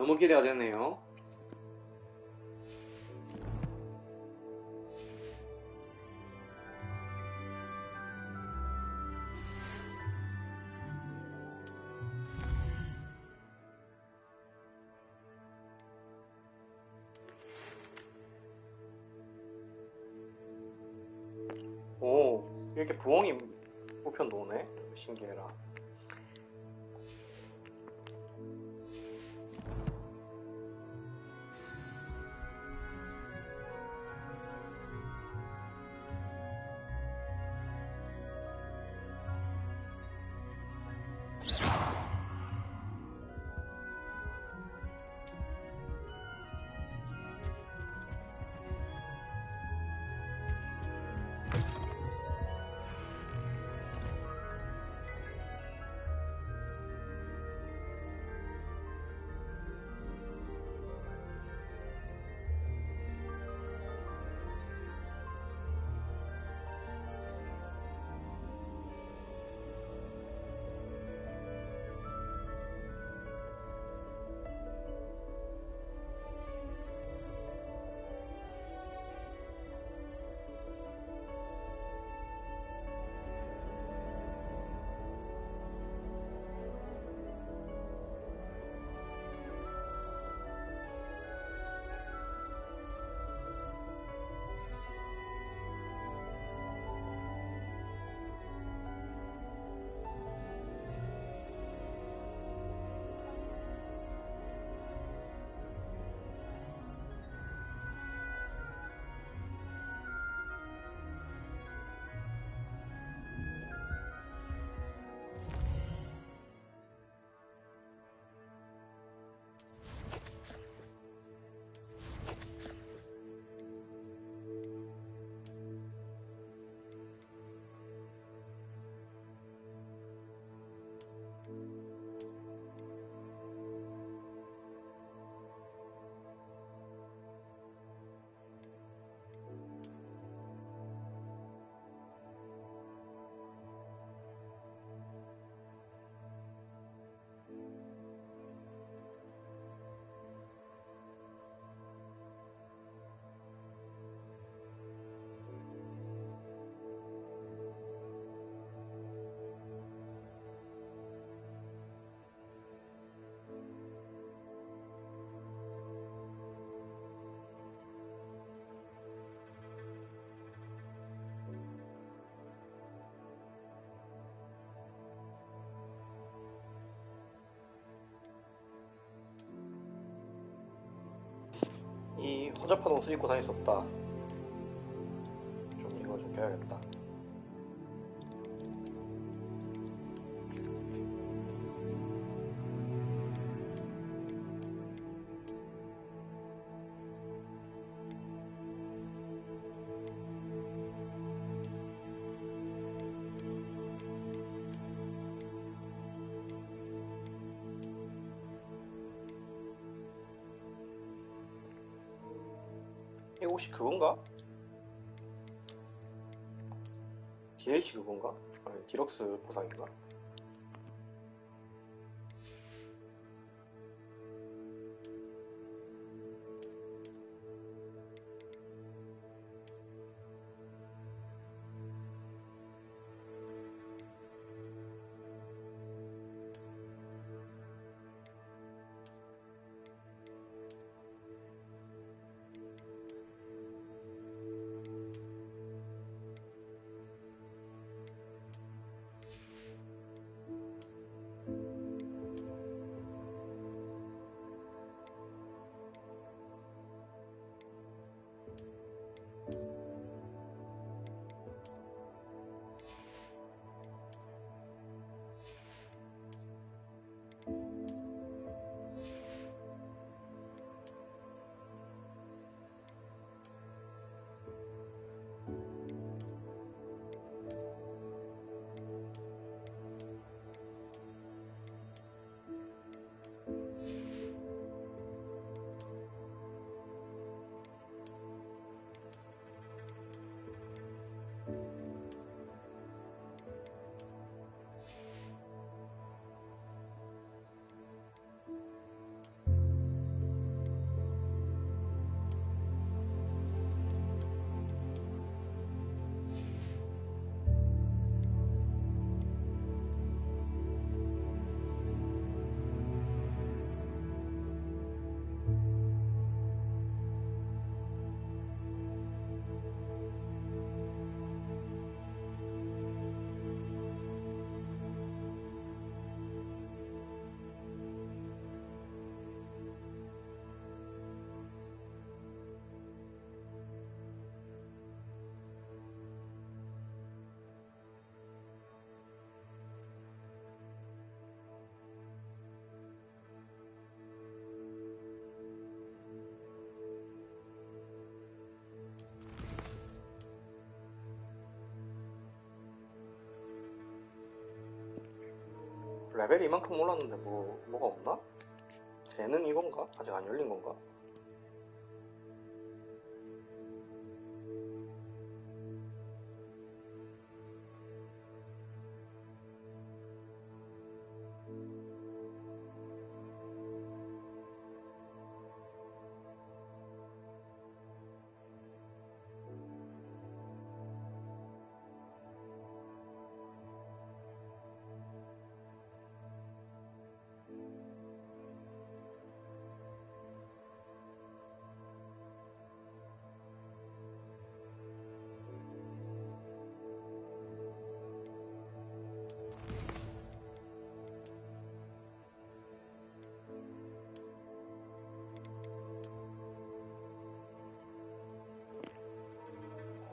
너무 기대가 되네요. 오, 이렇게 부엉이 뽑혀 놓네. 신기해라. 이 허접한 옷을 입고 다닐 수 없다. 좀 이거 좀 껴야겠다. 이거 혹시 그건가? DLC 그건가? 아니 디럭스 보상인가? 레벨이 이만큼 올랐는데 뭐가 없나? 쟤는 이건가? 아직 안 열린 건가?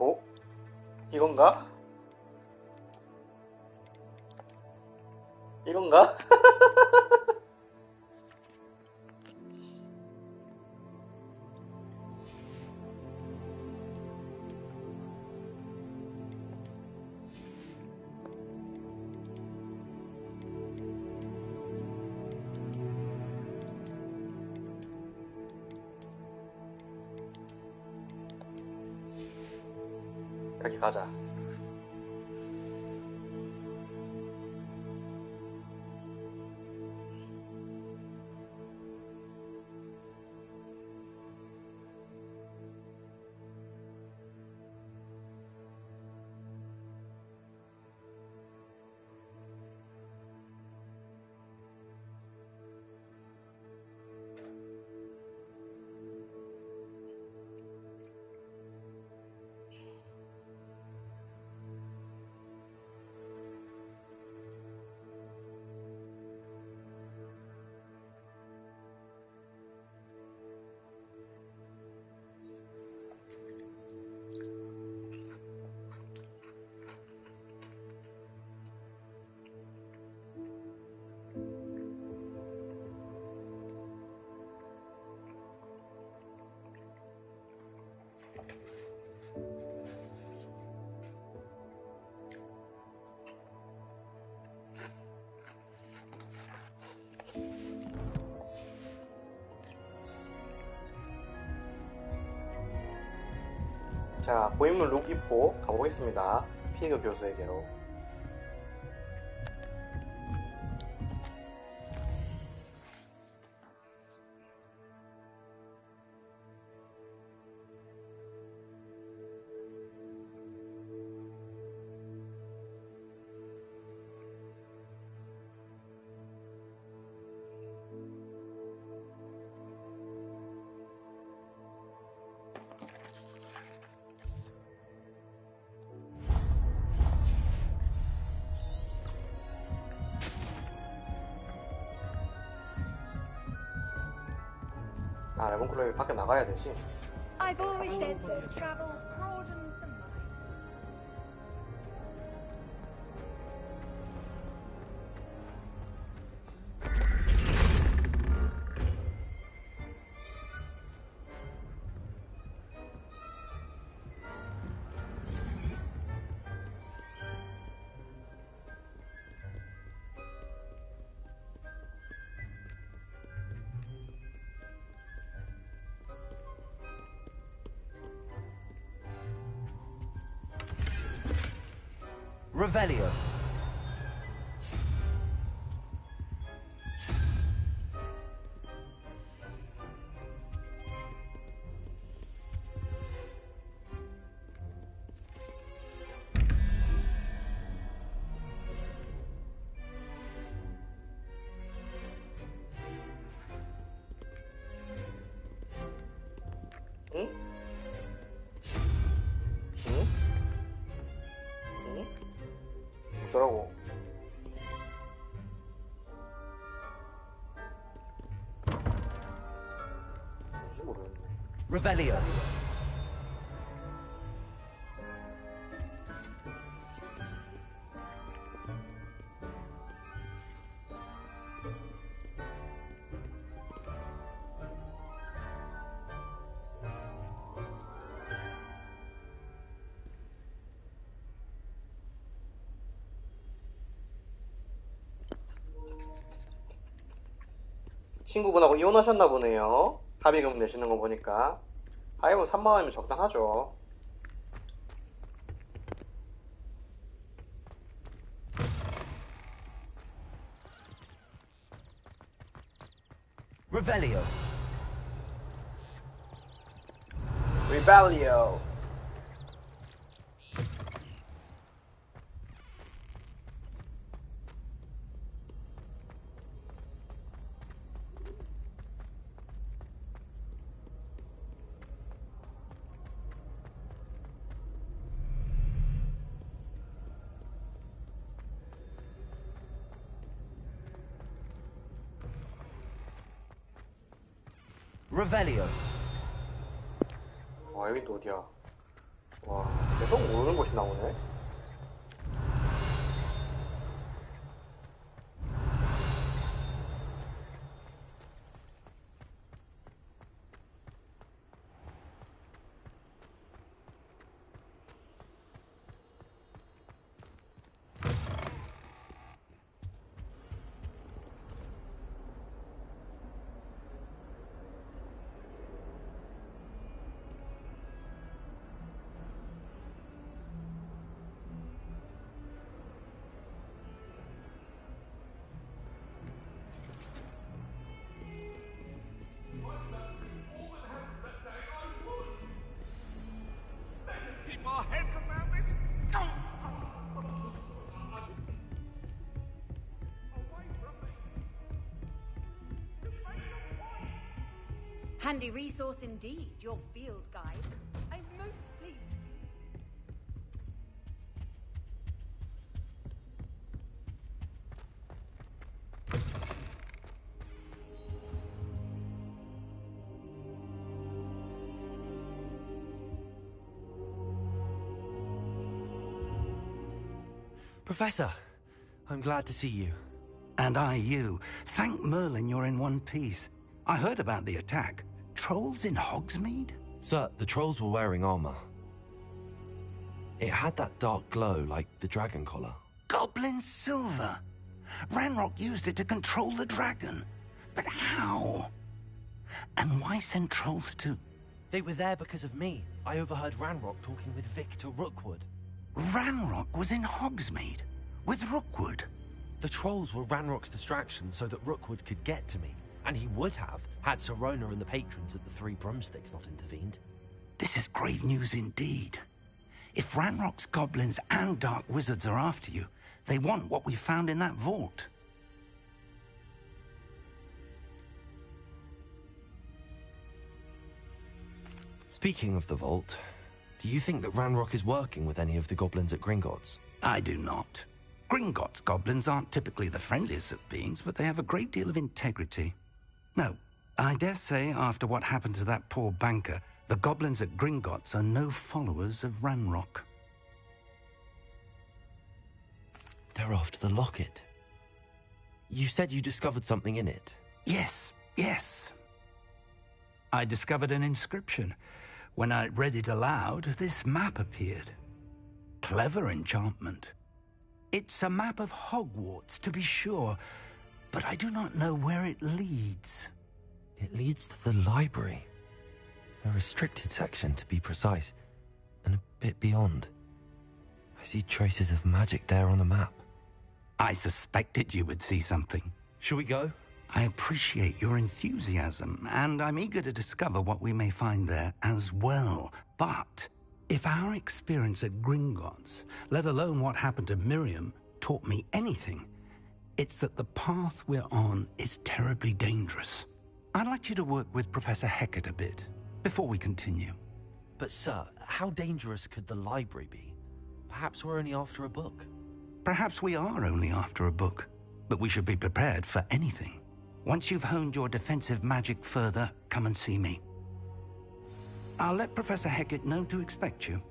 어? 이건가? 이건가? 이렇게 가자. 자, 고인물 룩 입고 가보겠습니다. 피그 교수에게로. 아, 레몬클럽이 밖에 나가야 되지. I've always said that travel broadens the mind. Revelio. 응? 응? 응? 어쩌라고? 뭔지 모르겠네. Revelio. 친구분하고 이혼하셨나 보네요. 합의금 내시는 거 보니까. 아이고 3만원이면 적당하죠. Revelio. 리벨리오. Revelio. 와 여기 또 어디야? 와 계속 모르는 곳이 나오네. Keep our heads around this. Go! Away from me. You made your point. Handy resource indeed, your field guide. I'm most pleased. Professor, I'm glad to see you. And I you. Thank Merlin you're in one piece. I heard about the attack. Trolls in Hogsmeade? Sir, the trolls were wearing armor. It had that dark glow like the dragon collar. Goblin silver. Ranrock used it to control the dragon. But how? And why send trolls too? They were there because of me. I overheard Ranrock talking with Victor Rookwood. Ranrock was in Hogsmeade with Rookwood. The trolls were Ranrock's distraction so that Rookwood could get to me. And he would have, had Sirona and the patrons at the Three Broomsticks not intervened. This is grave news indeed. If Ranrock's goblins and dark wizards are after you, they want what we found in that vault. Speaking of the vault, do you think that Ranrock is working with any of the goblins at Gringotts? I do not. Gringotts goblins aren't typically the friendliest of beings, but they have a great deal of integrity. No, I dare say after what happened to that poor banker, the goblins at Gringotts are no followers of Ranrock. They're after the locket. You said you discovered something in it. Yes, yes. I discovered an inscription. When I read it aloud, this map appeared. Clever enchantment. It's a map of Hogwarts, to be sure, but I do not know where it leads. It leads to the library. A restricted section, to be precise, and a bit beyond. I see traces of magic there on the map. I suspected you would see something. Shall we go? I appreciate your enthusiasm, and I'm eager to discover what we may find there as well. But if our experience at Gringotts, let alone what happened to Miriam, taught me anything, it's that the path we're on is terribly dangerous. I'd like you to work with Professor Hecat a bit before we continue. But sir, how dangerous could the library be? Perhaps we're only after a book. Perhaps we are only after a book, but we should be prepared for anything. Once you've honed your defensive magic further, come and see me. I'll let Professor Hecat know to expect you.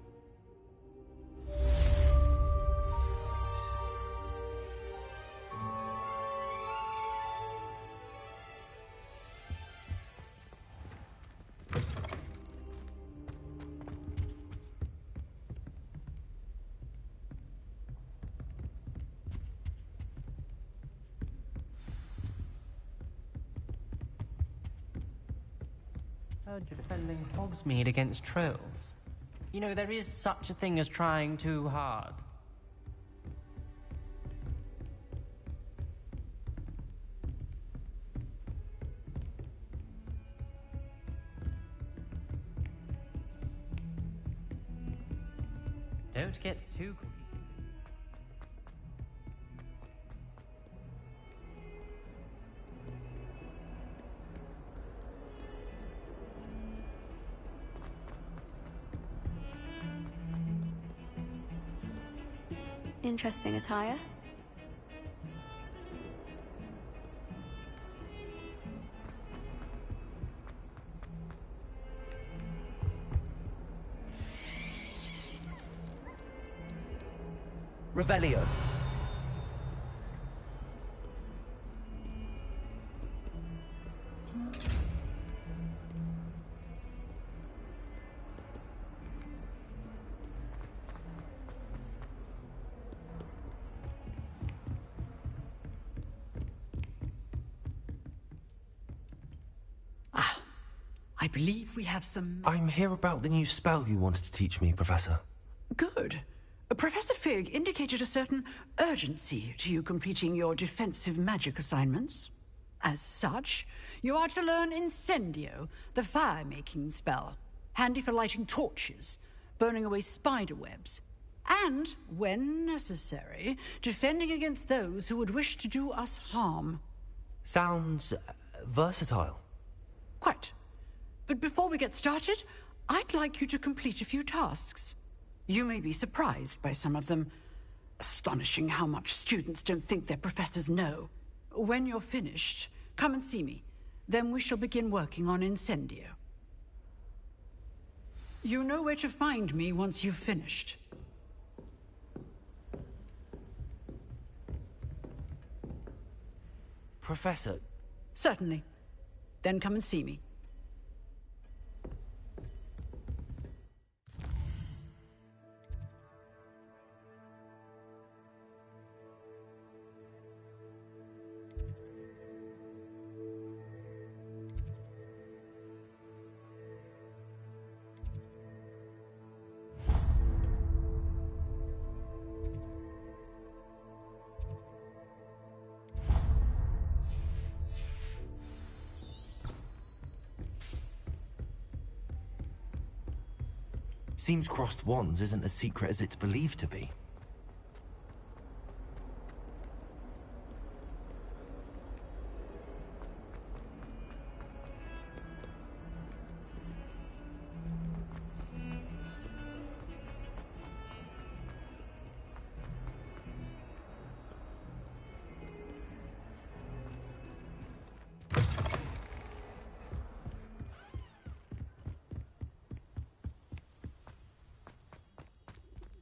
Heard you're defending Hogsmeade against trolls. You know, there is such a thing as trying too hard. Don't get too cohesive. Interesting attire. Revelio. I believe we have some... I'm here about the new spell you wanted to teach me, Professor. Good. Professor Fig indicated a certain urgency to you completing your defensive magic assignments. As such, you are to learn Incendio, the fire-making spell, handy for lighting torches, burning away spider webs, and, when necessary, defending against those who would wish to do us harm. Sounds versatile. Quite. But before we get started, I'd like you to complete a few tasks. You may be surprised by some of them. Astonishing how much students don't think their professors know. When you're finished, come and see me. Then we shall begin working on Incendio. You know where to find me once you've finished. Professor. Certainly. Then come and see me. Seems crossed wands isn't as secret as it's believed to be.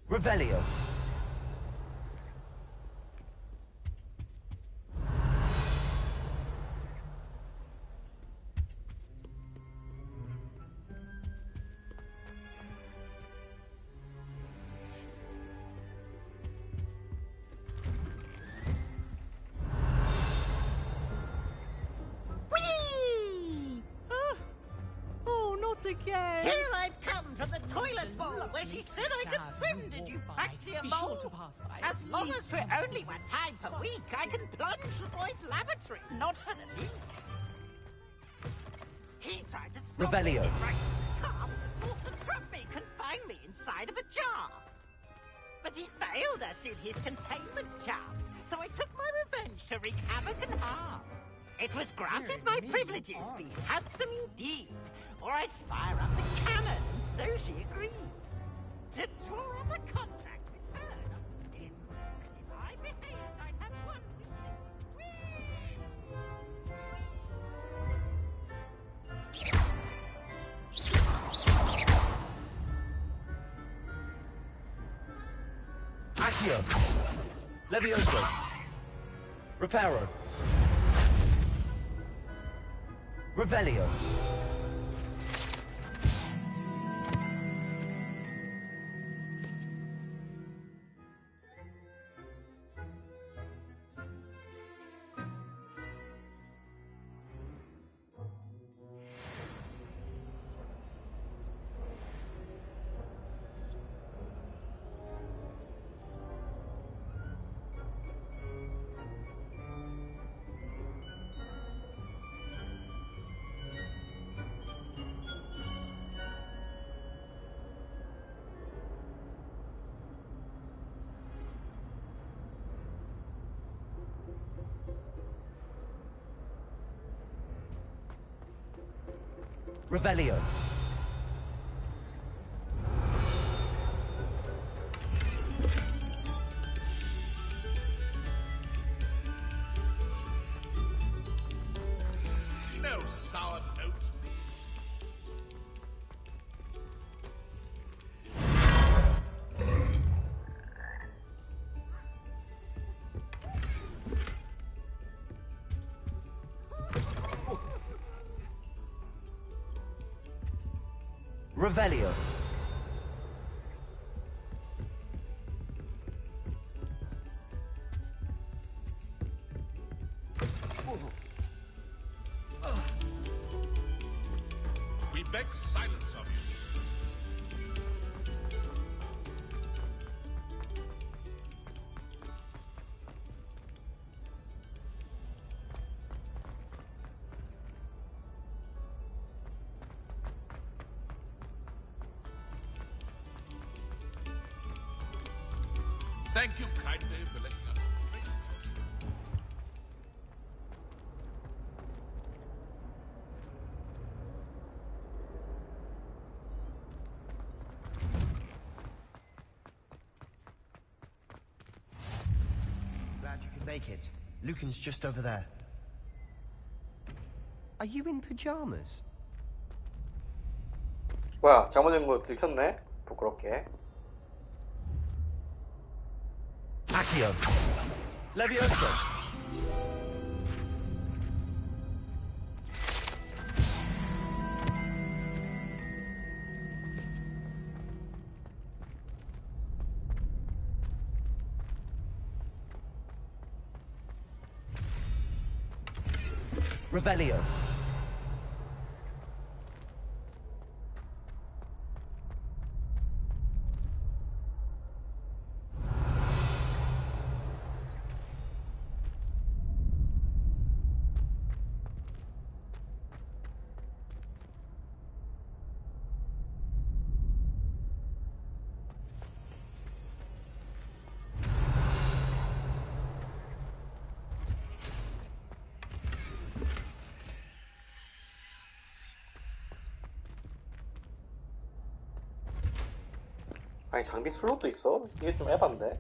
Revelio. Whee! Oh, not again! Here I've come from the toilet bowl where she said I could swim. Did you praxia mole? As long as for only one time per week, I can plunge the boy's lavatory, not for the leak. He tried to stop me Revelio. right in the car, sought to trap me, confine me inside of a jar. But he failed, as did his containment charms, so I took my revenge to wreak havoc and harm. It was granted my privileges be handsome indeed, or I'd fire up the cannon, and so she agreed. To draw up a contract with her, if I behaved, I'd have one with Accio. Levioso. Reparo. Revelio. Revelio. No sour notes. Revelio. We beg silence of you. Thank you kindly for letting us drink. Glad you could make it. Lucan's just over there. Are you in pajamas? 뭐야, 잘못 읽은 거 들켰네? 부끄럽게. Accio. Levioso. Revelio. 아니, 장비 슬롯도 있어? 이게 좀 에반데?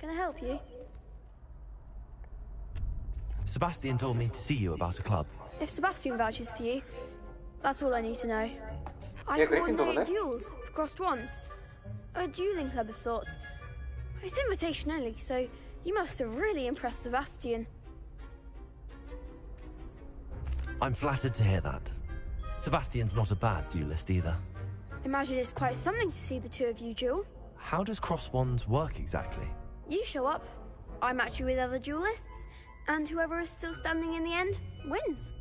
Can I help you? Sebastian told me to see you about a club. If Sebastian vouches for you, that's all I need to know. I Yeah, coordinate Gryffindor, duels for crossed wands. A dueling club of sorts. It's invitation only, so you must have really impressed Sebastian. I'm flattered to hear that. Sebastian's not a bad duelist either. Imagine it's quite something to see the two of you duel. How does cross wands work exactly? You show up, I match you with other duelists, and whoever is still standing in the end wins.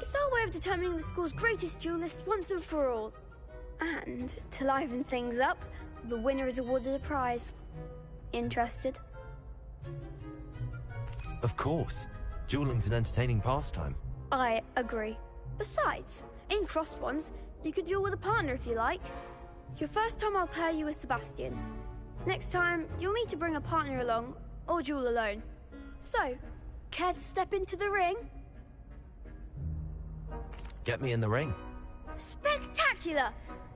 It's our way of determining the school's greatest duelist once and for all. And to liven things up, the winner is awarded a prize. Interested? Of course. Dueling's an entertaining pastime. I agree. Besides, in crossed ones, you can duel with a partner if you like. Your first time I'll pair you with Sebastian. Next time, you'll need to bring a partner along, or duel alone. So, care to step into the ring? Get me in the ring. Spectacular!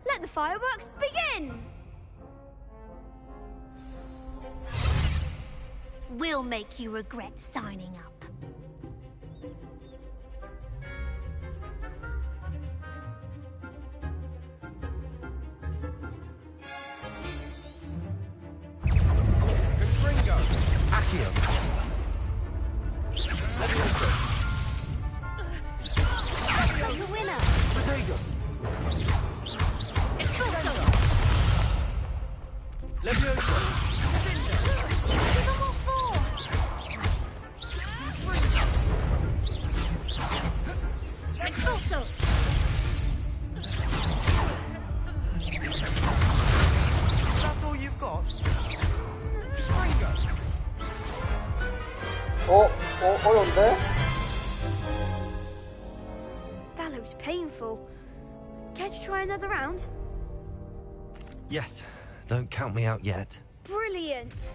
Let the fireworks begin! We'll make you regret signing up. Confringo! Accio. 어려운데? That looks painful. Care to try another round? Yes, don't count me out yet. Brilliant!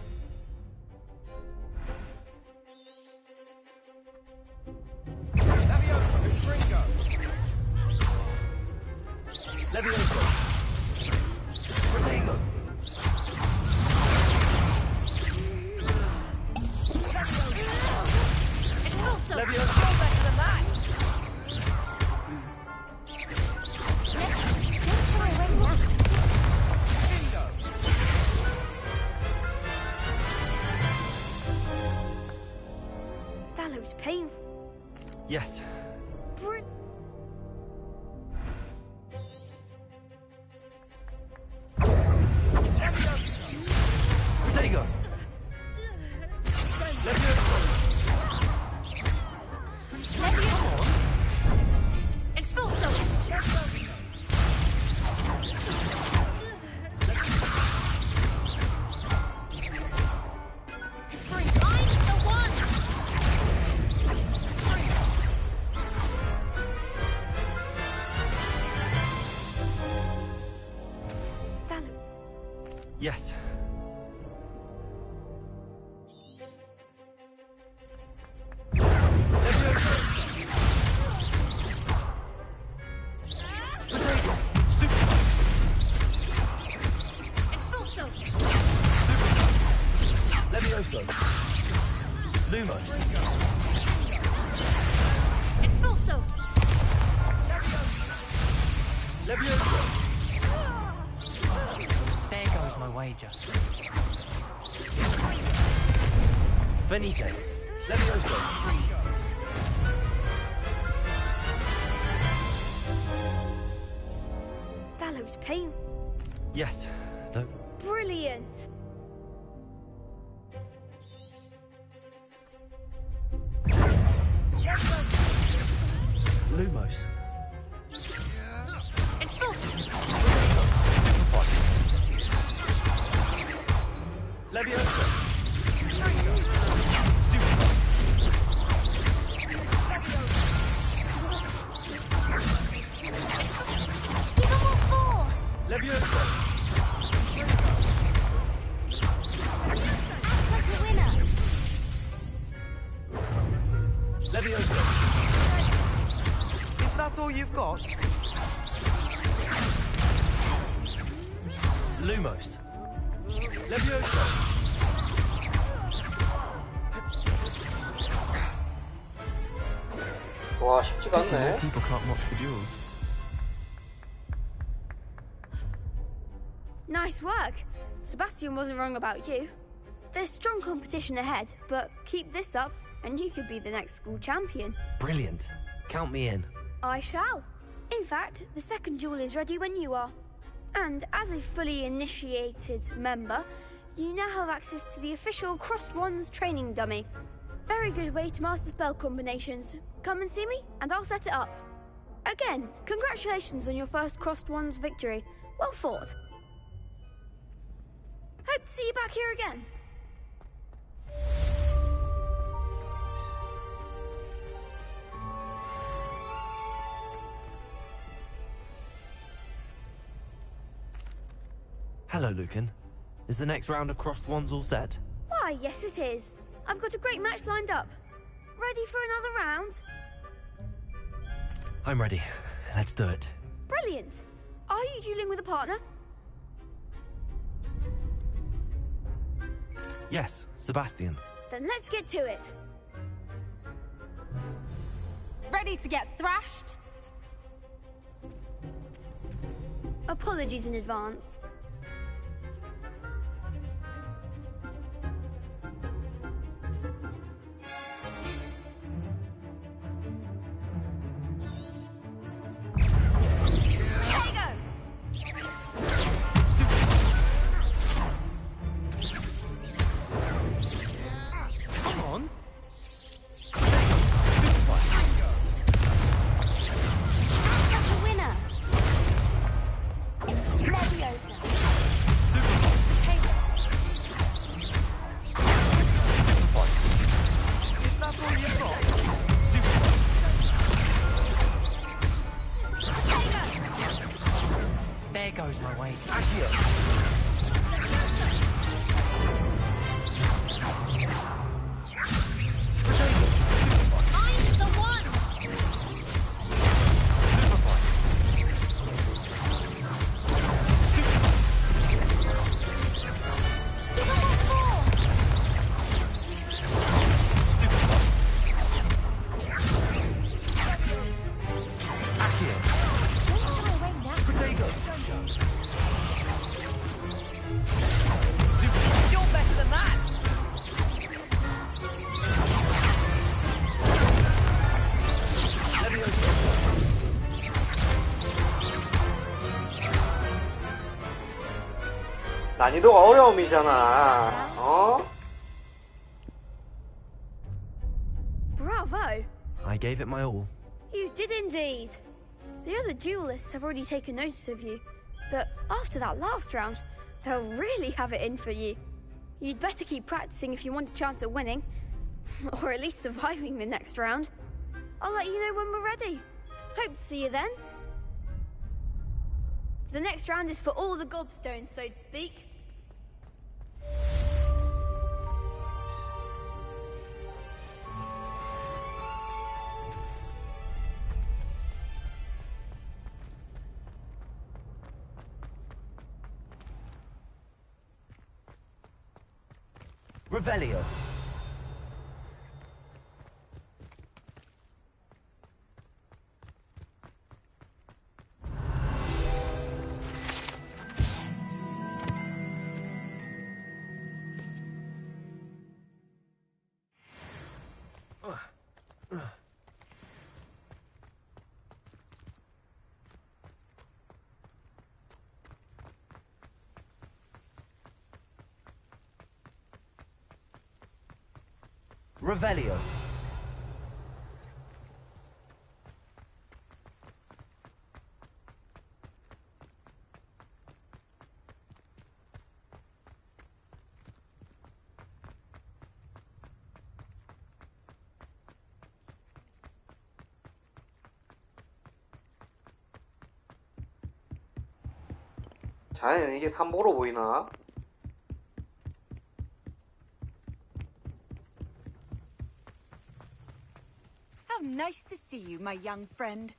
That looks painful. Yes. Protego! Yes. Levioso. Lumos. Expulso! Levioso. There goes my wager. Venite. Levioso. That looks painful. Yes. Don't. Brilliant! Lumos. Levioso. Levioso. Levioso. Is that all you've got? Lumos. Levioso. 와, 쉽지가 Pity more 않네. people can't watch the duels. Nice work. Sebastian wasn't wrong about you. There's strong competition ahead, but keep this up and you could be the next school champion. Brilliant. Count me in. I shall. In fact, the second duel is ready when you are. And as a fully initiated member, you now have access to the official Crossed Wands training dummy. Very good way to master spell combinations. Come and see me, and I'll set it up. Again, congratulations on your first Crossed Wands victory. Well fought. Hope to see you back here again. Hello, Lucan. Is the next round of Crossed Wands all set? Why, yes it is. I've got a great match lined up. Ready for another round? I'm ready. Let's do it. Brilliant. Are you dueling with a partner? Yes, Sebastian. Then let's get to it. Ready to get thrashed? Apologies in advance. Leviosa. 난이도가 어려움이잖아. 어? Bravo! I gave it my all. You did indeed. The other duelists have already taken notice of you, but after that last round, they'll really have it in for you. You'd better keep practicing if you want a chance at winning, or at least surviving the next round. I'll let you know when we're ready. Hope to see you then. The next round is for all the gobstones, so to speak. Revelio. Revelio. 자네는 이게 삼보로 보이나? How nice to see you, my young friend.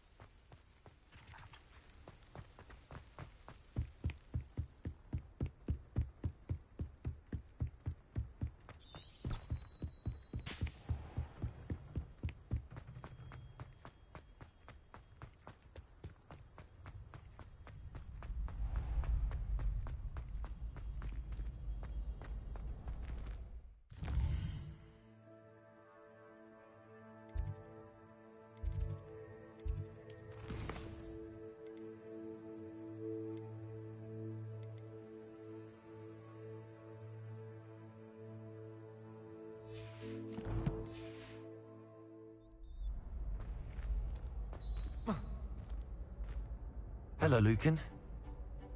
Hello, Lucan.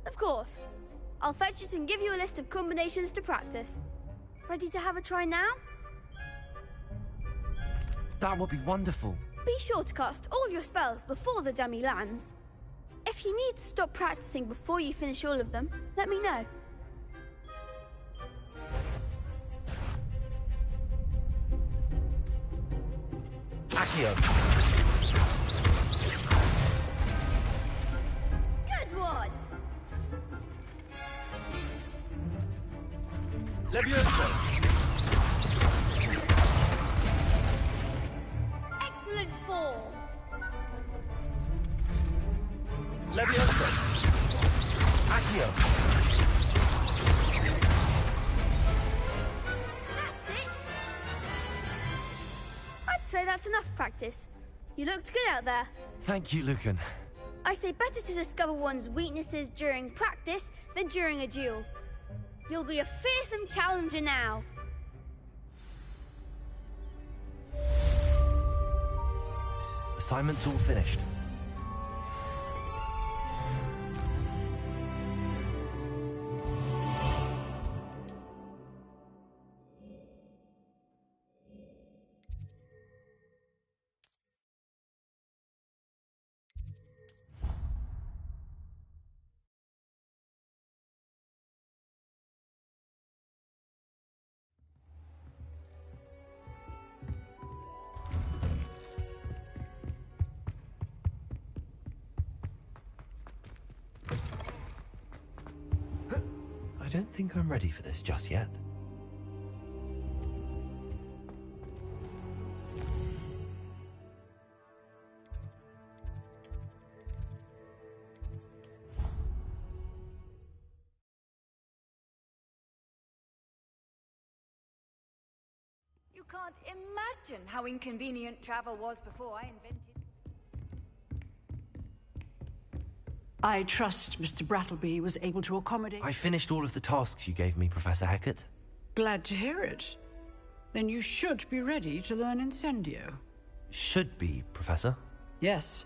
Of course. I'll fetch it and give you a list of combinations to practice. Ready to have a try now? That would be wonderful. Be sure to cast all your spells before the dummy lands. If you need to stop practicing before you finish all of them, let me know. Accio. Good one! Levioso. Excellent form! Levioso. Accio. That's it! I'd say that's enough practice. You looked good out there. Thank you, Lucan. I say better to discover one's weaknesses during practice than during a duel. You'll be a fearsome challenger now. Assignment's all finished. I don't think I'm ready for this just yet. You can't imagine how inconvenient travel was before I invented... I trust Mr. Brattleby was able to accommodate... I finished all of the tasks you gave me, Professor Hecat. Glad to hear it. Then you should be ready to learn Incendio. Should be, Professor. Yes.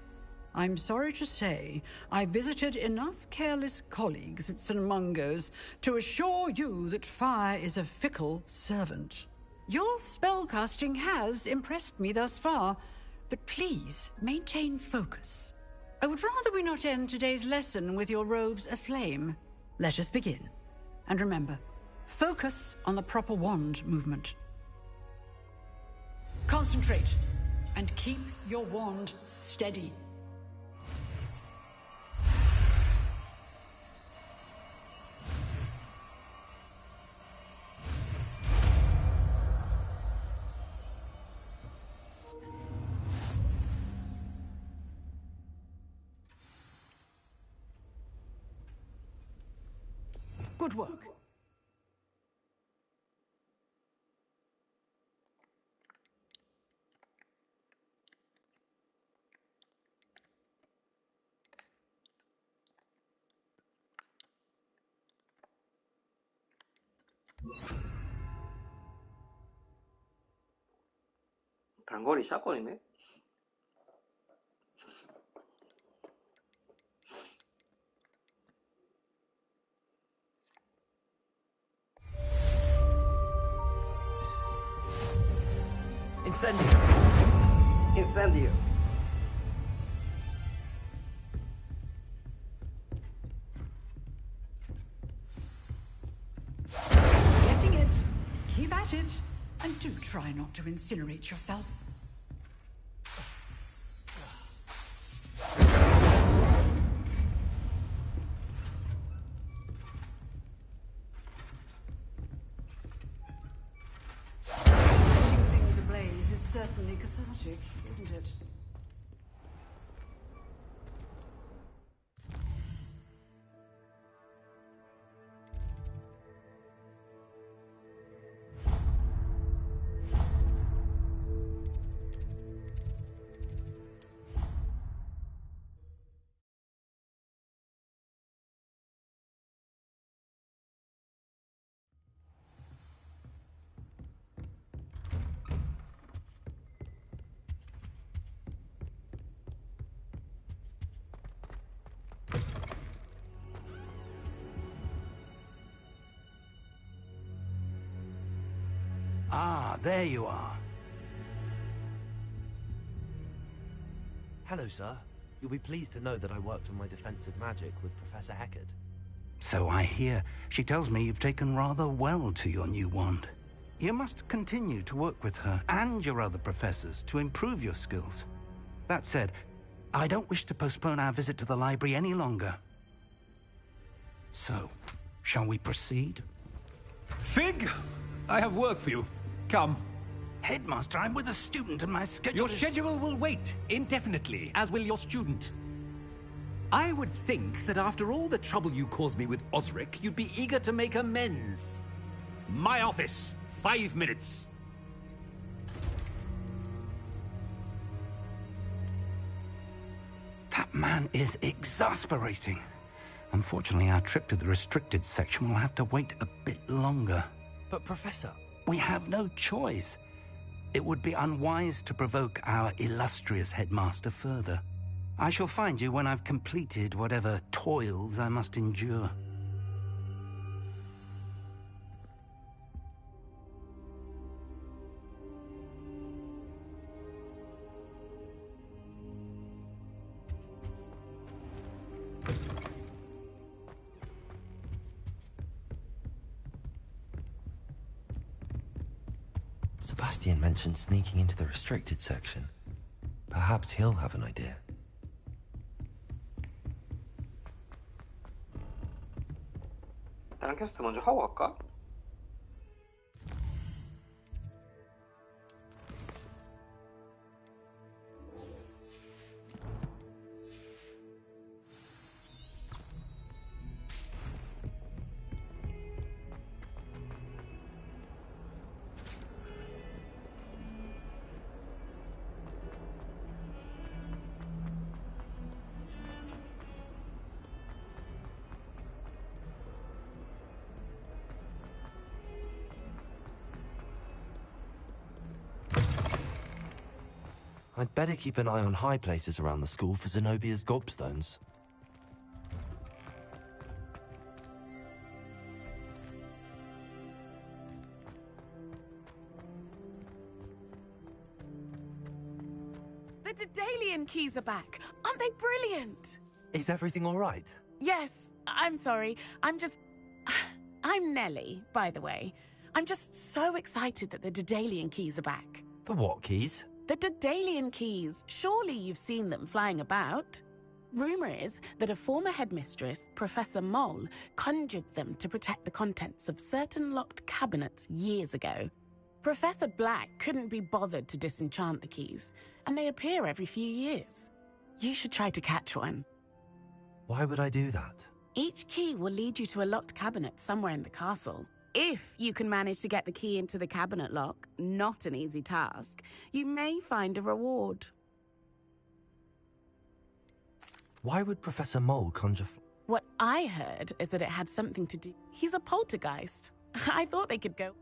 I'm sorry to say, I visited enough careless colleagues at St. Mungo's to assure you that fire is a fickle servant. Your spellcasting has impressed me thus far, but please maintain focus. I would rather we not end today's lesson with your robes aflame. Let us begin. And remember, focus on the proper wand movement. Concentrate, and keep your wand steady. Good work. 단거리 샷건이네. Incendio! Incendio. Getting it. Keep at it. And do try not to incinerate yourself. Setting things ablaze is certainly cathartic, isn't it? Ah, there you are. Hello, sir. You'll be pleased to know that I worked on my defensive magic with Professor Hecat. So I hear. She tells me you've taken rather well to your new wand. You must continue to work with her and your other professors to improve your skills. That said, I don't wish to postpone our visit to the library any longer. So, shall we proceed? Fig, I have work for you. Come. Headmaster, I'm with a student and my schedule Your is... schedule will wait indefinitely, as will your student. I would think that after all the trouble you caused me with Osric, you'd be eager to make amends. My office, 5 minutes. That man is exasperating. Unfortunately, our trip to the restricted section will have to wait a bit longer. But, Professor... We have no choice. It would be unwise to provoke our illustrious headmaster further. I shall find you when I've completed whatever toils I must endure. Sebastian mentioned sneaking into the restricted section. Perhaps he'll have an idea. 다른 퀘스트 먼저 하고 갈까? I'd better keep an eye on high places around the school for Zenobia's gobstones. The Daedalian keys are back. Aren't they brilliant? Is everything all right? Yes, I'm sorry. I'm Nellie, by the way. I'm just so excited that the Daedalian keys are back. The what keys? The Daedalian keys. Surely you've seen them flying about. Rumour is that a former headmistress, Professor Moll, conjured them to protect the contents of certain locked cabinets years ago. Professor Black couldn't be bothered to disenchant the keys, and they appear every few years. You should try to catch one. Why would I do that? Each key will lead you to a locked cabinet somewhere in the castle. If you can manage to get the key into the cabinet lock, not an easy task, you may find a reward. Why would Professor Moll conjure... What I heard is that it had something to do... He's a poltergeist. I thought they could go...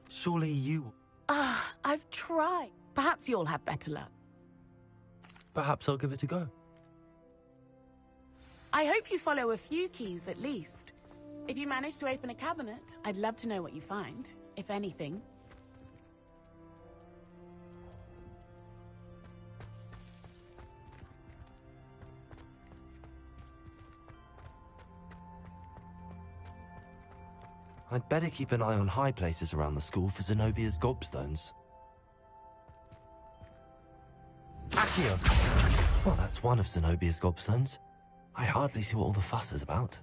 Surely you... I've tried. Perhaps you'll have better luck. Perhaps I'll give it a go. I hope you follow a few keys at least. If you manage to open a cabinet, I'd love to know what you find, if anything. I'd better keep an eye on high places around the school for Zenobia's gobstones. Accio! Well, that's one of Zenobia's gobstones. I hardly see what all the fuss is about.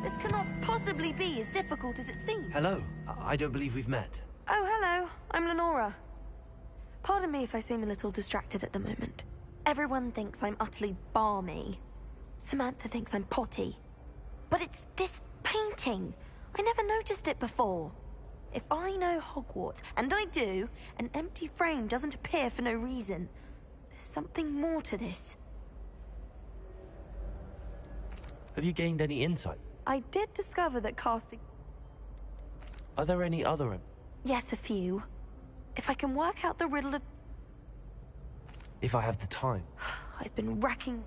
This cannot possibly be as difficult as it seems. Hello. I don't believe we've met. Oh, hello. I'm Lenora. Pardon me if I seem a little distracted at the moment. Everyone thinks I'm utterly balmy. Samantha thinks I'm potty. But it's this painting. I never noticed it before. If I know Hogwarts, and I do, an empty frame doesn't appear for no reason. There's something more to this. Have you gained any insight? I did discover that casting... Are there any other... Yes, a few. If I can work out the riddle of... If I have the time. I've been racking...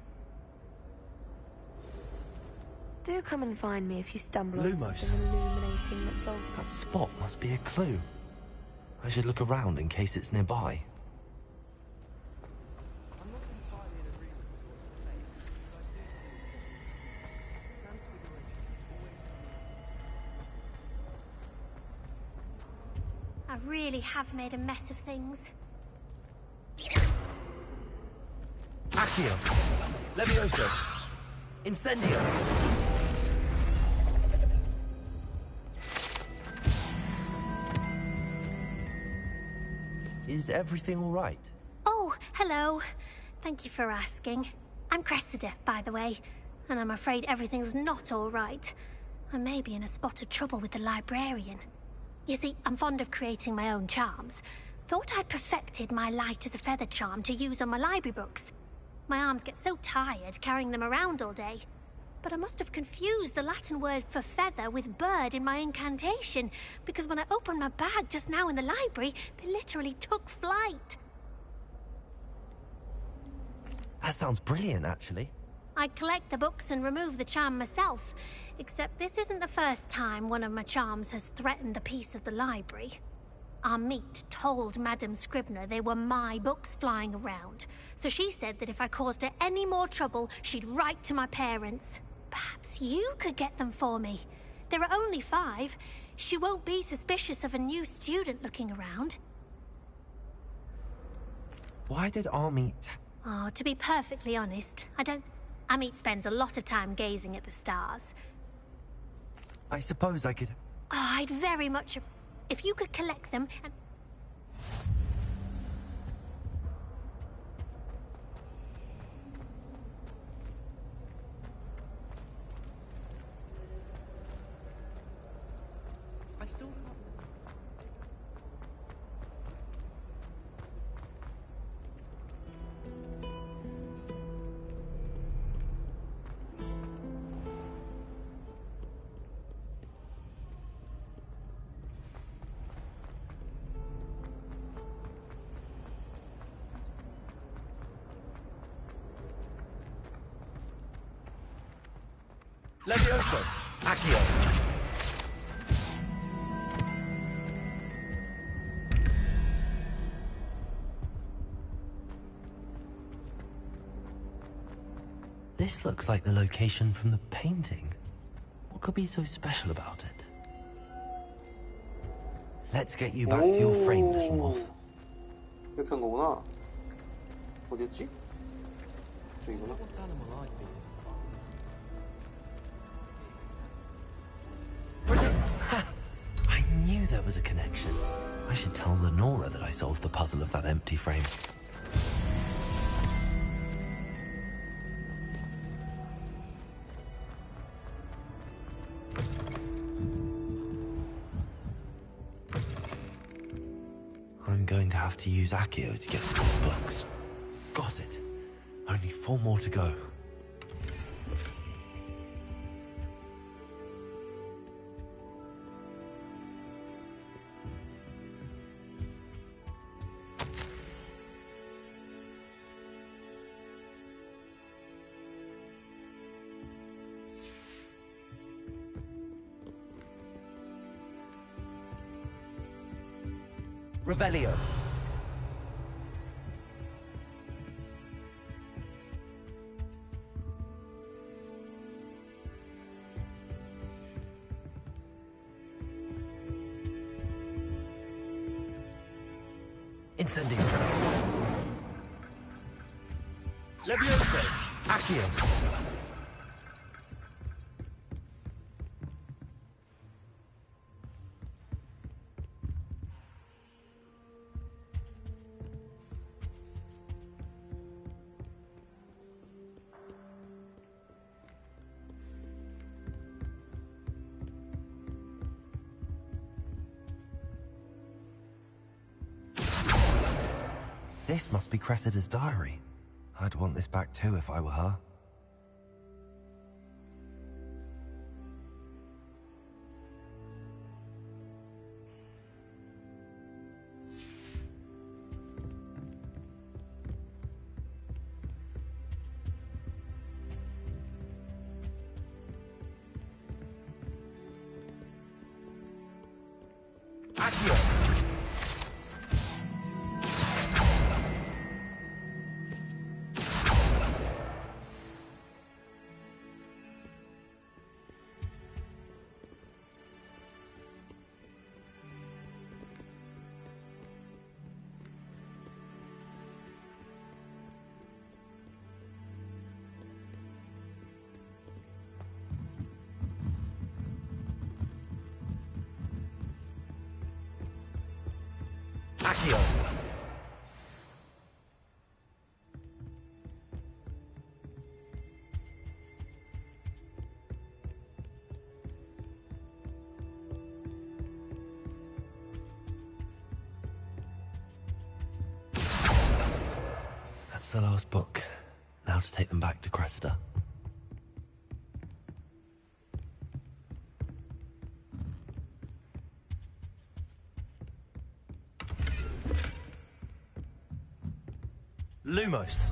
Do come and find me if you stumble on Lumos. something illuminating that solves... That spot must be a clue. I should look around in case it's nearby. I really have made a mess of things. Accio! Levioso! Incendio! Is everything all right? Oh, hello. Thank you for asking. I'm Cressida, by the way, and I'm afraid everything's not all right. I may be in a spot of trouble with the librarian. You see, I'm fond of creating my own charms. Thought I'd perfected my light as a feather charm to use on my library books. My arms get so tired carrying them around all day. But I must have confused the Latin word for feather with bird in my incantation, because when I opened my bag just now in the library, they literally took flight. That sounds brilliant, actually. I collect the books and remove the charm myself, except this isn't the first time one of my charms has threatened the peace of the library. Our meet told Madame Scribner they were my books flying around, so she said that if I caused her any more trouble, she'd write to my parents. Perhaps you could get them for me. There are only 5. She won't be suspicious of a new student looking around. Why did Amit... Oh, to be perfectly honest, Amit spends a lot of time gazing at the stars. I suppose I could... Oh, I'd very much... If you could collect them and... I still can't. Levioso! Accio! This looks like the location from the painting. What could be so special about it? Let's get you back to your frame, little moth. 이렇게 한 거구나. 어디였지? 저기구나. I knew there was a connection. I should tell Lenora that I solved the puzzle of that empty frame. I'm going to have to use Accio to get the books. Got it. Only 4 more to go. Revelio. Incendio. Levioso. Accio. This must be Cressida's diary. I'd want this back too if I were her. Accio! Accio! That's the last book. Now to take them back to Cressida. Lumos.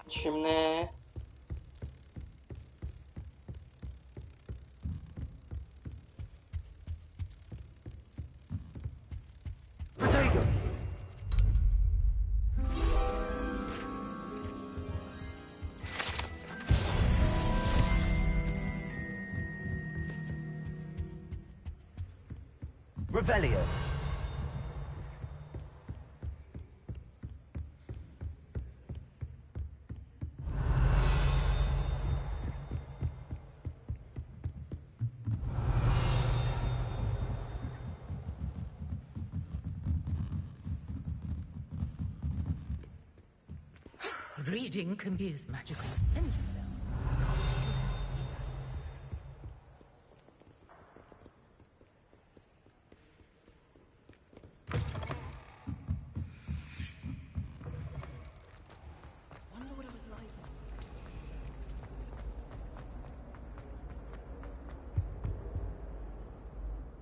쉽네. Protego. Revelio. Reading can be as magical as any spell. Wonder what it was like.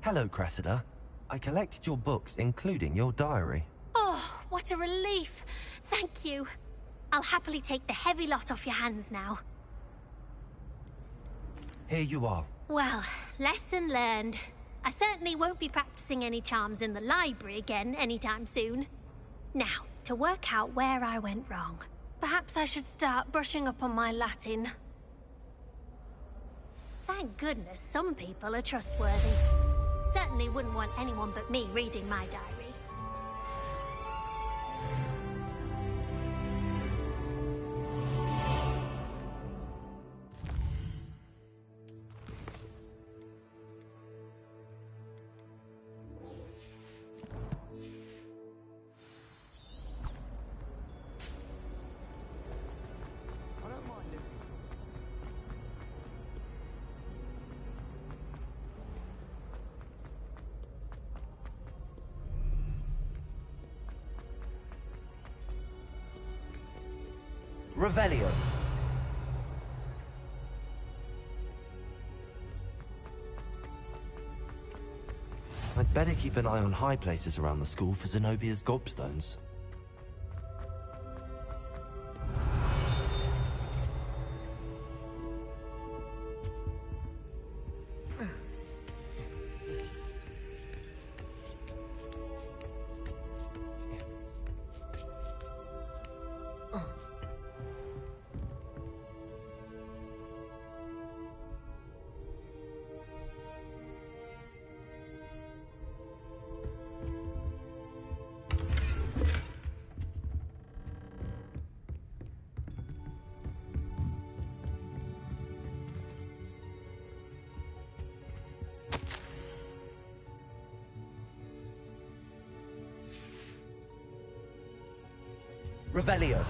Hello, Cressida. I collected your books, including your diary. Oh, what a relief. Thank you. I'll happily take the heavy lot off your hands now. Here you are. Well, lesson learned. I certainly won't be practicing any charms in the library again anytime soon. Now, to work out where I went wrong. Perhaps I should start brushing up on my Latin. Thank goodness some people are trustworthy. Certainly wouldn't want anyone but me reading my diary. Revelio. I'd better keep an eye on high places around the school for Zenobia's gobstones. Revelio.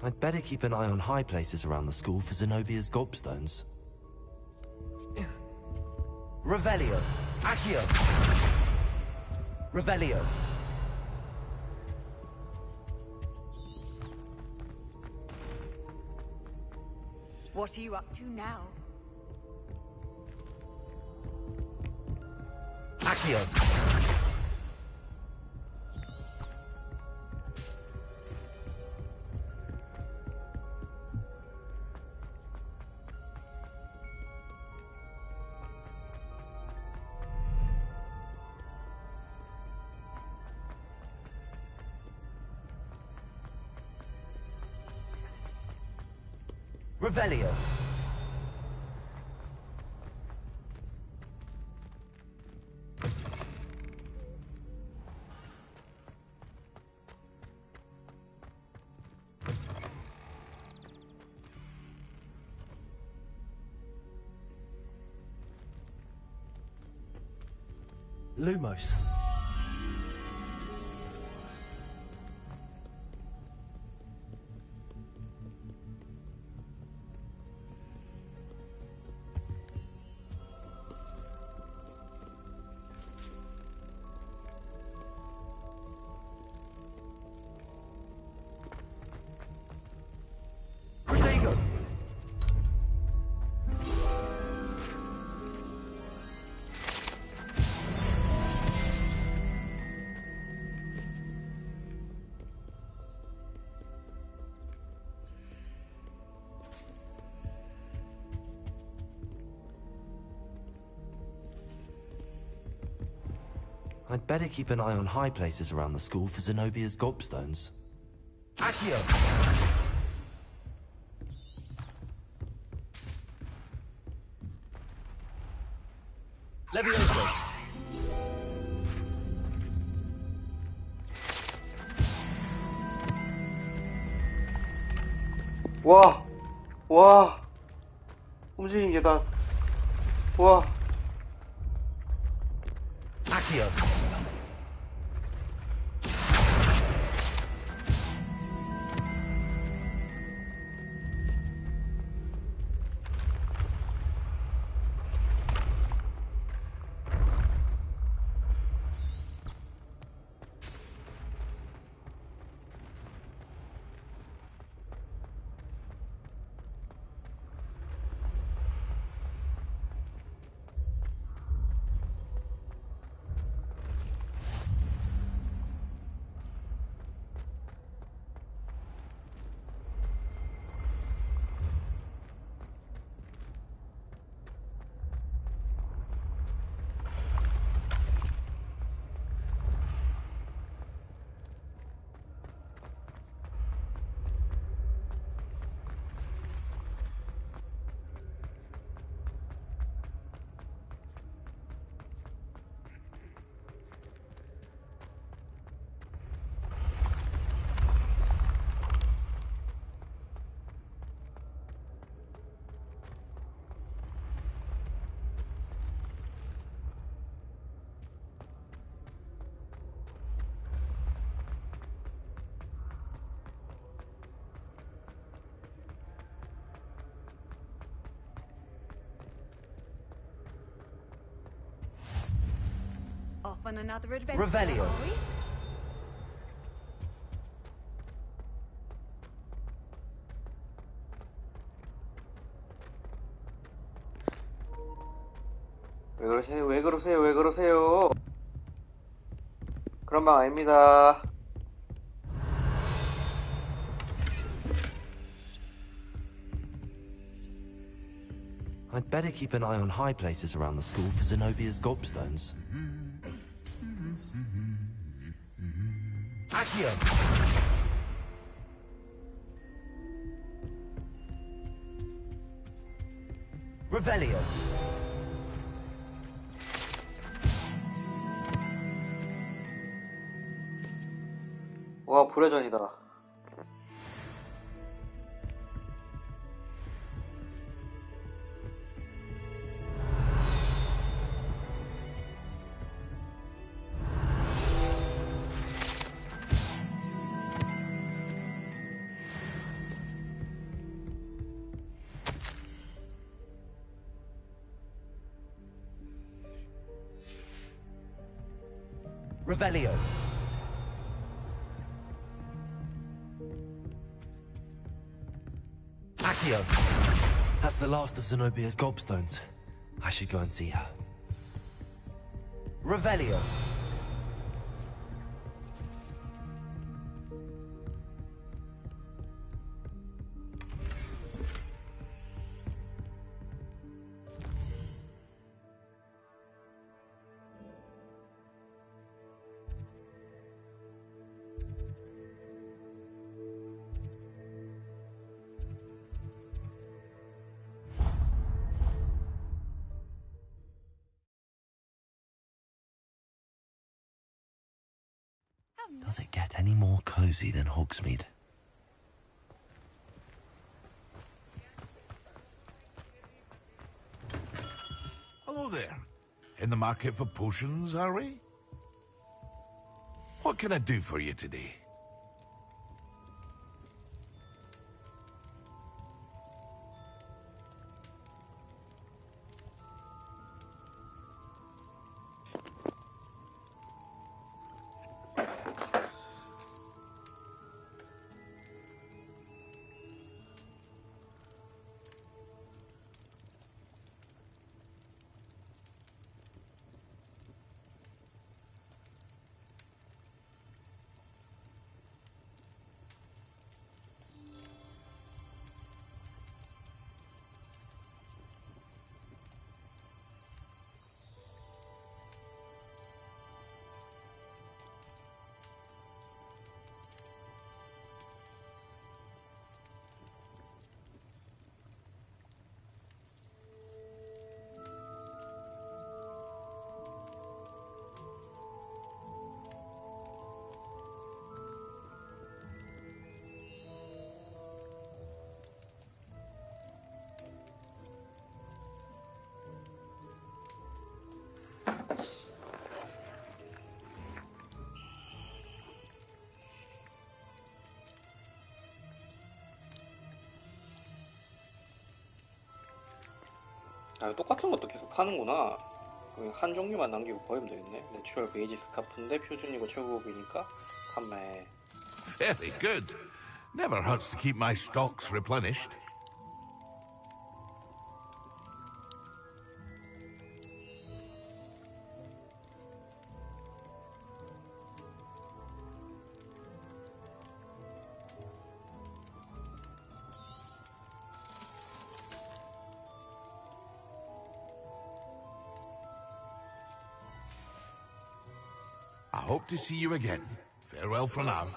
I'd better keep an eye on high places around the school for Zenobia's gobstones. Revelio. Accio. Revelio. What are you up to now? Accio. Revelio. Lumos. Protego. I'd better keep an eye on high places around the school for Zenobia's gobstones. Accio! Levioso! 와! 와! 움직이는 계단. 와! Accio! Off on another adventure, Revelio. are we? 왜 그러세요? 왜 그러세요? 왜 그러세요? 그런 방 아닙니다. I'd better keep an eye on high places around the school for Zenobia's gobstones. Accio! Revelio! 와, 불의 전이다. Revelio! Accio! That's the last of Zenobia's gobstones. I should go and see her. Revelio! Does it get any more cozy than Hogsmeade? Hello there. In the market for potions, are we? What can I do for you today? 아, 똑같은 것도 계속 파는구나. 한 종류만 남기고 버리면 되겠네. 내추럴 베이지 스카프인데 표준이고 최고급이니까 판매. Very good. Never hurts to keep my stocks replenished. I hope to see you again. Farewell for now.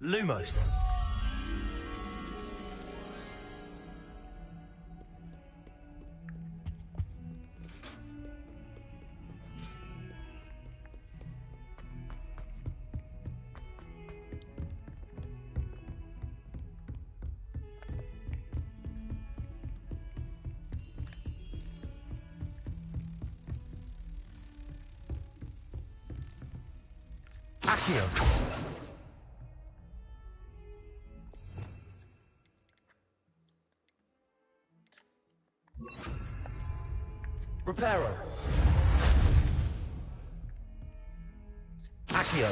Lumos. Accio. Reparo. Accio.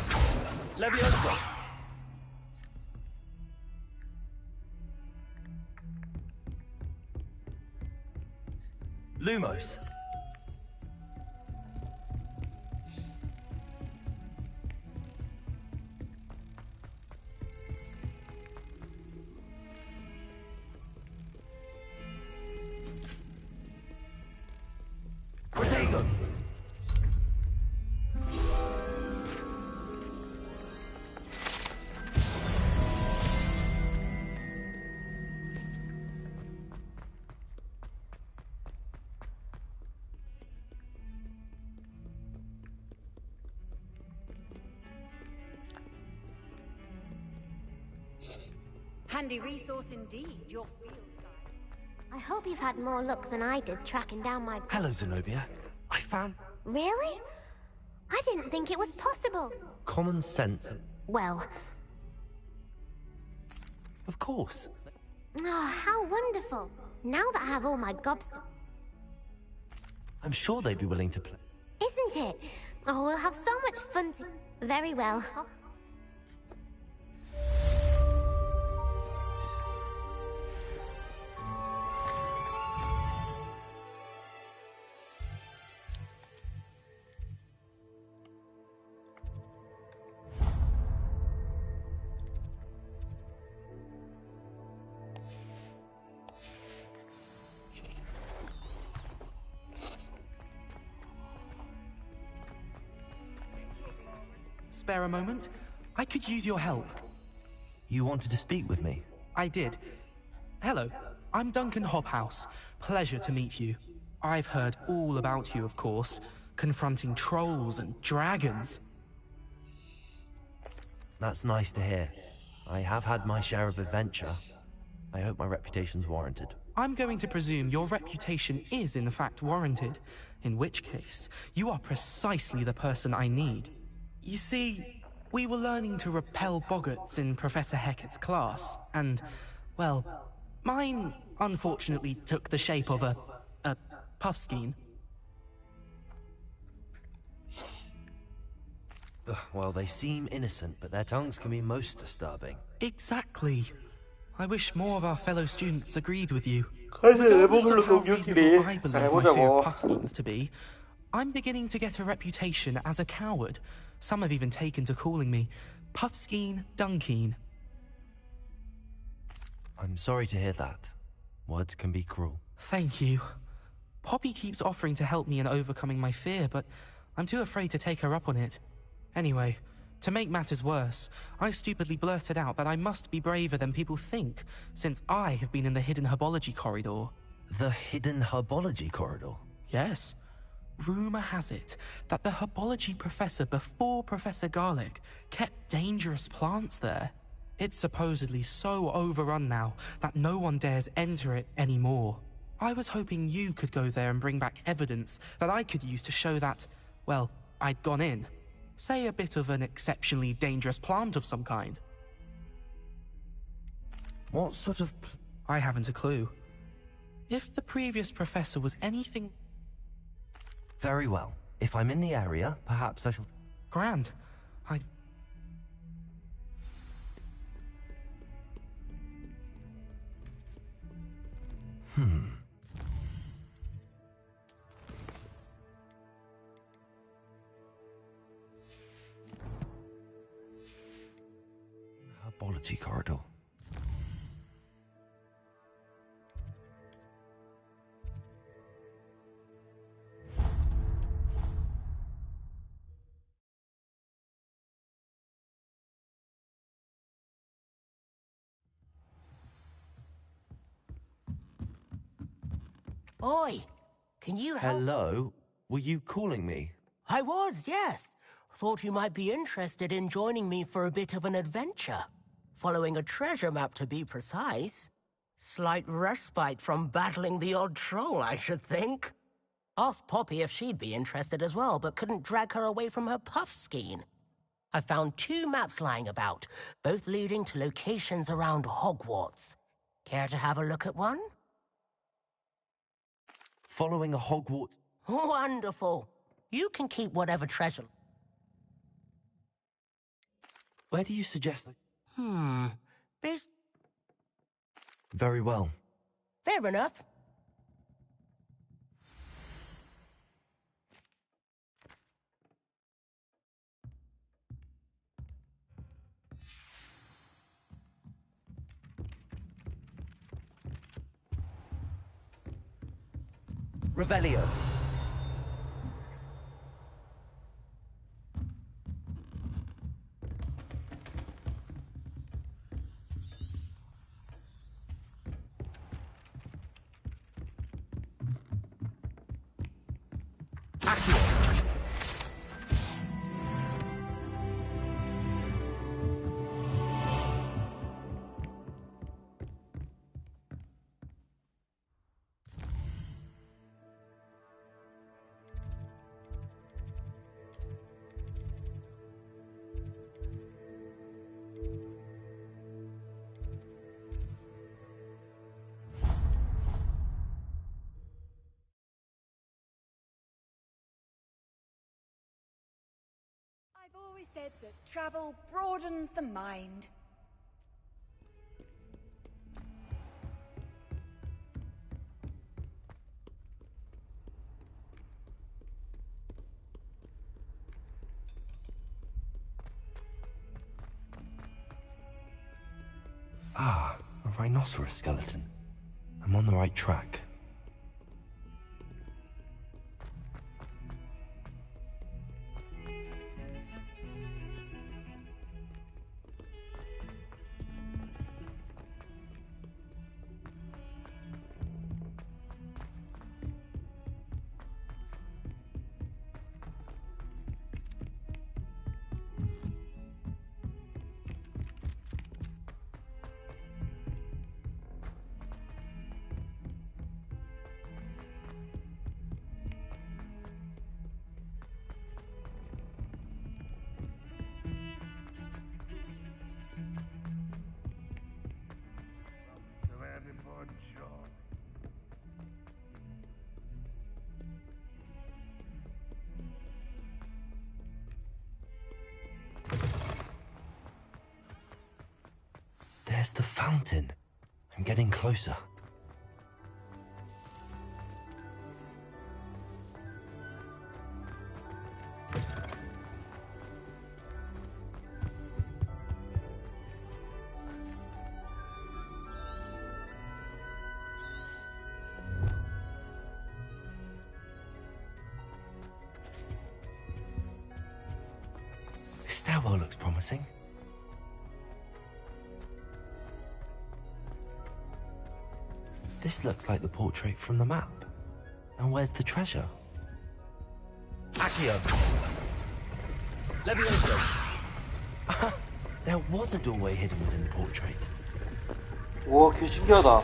Leviosa. Lumos. Protego. Handy resource indeed, your field guide. I hope you've had more luck than I did tracking down my... Hello, Zenobia. I found Really? I didn't think it was possible. common sense. Well... Of course. Oh, how wonderful. Now that I have all my gobs... I'm sure they'd be willing to play. Isn't it? Oh, we'll have so much fun Very well. Spare a moment? I could use your help. You wanted to speak with me? I did. Hello, I'm Duncan Hobhouse. Pleasure to meet you. I've heard all about you, of course, confronting trolls and dragons. That's nice to hear. I have had my share of adventure. I hope my reputation's warranted. I'm going to presume your reputation is in fact warranted, in which case, you are precisely the person I need. You see, we were learning to repel boggarts in Professor Hecat's class, and, well, mine unfortunately took the shape of a puffskein. Well, they seem innocent, but their tongues can be most disturbing. Exactly. I wish more of our fellow students agreed with you. 사실 Regardless of how 내복을 reasonable I 잘 believe my fear 해보자고. of puffskeins to be, I'm beginning to get a reputation as a coward. Some have even taken to calling me Puffskein Dunkeen. I'm sorry to hear that. Words can be cruel. Thank you. Poppy keeps offering to help me in overcoming my fear, but I'm too afraid to take her up on it. Anyway, to make matters worse, I stupidly blurted out that I must be braver than people think, since I have been in the hidden herbology corridor. The hidden herbology corridor? Yes. Rumor has it that the herbology professor before Professor Garlic kept dangerous plants there. It's supposedly so overrun now that no one dares enter it anymore. I was hoping you could go there and bring back evidence that I could use to show that, well, I'd gone in. Say a bit of an exceptionally dangerous plant of some kind. What sort of... I haven't a clue. If the previous professor was anything... Very well. If I'm in the area, perhaps I shall... Grand. Herbology corridor. Oi, can you help? Hello? Were you calling me? I was, yes. Thought you might be interested in joining me for a bit of an adventure. Following a treasure map, to be precise. Slight respite from battling the odd troll, I should think. Asked Poppy if she'd be interested as well, but couldn't drag her away from her puff skein. I found 2 maps lying about, both leading to locations around Hogwarts. Care to have a look at one? Following a Hogwarts... Wonderful. You can keep whatever treasure... Where do you suggest that... Very well. Fair enough. Revelio. I've always said that travel broadens the mind. Ah, a rhinoceros skeleton. I'm on the right track. There's the fountain. I'm getting closer. This stairwell looks promising. This looks like the portrait from the map. And where's the treasure? Accio! Levioso! There was a doorway hidden within the portrait. 우와, 개 신기하다.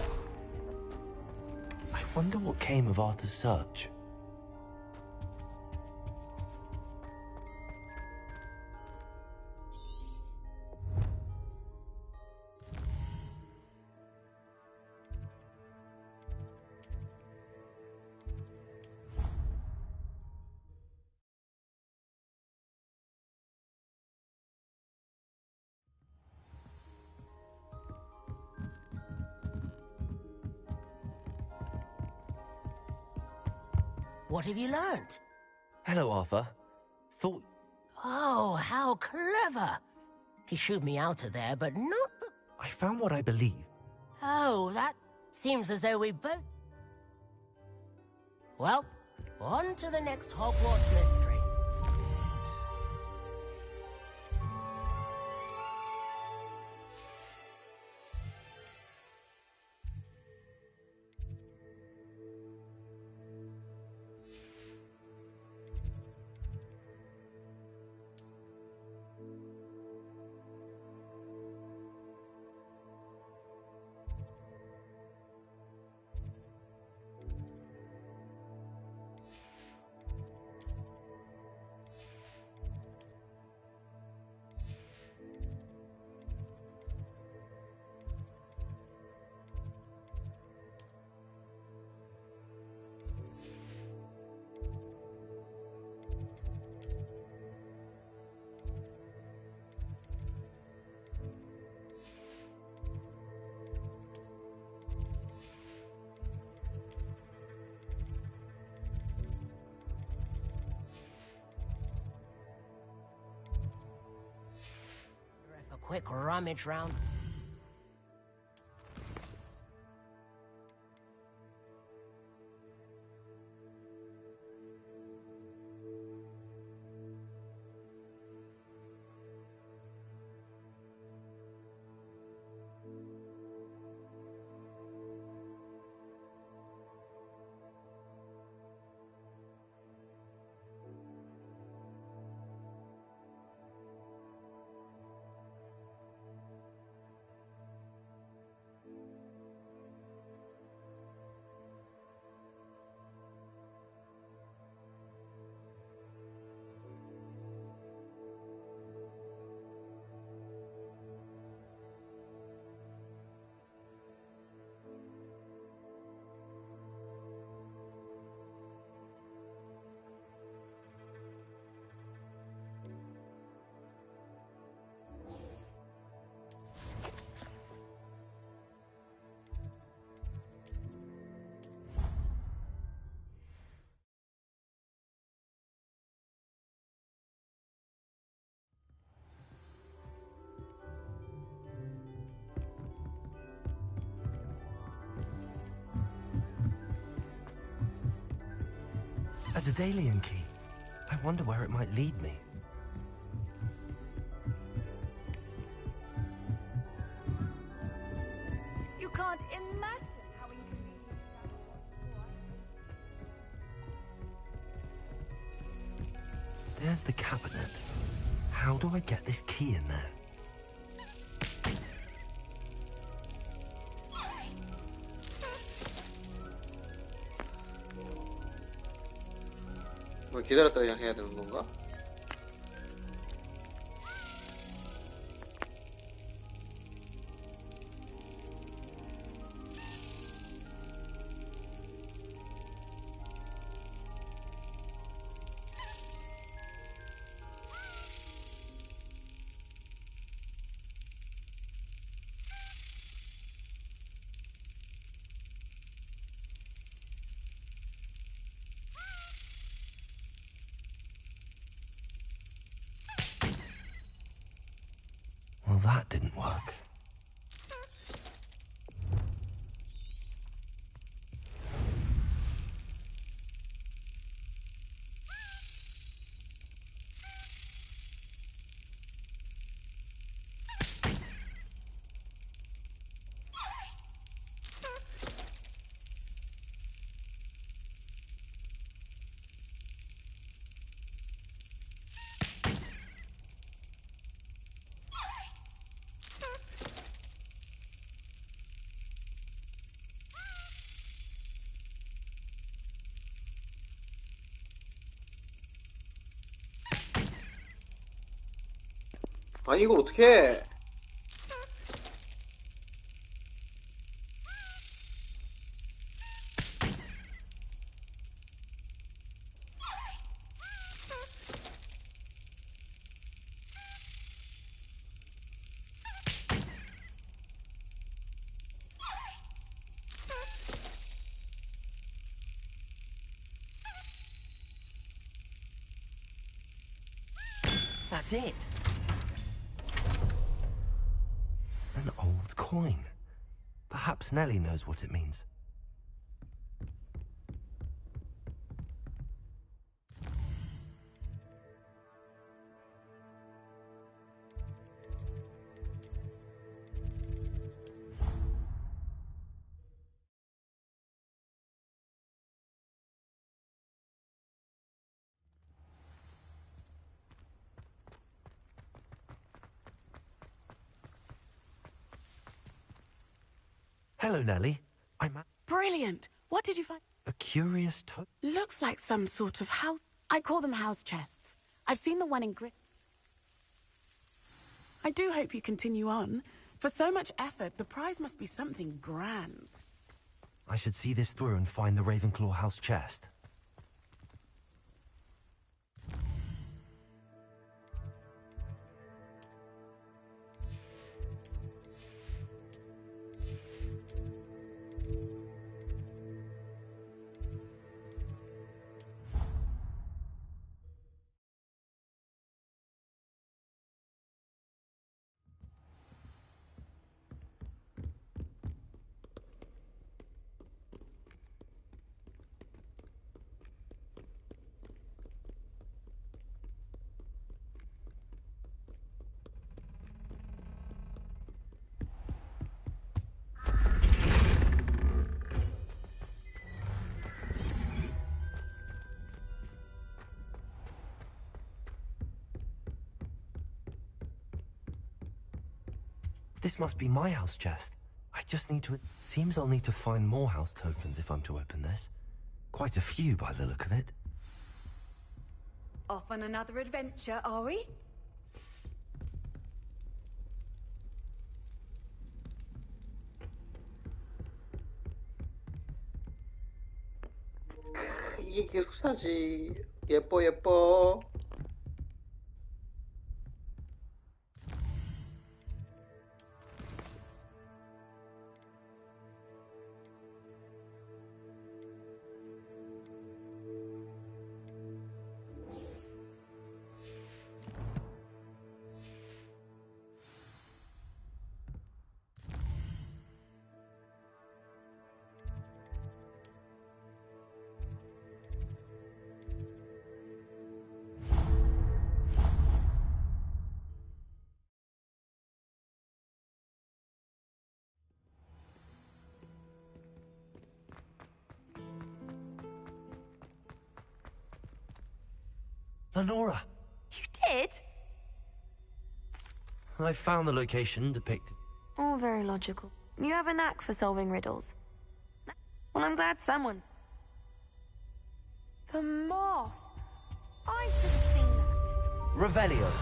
I wonder what came of Arthur's search. What have you learned? Hello, Arthur. Thought... Oh, how clever! He shooed me out of there, but not... I found what I believe. Oh, that seems as though we both... Well, on to the next Hogwarts mystery. A quick rummage round. A Daedalian key. I wonder where it might lead me. You can't imagine how inconvenient There's the cabinet. How do I get this key in there? 뭐 기다렸다 그냥 해야 되는 건가? Well, that didn't work. 아니 이걸 어떻게 해? That's it. An old coin. Perhaps Nellie knows what it means. Hello, Nellie. Brilliant. What did you find? A curious Looks like some sort of house. I call them house chests. I've seen the one in Grit. I do hope you continue on. For so much effort, the prize must be something grand. I should see this through and find the Ravenclaw house chest. This must be my house chest. I just need to... Seems I'll need to find more house tokens if I'm to open this. Quite a few by the look of it. Off on another adventure, are we? 이게 계속 사지. 예뻐 예뻐. Lenora! You did? I found the location depicted. All very logical. You have a knack for solving riddles. Well, I'm glad someone... The moth! I should have seen that. Revelio.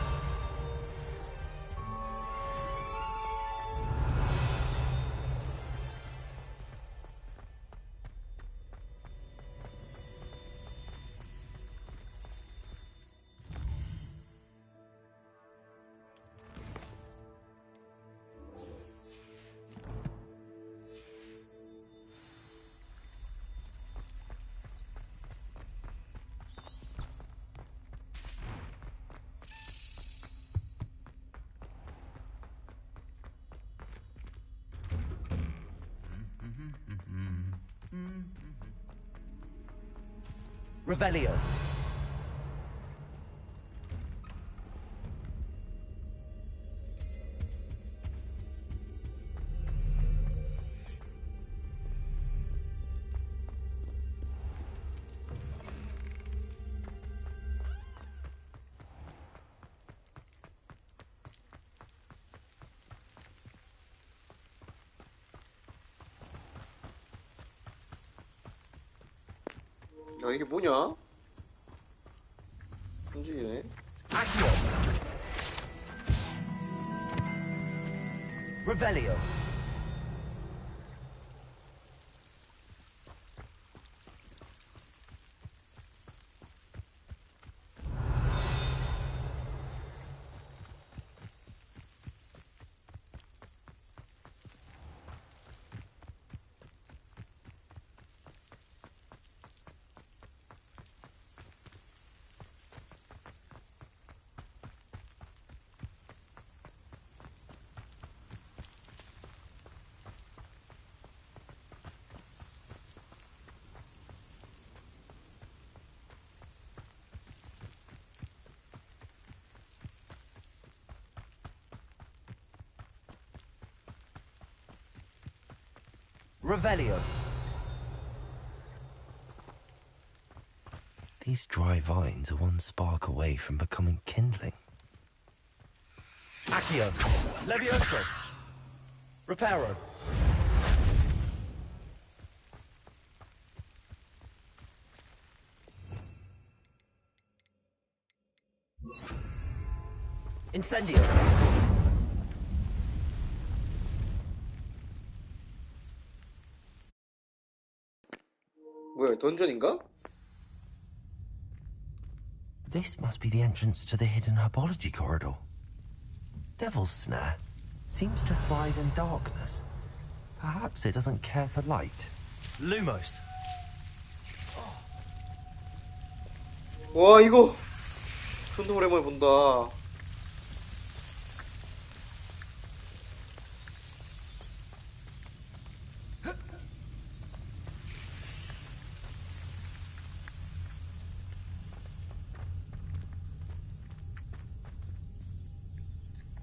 Revelio. 야 이게 뭐냐? 움직이네. Revelio. Revelio. These dry vines are one spark away from becoming kindling. Accio. Levioso. Reparo. Incendio. 뭐야, 던전인가? This must be the entrance to the hidden herbology corridor. Devil's Snare seems to thrive in darkness. Perhaps it doesn't care for light. Lumos. 와, 이거 존나 오랜만에 본다.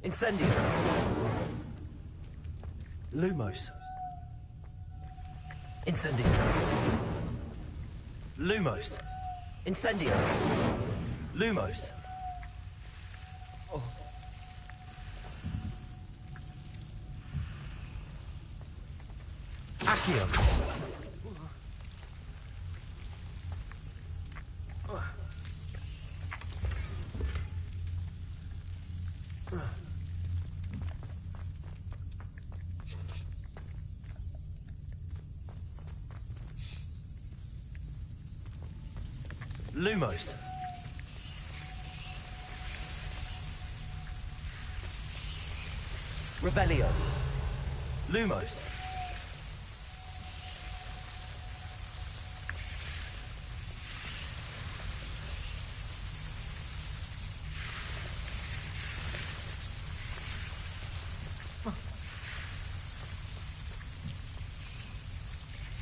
Incendio. Lumos. Incendio. Lumos. Incendio. Lumos. Oh. Accio. Lumos. Revelio. Lumos.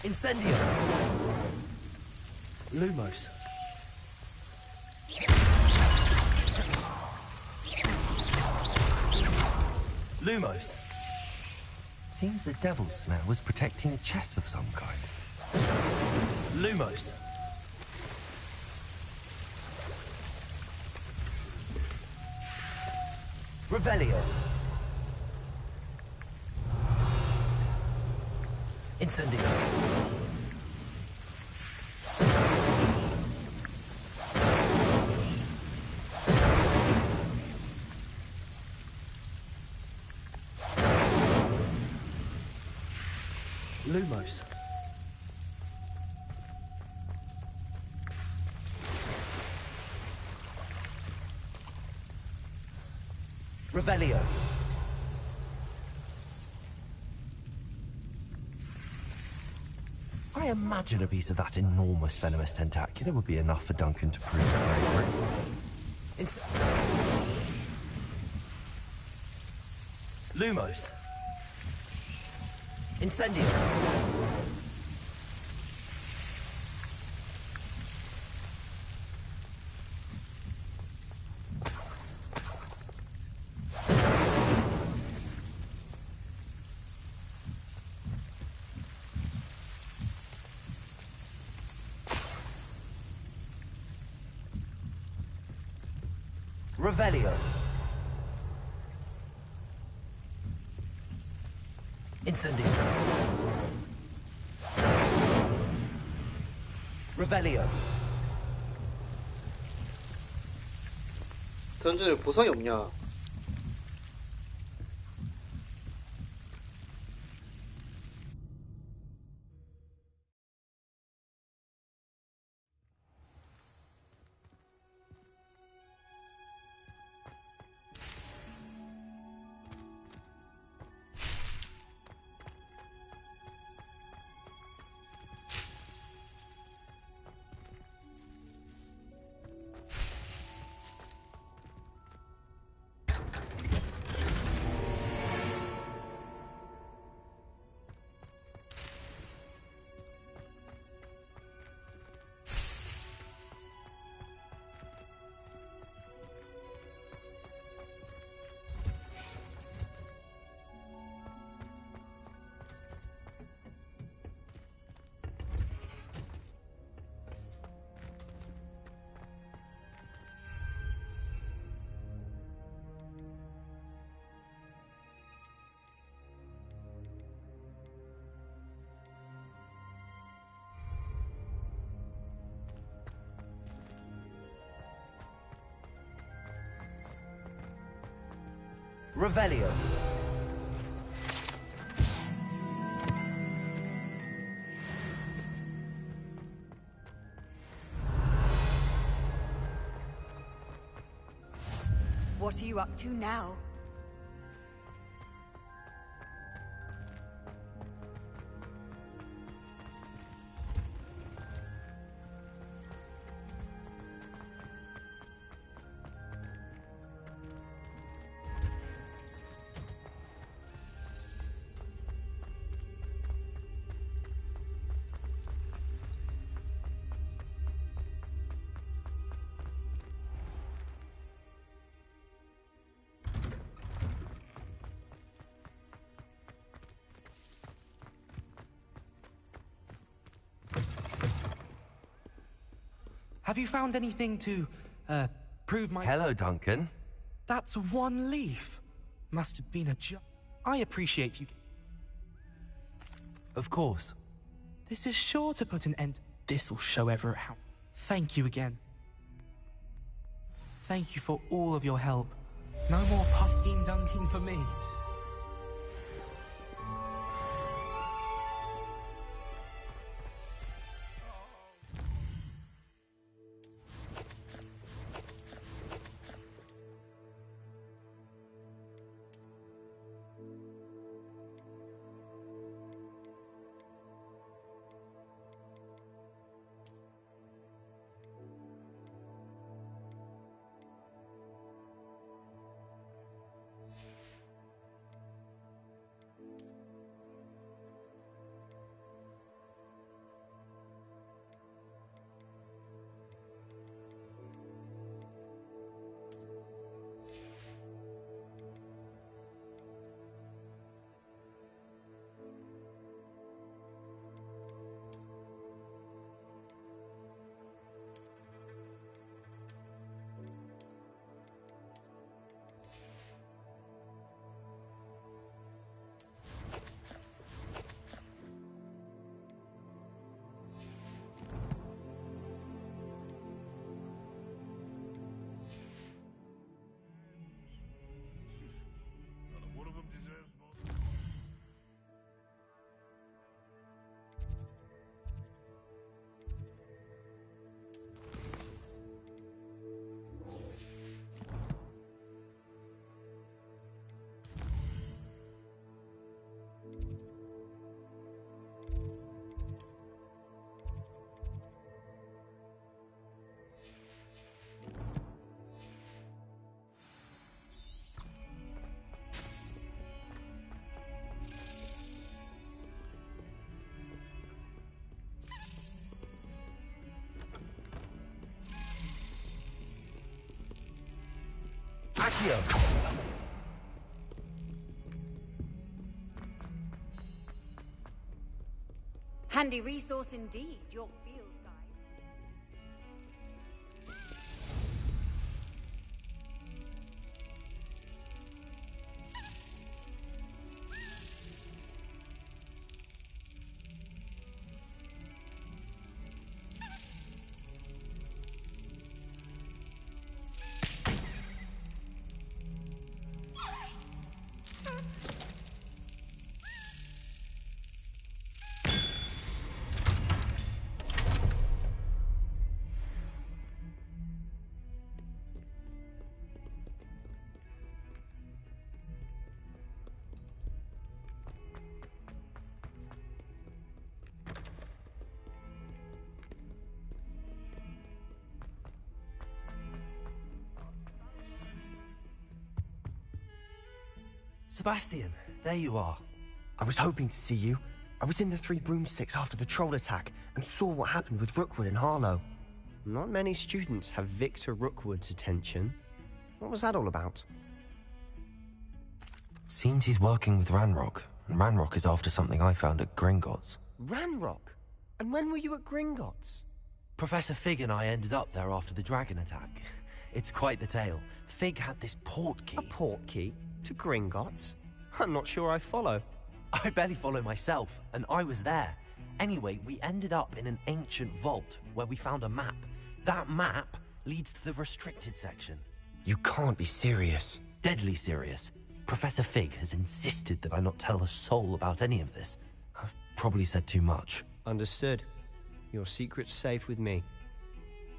Incendio. Lumos. Lumos. Seems the Devil's Snare was protecting a chest of some kind. Lumos. Revelio. Incendio. Lumos. Revelio. I imagine a piece of that enormous venomous tentacular would be enough for Duncan to prove her bravery. Lumos. Incendio. Revelio. Incendio. Revelio. 던전에 보상이 없냐? Revelio. What are you up to now? Have you found anything to, prove my... Hello, Duncan. That's one leaf. Must have been a I appreciate you. Of course. This is sure to put an end. This'll show Everett how. Thank you again. Thank you for all of your help. No more puffskein dunking for me. One of them deserves more. Accio! Handy resource indeed, your field guide. Sebastian, there you are. I was hoping to see you. I was in the Three Broomsticks after the troll attack and saw what happened with Rookwood and Harlow. Not many students have Victor Rookwood's attention. What was that all about? Seems he's working with Ranrock, and Ranrock is after something I found at Gringotts. Ranrock? And when were you at Gringotts? Professor Fig and I ended up there after the dragon attack. It's quite the tale. Fig had this port key. A port key? To Gringotts? I'm not sure I follow. I barely follow myself, and I was there. Anyway, we ended up in an ancient vault where we found a map. That map leads to the restricted section. You can't be serious. Deadly serious. Professor Fig has insisted that I not tell a soul about any of this. I've probably said too much. Understood. Your secret's safe with me.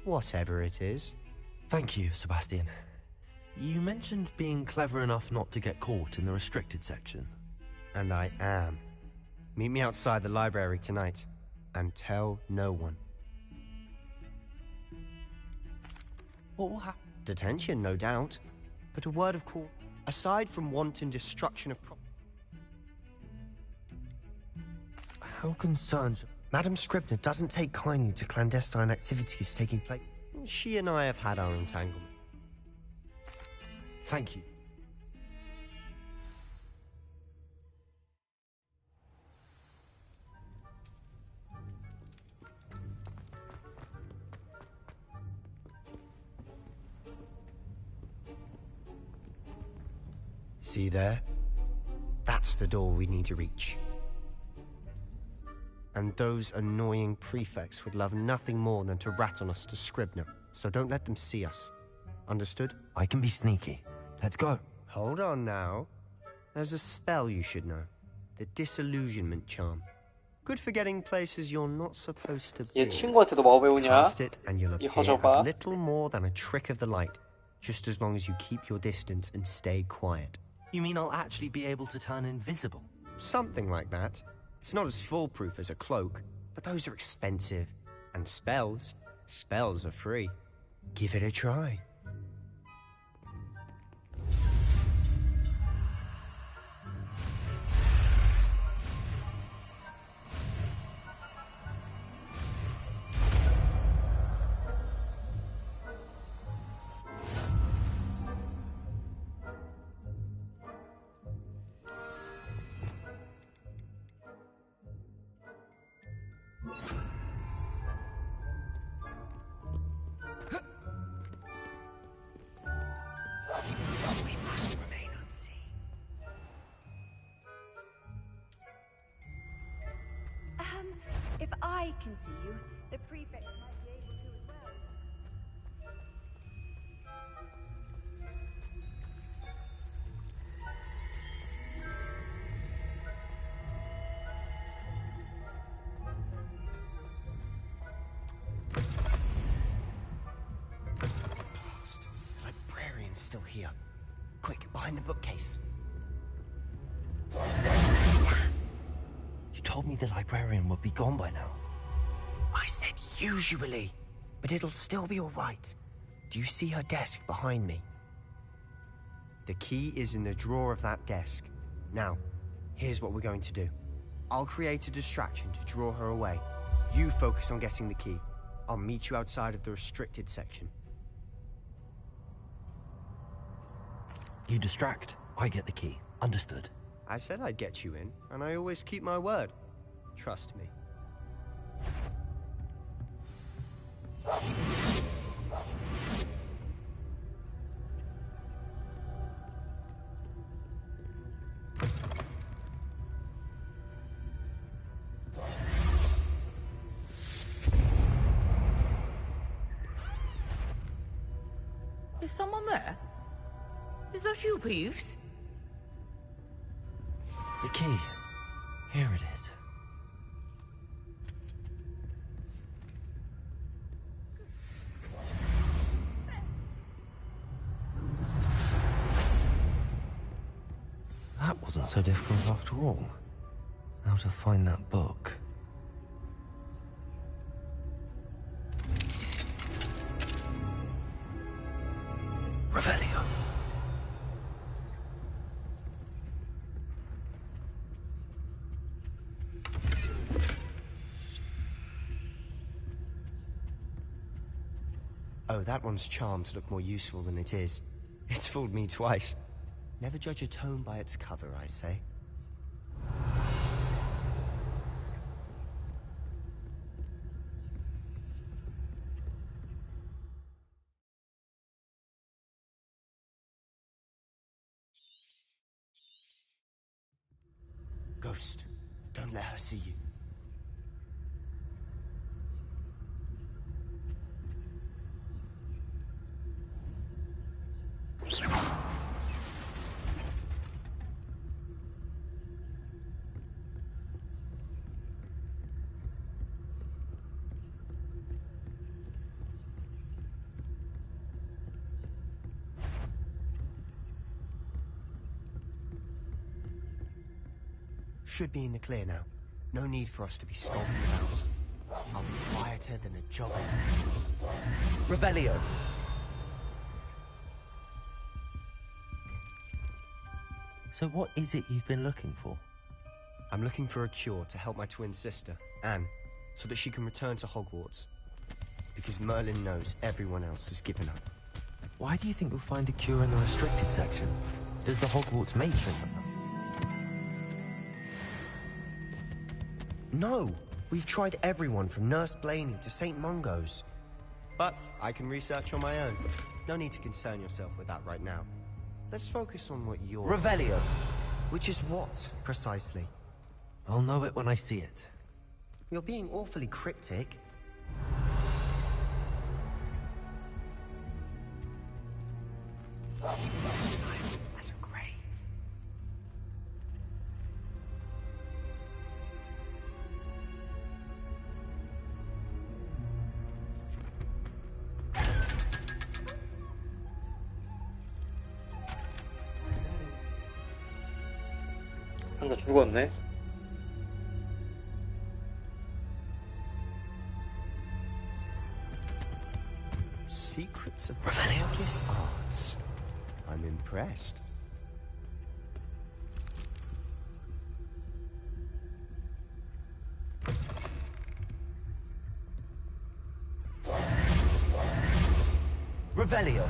Whatever it is. Thank you, Sebastian. You mentioned being clever enough not to get caught in the restricted section. And I am. Meet me outside the library tonight. And tell no one. What will happen? Detention, no doubt. But a word of caution. Aside from wanton destruction of property. How concerned... Madam Scribner doesn't take kindly to clandestine activities taking place. She and I have had our entanglement. Thank you. See there? That's the door we need to reach. And those annoying prefects would love nothing more than to rat on us to Scribner, so don't let them see us. Understood? I can be sneaky. Let's go. Hold on now. There's a spell you should know. The disillusionment charm. Good for getting places you're not supposed to be. 얘 친구한테도 마법 배우냐? Cast it and you'll 이 appear as 허접아. little more than a trick of the light, just as long as you keep your distance and stay quiet. You mean I'll actually be able to turn invisible? Something like that. It's not as foolproof as a cloak, but those are expensive. And spells are free. Give it a try. If I can see you, the prefect might be able to as well. Blast. The librarian's still here. Quick, behind the bookcase. You told me the librarian would be gone by now. I said usually, but it'll still be all right. Do you see her desk behind me? The key is in the drawer of that desk. Now, here's what we're going to do. I'll create a distraction to draw her away. You focus on getting the key. I'll meet you outside of the restricted section. You distract, I get the key. Understood. I said I'd get you in, and I always keep my word. Trust me. Is someone there? Is that you, Peeves? The key. Here it is. That wasn't so difficult after all. Now to find that book. Revelio. Oh, that one's charmed to look more useful than it is. It's fooled me twice. Never judge a tome by its cover, I say. Ghost, don't let her see you. should be in the clear now. No need for us to be skulking about. I'll be quieter than a jogger. Revelio. So what is it you've been looking for? I'm looking for a cure to help my twin sister, Anne, so that she can return to Hogwarts. Because Merlin knows everyone else has given up. Why do you think you'll find a cure in the restricted section? Does the Hogwarts matron? No! We've tried everyone from Nurse Blaney to St. Mungo's. But I can research on my own. No need to concern yourself with that right now. Let's focus on what you're... Revelio. Which is what, precisely? I'll know it when I see it. You're being awfully cryptic. Silent as a grave. 상자 죽었네. Secrets of the darkest arts. I'm impressed. Revelio.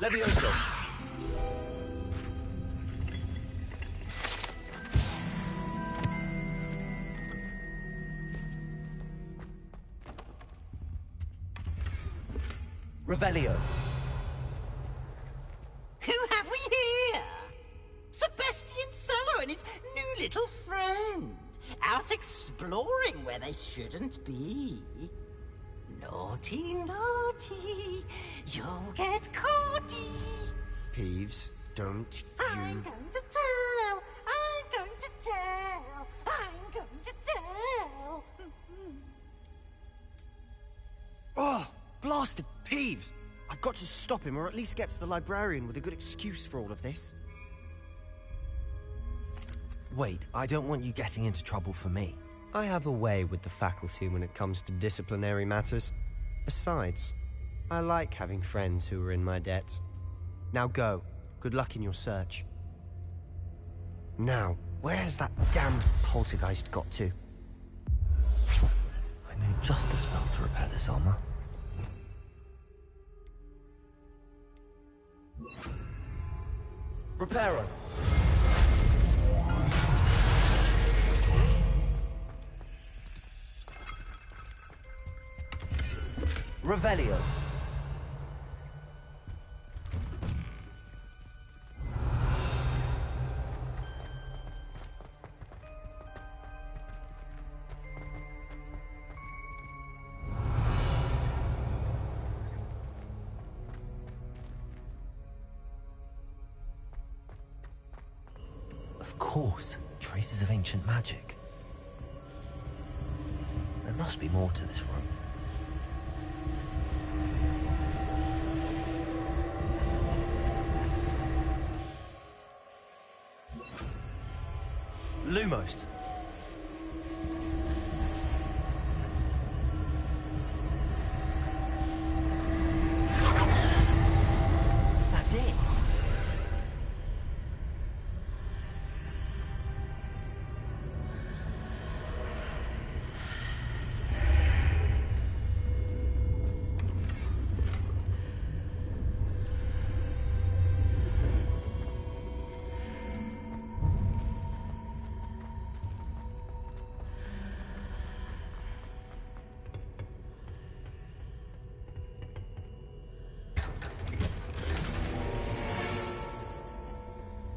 Levioso. Revelio. Who have we here? Sebastian Cello and his new little friend. Out exploring where they shouldn't be. Naughty, naughty. You'll get caughty. Peeves, don't I'm going to tell. I'm going to tell. I'm going to tell. Oh, blasted Peeves! I've got to stop him, or at least get to the librarian with a good excuse for all of this. Wait, I don't want you getting into trouble for me. I have a way with the faculty when it comes to disciplinary matters. Besides, I like having friends who are in my debt. Now go. Good luck in your search. Now, where's that damned poltergeist got to? I know just the spell to repair this armor. Reparo. Revelio. Of course, traces of ancient magic. There must be more to this room. Lumos. That's it.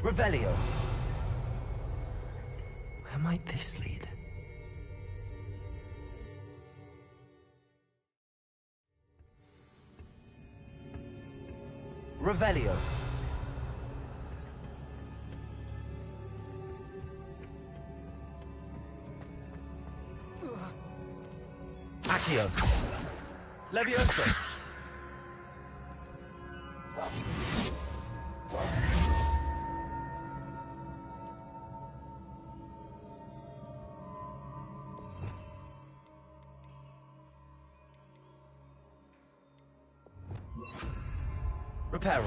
Revelio. Where might this lead? Revelio. Accio. Levioso. Reparo.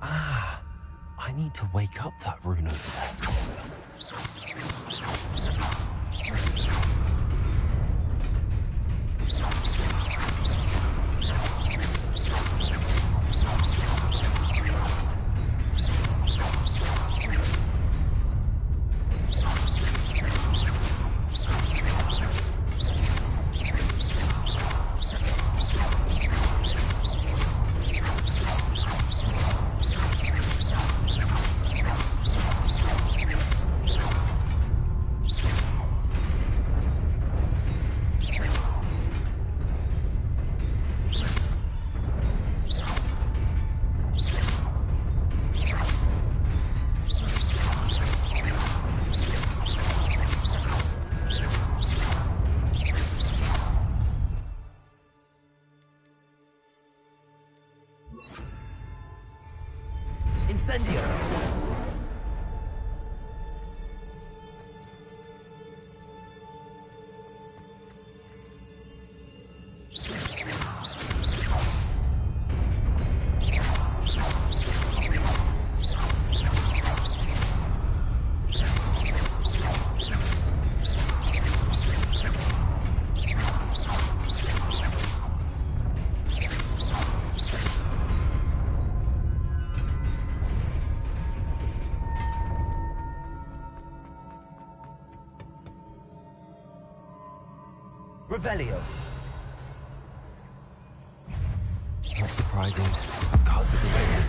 Ah, I need to wake up that rune over there. Incendio! Revelio. Not surprising. Cards at the ready.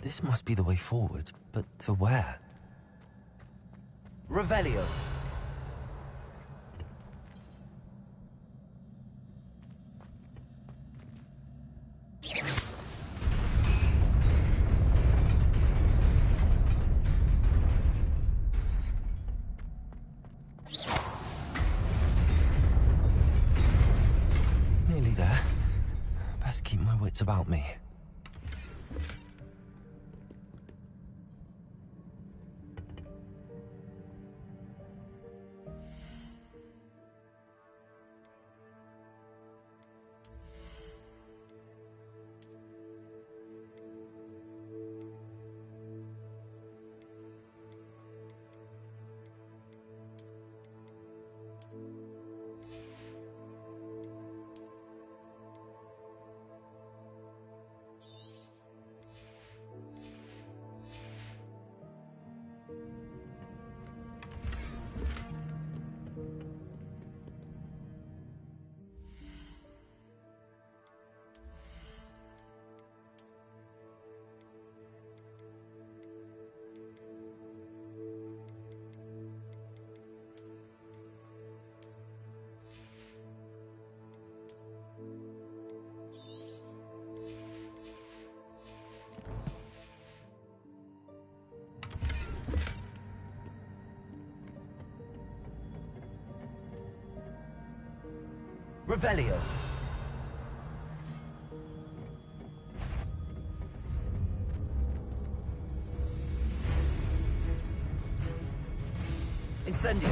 This must be the way forward, but to where? Revelio. Nearly there. Best keep my wits about me. Revelio. Incendio.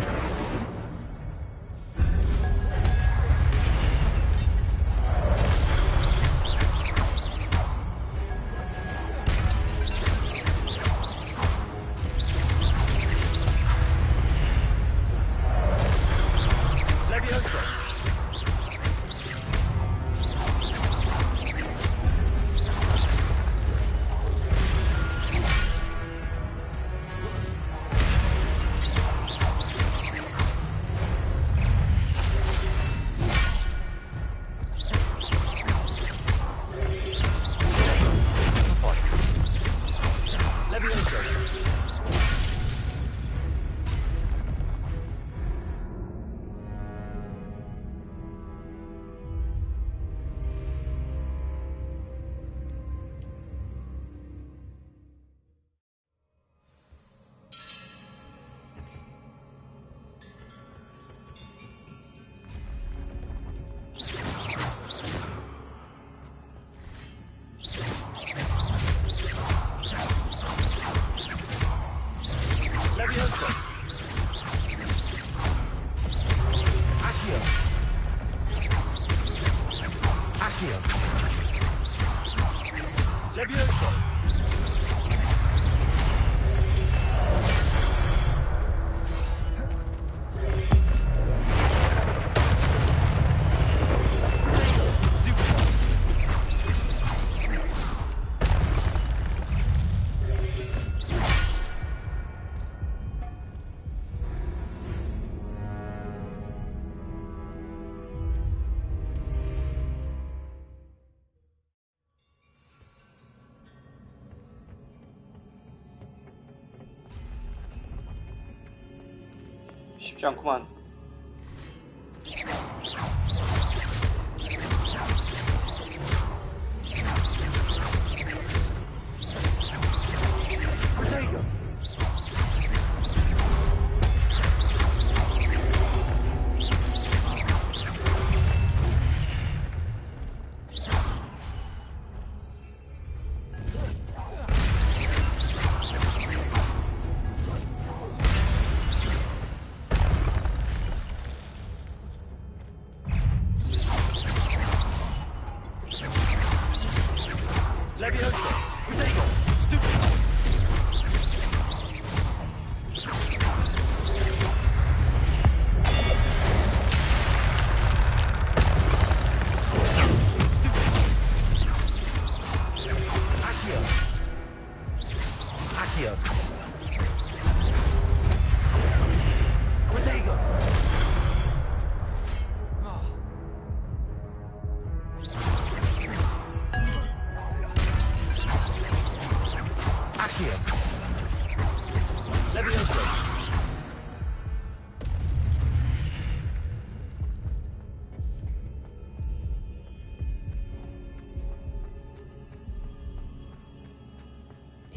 쉽지 않구만.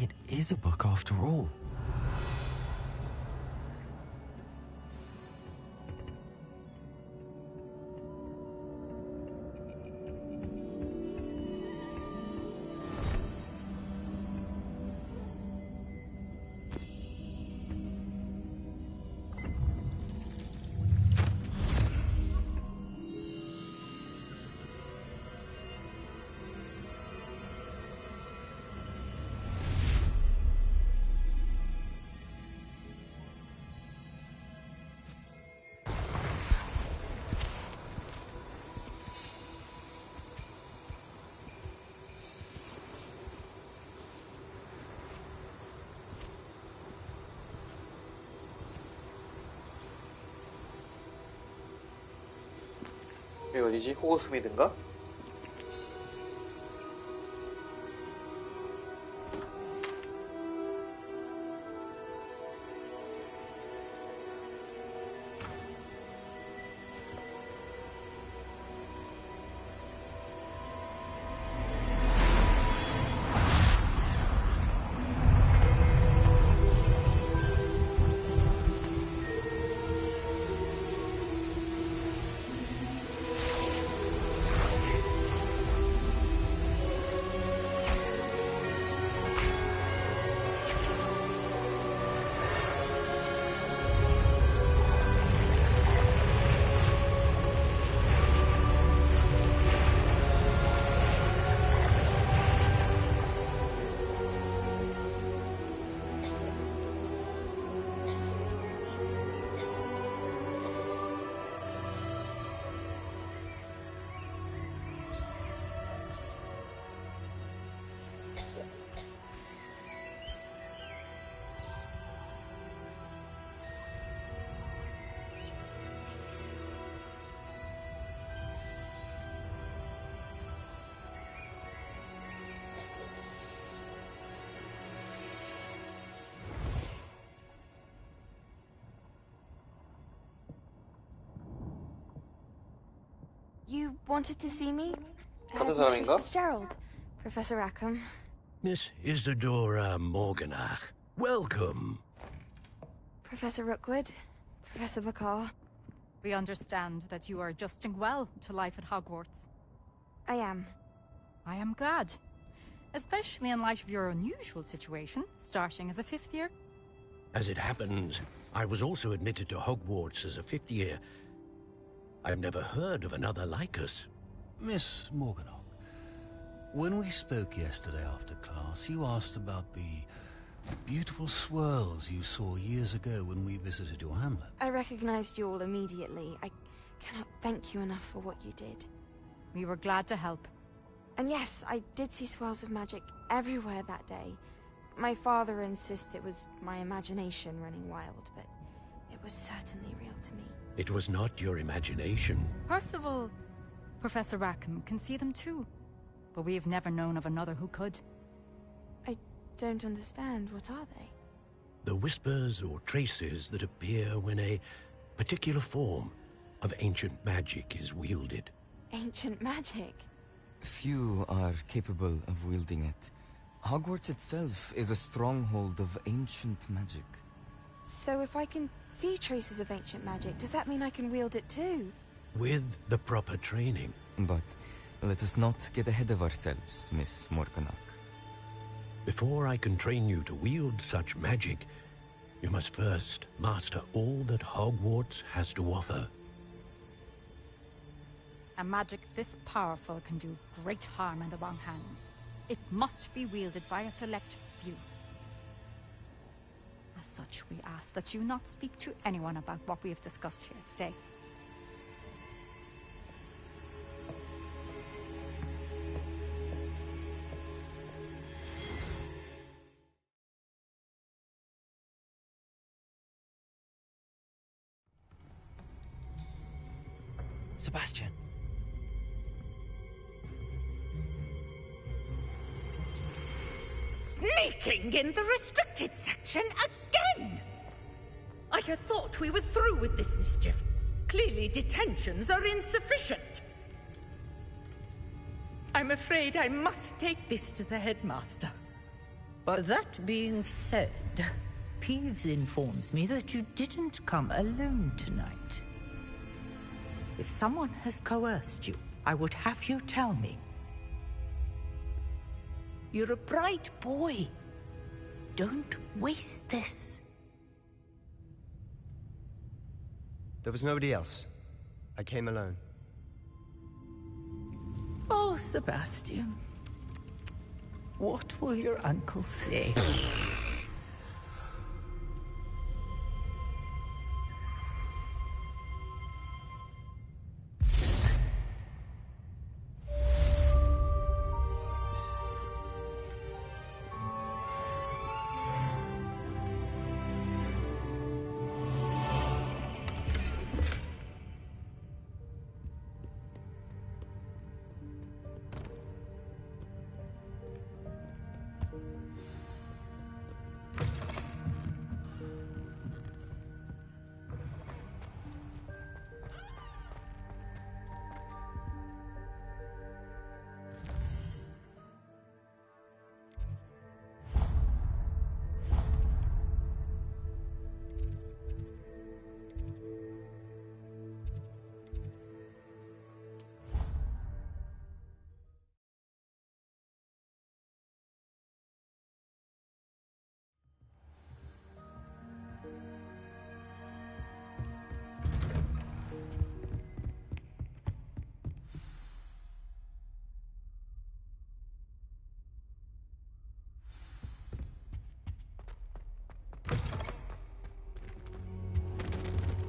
It is a book after all. 여기 어디지? 호그스미드인가? You wanted to see me? 같은 Miss 사람인가? Fitzgerald, Professor Rackham. Miss Isadora Morganach, welcome. Professor Rookwood, Professor Bakar. We understand that you are adjusting well to life at Hogwarts. I am. I am glad. Especially in light of your unusual situation, starting as a 5th year. As it happens, I was also admitted to Hogwarts as a 5th year. I've never heard of another like us. Miss Morganach, when we spoke yesterday after class, you asked about the beautiful swirls you saw years ago when we visited your hamlet. I recognized you all immediately. I cannot thank you enough for what you did. We were glad to help. And yes, I did see swirls of magic everywhere that day. My father insists it was my imagination running wild, but it was certainly real to me. It was not your imagination. Percival, Professor Rackham can see them too. But we have never known of another who could. I don't understand. What are they? The whispers or traces that appear when a particular form of ancient magic is wielded. Ancient magic? Few are capable of wielding it. Hogwarts itself is a stronghold of ancient magic. So if I can see traces of ancient magic, does that mean I can wield it too? With the proper training. But let us not get ahead of ourselves, Miss Morganach. Before I can train you to wield such magic, you must first master all that Hogwarts has to offer. A magic this powerful can do great harm in the wrong hands. It must be wielded by a select few. As such, we ask that you not speak to anyone about what we have discussed here today. Sebastian. Sneaking in the restricted section again! I had thought we were through with this mischief. Clearly detentions are insufficient. I'm afraid I must take this to the headmaster. But that being said, Peeves informs me that you didn't come alone tonight. If someone has coerced you, I would have you tell me. You're a bright boy. Don't waste this. There was nobody else. I came alone. Oh, Sebastian. What will your uncle say?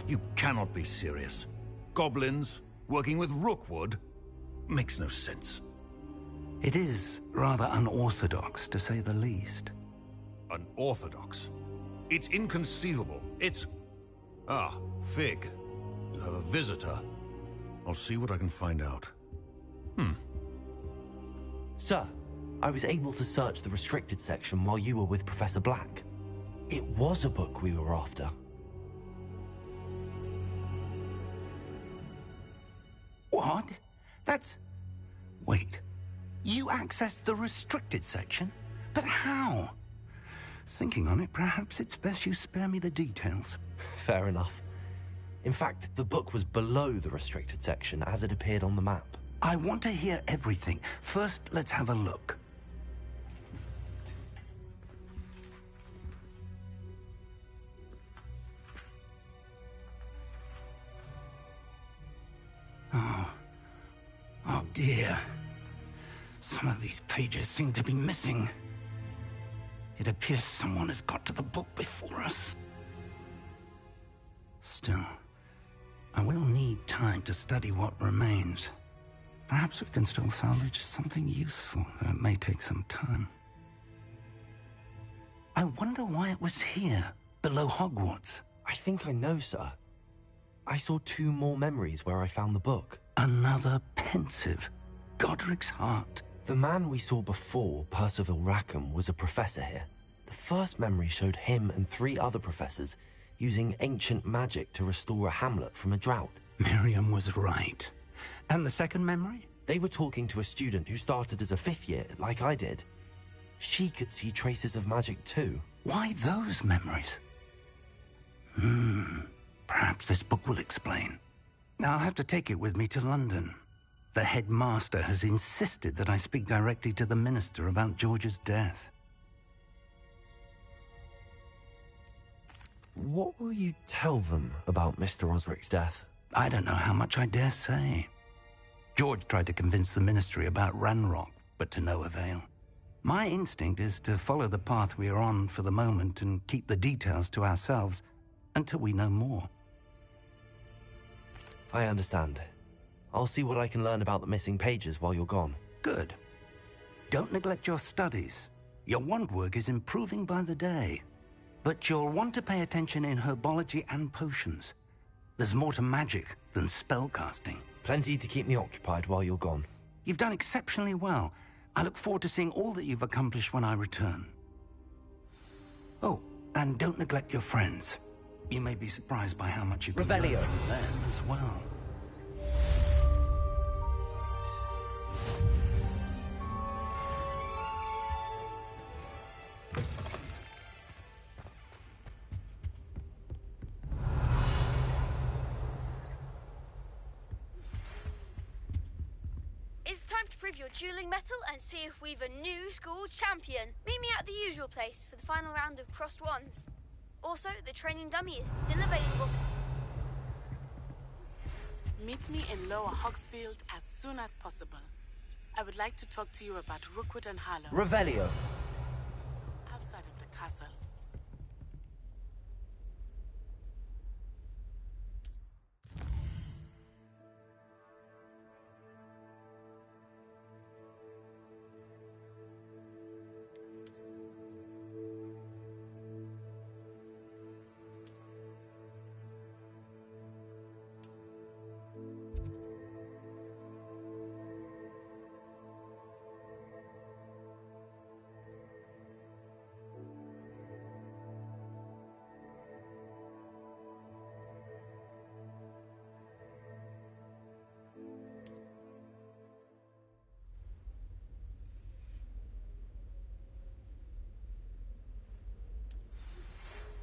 You cannot be serious. Goblins working with Rookwood? Makes no sense. It is rather unorthodox, to say the least. Unorthodox? It's inconceivable. It's... Ah, Fig. You have a visitor. I'll see what I can find out. Sir, I was able to search the restricted section while you were with Professor Black. It was a book we were after. What? That's... Wait. You accessed the restricted section? But how? Thinking on it, perhaps it's best you spare me the details. Fair enough. In fact, the book was below the restricted section as it appeared on the map. I want to hear everything. First, let's have a look. Oh dear. Some of these pages seem to be missing. It appears someone has got to the book before us. Still, I will need time to study what remains. Perhaps we can still salvage something useful, though it may take some time. I wonder why it was here, below Hogwarts. I think I know, sir. I saw 2 more memories where I found the book. Another pensive. Godric's heart. The man we saw before, Percival Rackham, was a professor here. The first memory showed him and 3 other professors using ancient magic to restore a hamlet from a drought. Miriam was right. And the second memory? They were talking to a student who started as a 5th year, like I did. She could see traces of magic too. Why those memories? Perhaps this book will explain. I'll have to take it with me to London. The headmaster has insisted that I speak directly to the minister about George's death. What will you tell them about Mr. Osric's death? I don't know how much I dare say. George tried to convince the ministry about Ranrock, but to no avail. My instinct is to follow the path we are on for the moment and keep the details to ourselves until we know more. I understand. I'll see what I can learn about the missing pages while you're gone. Good. Don't neglect your studies. Your wand work is improving by the day. But you'll want to pay attention in herbology and potions. There's more to magic than spellcasting. Plenty to keep me occupied while you're gone. You've done exceptionally well. I look forward to seeing all that you've accomplished when I return. Oh, and don't neglect your friends. You may be surprised by how much you can learn from them as well. It's time to prove your dueling mettle and see if we've a new school champion. Meet me at the usual place for the final round of crossed wands. Also, the training dummy is still available. Meet me in Lower Hogsfield as soon as possible. I would like to talk to you about Rookwood and Harlow. Revelio. Outside of the castle.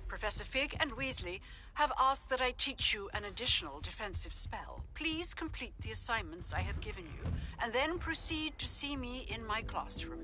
Professor Fig and Weasley have asked that I teach you an additional defensive spell. Please complete the assignments I have given you, and then proceed to see me in my classroom.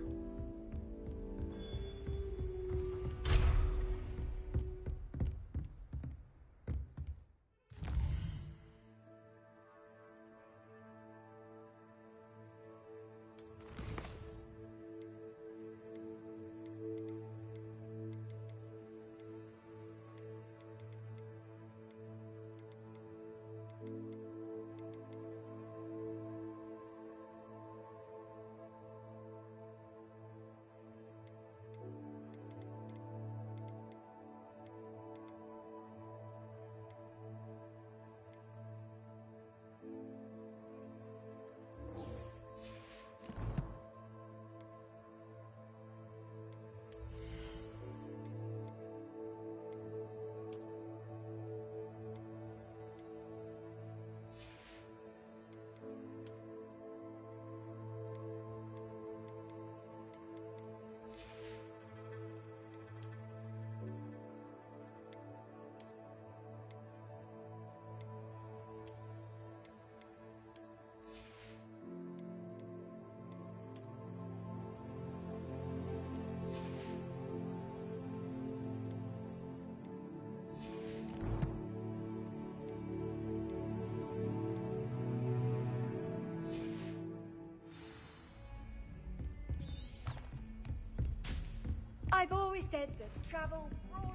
always said that travel broadly.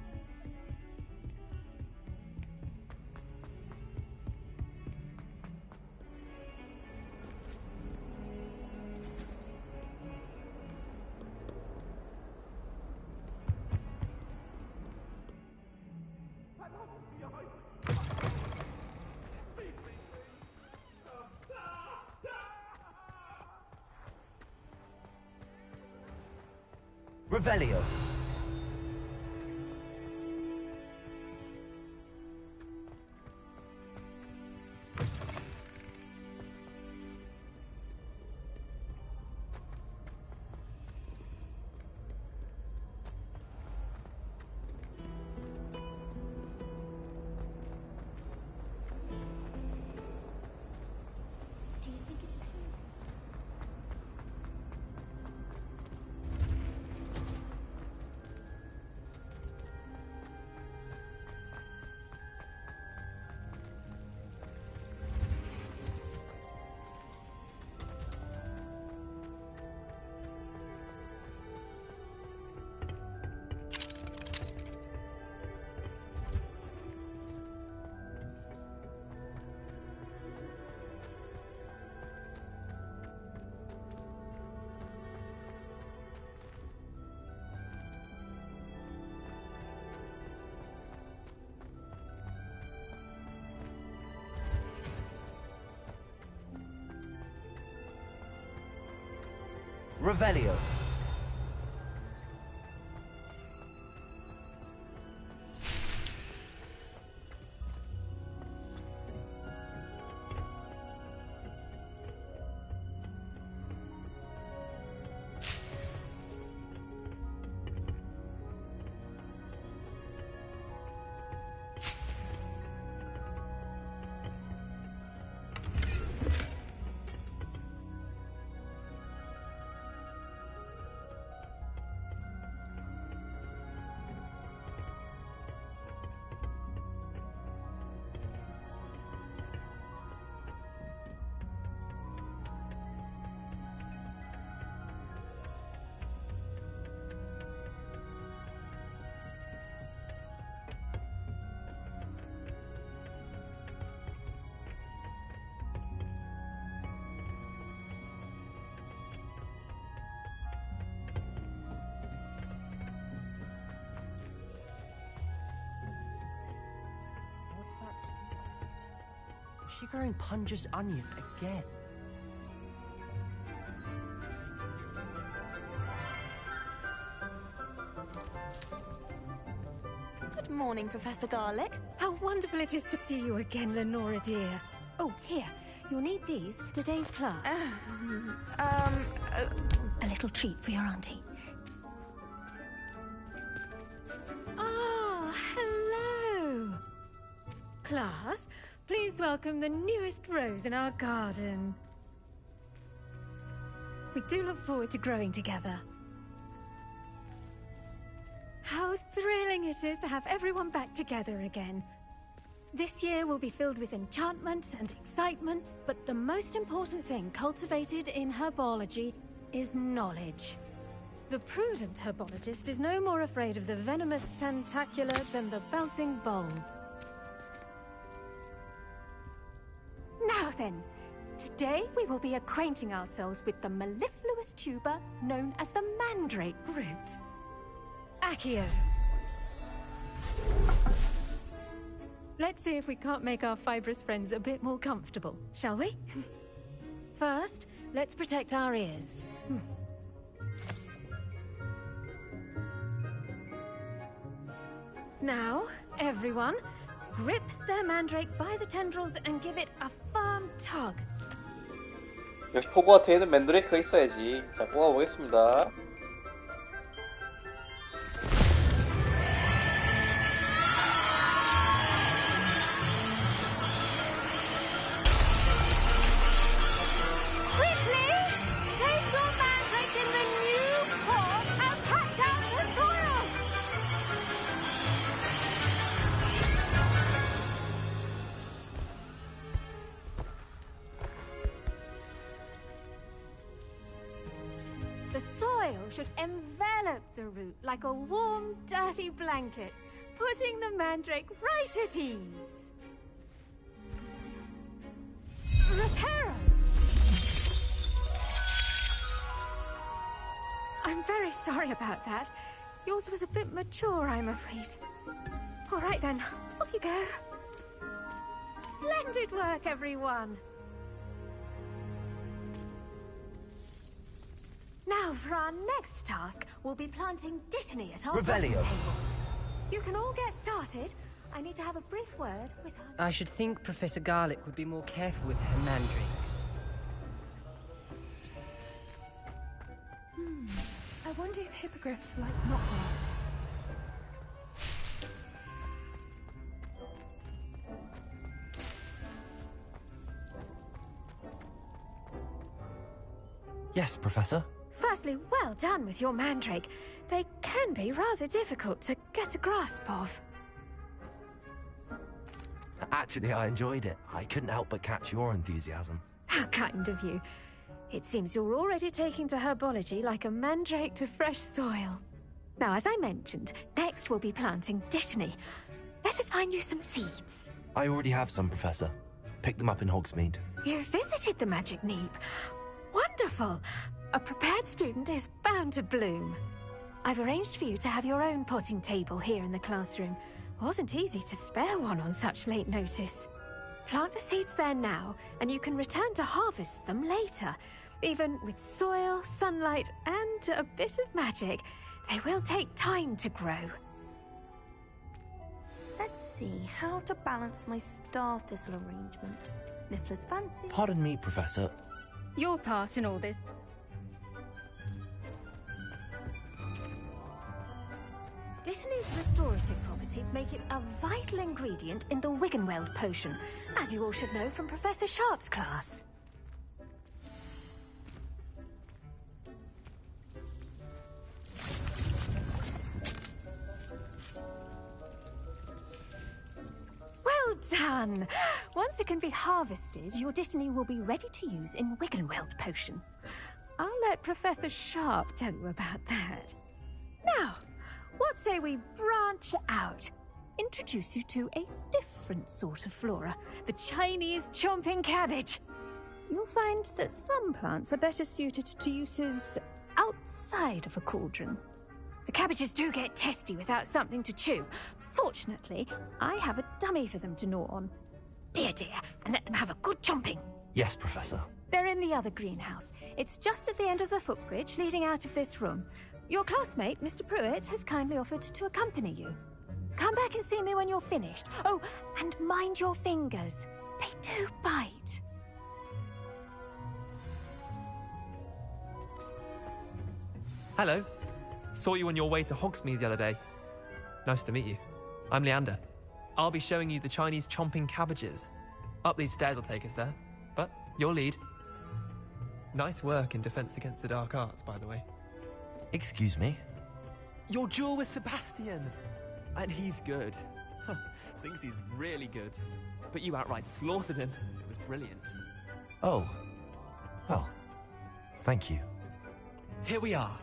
Revelio. Revelio. What's that? Is she growing Punja's onion again? Good morning, Professor Garlic. How wonderful it is to see you again, Lenora dear. Oh, here. You'll need these for today's class. A little treat for your auntie. Ah, hello. Class, please welcome the newest rose in our garden. We do look forward to growing together. How thrilling it is to have everyone back together again. This year will be filled with enchantment and excitement, but the most important thing cultivated in herbology is knowledge. The prudent herbologist is no more afraid of the venomous tentacula than the bouncing bowl. Now then, today we will be acquainting ourselves with the mellifluous tuber known as the mandrake root. Accio. Let's see if we can't make our fibrous friends a bit more comfortable, shall we? First, let's protect our ears. Now, everyone, grip their mandrake by the tendrils and give it a firm tug. 역시 호그와트에는 맨드레이크가 있어야지. 자, 뽑아보겠습니다. The soil should envelop the root like a warm, dirty blanket, putting the mandrake right at ease. Reparo! I'm very sorry about that. Yours was a bit mature, I'm afraid. All right then, off you go. Splendid work, everyone. Now, for our next task, we'll be planting Dittany at our Revelio. potting tables. You can all get started. I need to have a brief word with her. I should think Professor Garlick would be more careful with her mandrakes. I wonder if hippogriffs like knotgrass. Yes, Professor. Firstly, well done with your mandrake. They can be rather difficult to get a grasp of. Actually, I enjoyed it. I couldn't help but catch your enthusiasm. How kind of you. It seems you're already taking to herbology like a mandrake to fresh soil. Now, as I mentioned, next we'll be planting Dittany. Let us find you some seeds. I already have some, Professor. Picked them up in Hogsmeade. You visited the Magic Neep. Wonderful! A prepared student is bound to bloom. I've arranged for you to have your own potting table here in the classroom. Wasn't easy to spare one on such late notice. Plant the seeds there now, and you can return to harvest them later. Even with soil, sunlight, and a bit of magic, they will take time to grow. Let's see how to balance my star thistle arrangement. Mifflin's fancy. Pardon me, Professor. Your part in all this. Dittany's restorative properties make it a vital ingredient in the Wiggenweld potion, as you all should know from Professor Sharp's class. Well done! Once it can be harvested, your Dittany will be ready to use in Wiggenweld potion. I'll let Professor Sharp tell you about that. Now, what say we branch out? Introduce you to a different sort of flora, the Chinese chomping cabbage. You'll find that some plants are better suited to uses outside of a cauldron. The cabbages do get testy without something to chew. Fortunately, I have a dummy for them to gnaw on. Be a dear and let them have a good chomping. Yes, Professor. They're in the other greenhouse. It's just at the end of the footbridge leading out of this room. Your classmate, Mr. Pruitt, has kindly offered to accompany you. Come back and see me when you're finished. Oh, and mind your fingers. They do bite. Hello. Saw you on your way to Hogsmeade the other day. Nice to meet you. I'm Leander. I'll be showing you the Chinese chomping cabbages. Up these stairs will take us there, but your lead. Nice work in Defense Against the Dark Arts, by the way. Excuse me? Your duel with Sebastian! And he's good. Thinks he's really good. But you outright slaughtered him. It was brilliant. Oh. Well, thank you. Here we are.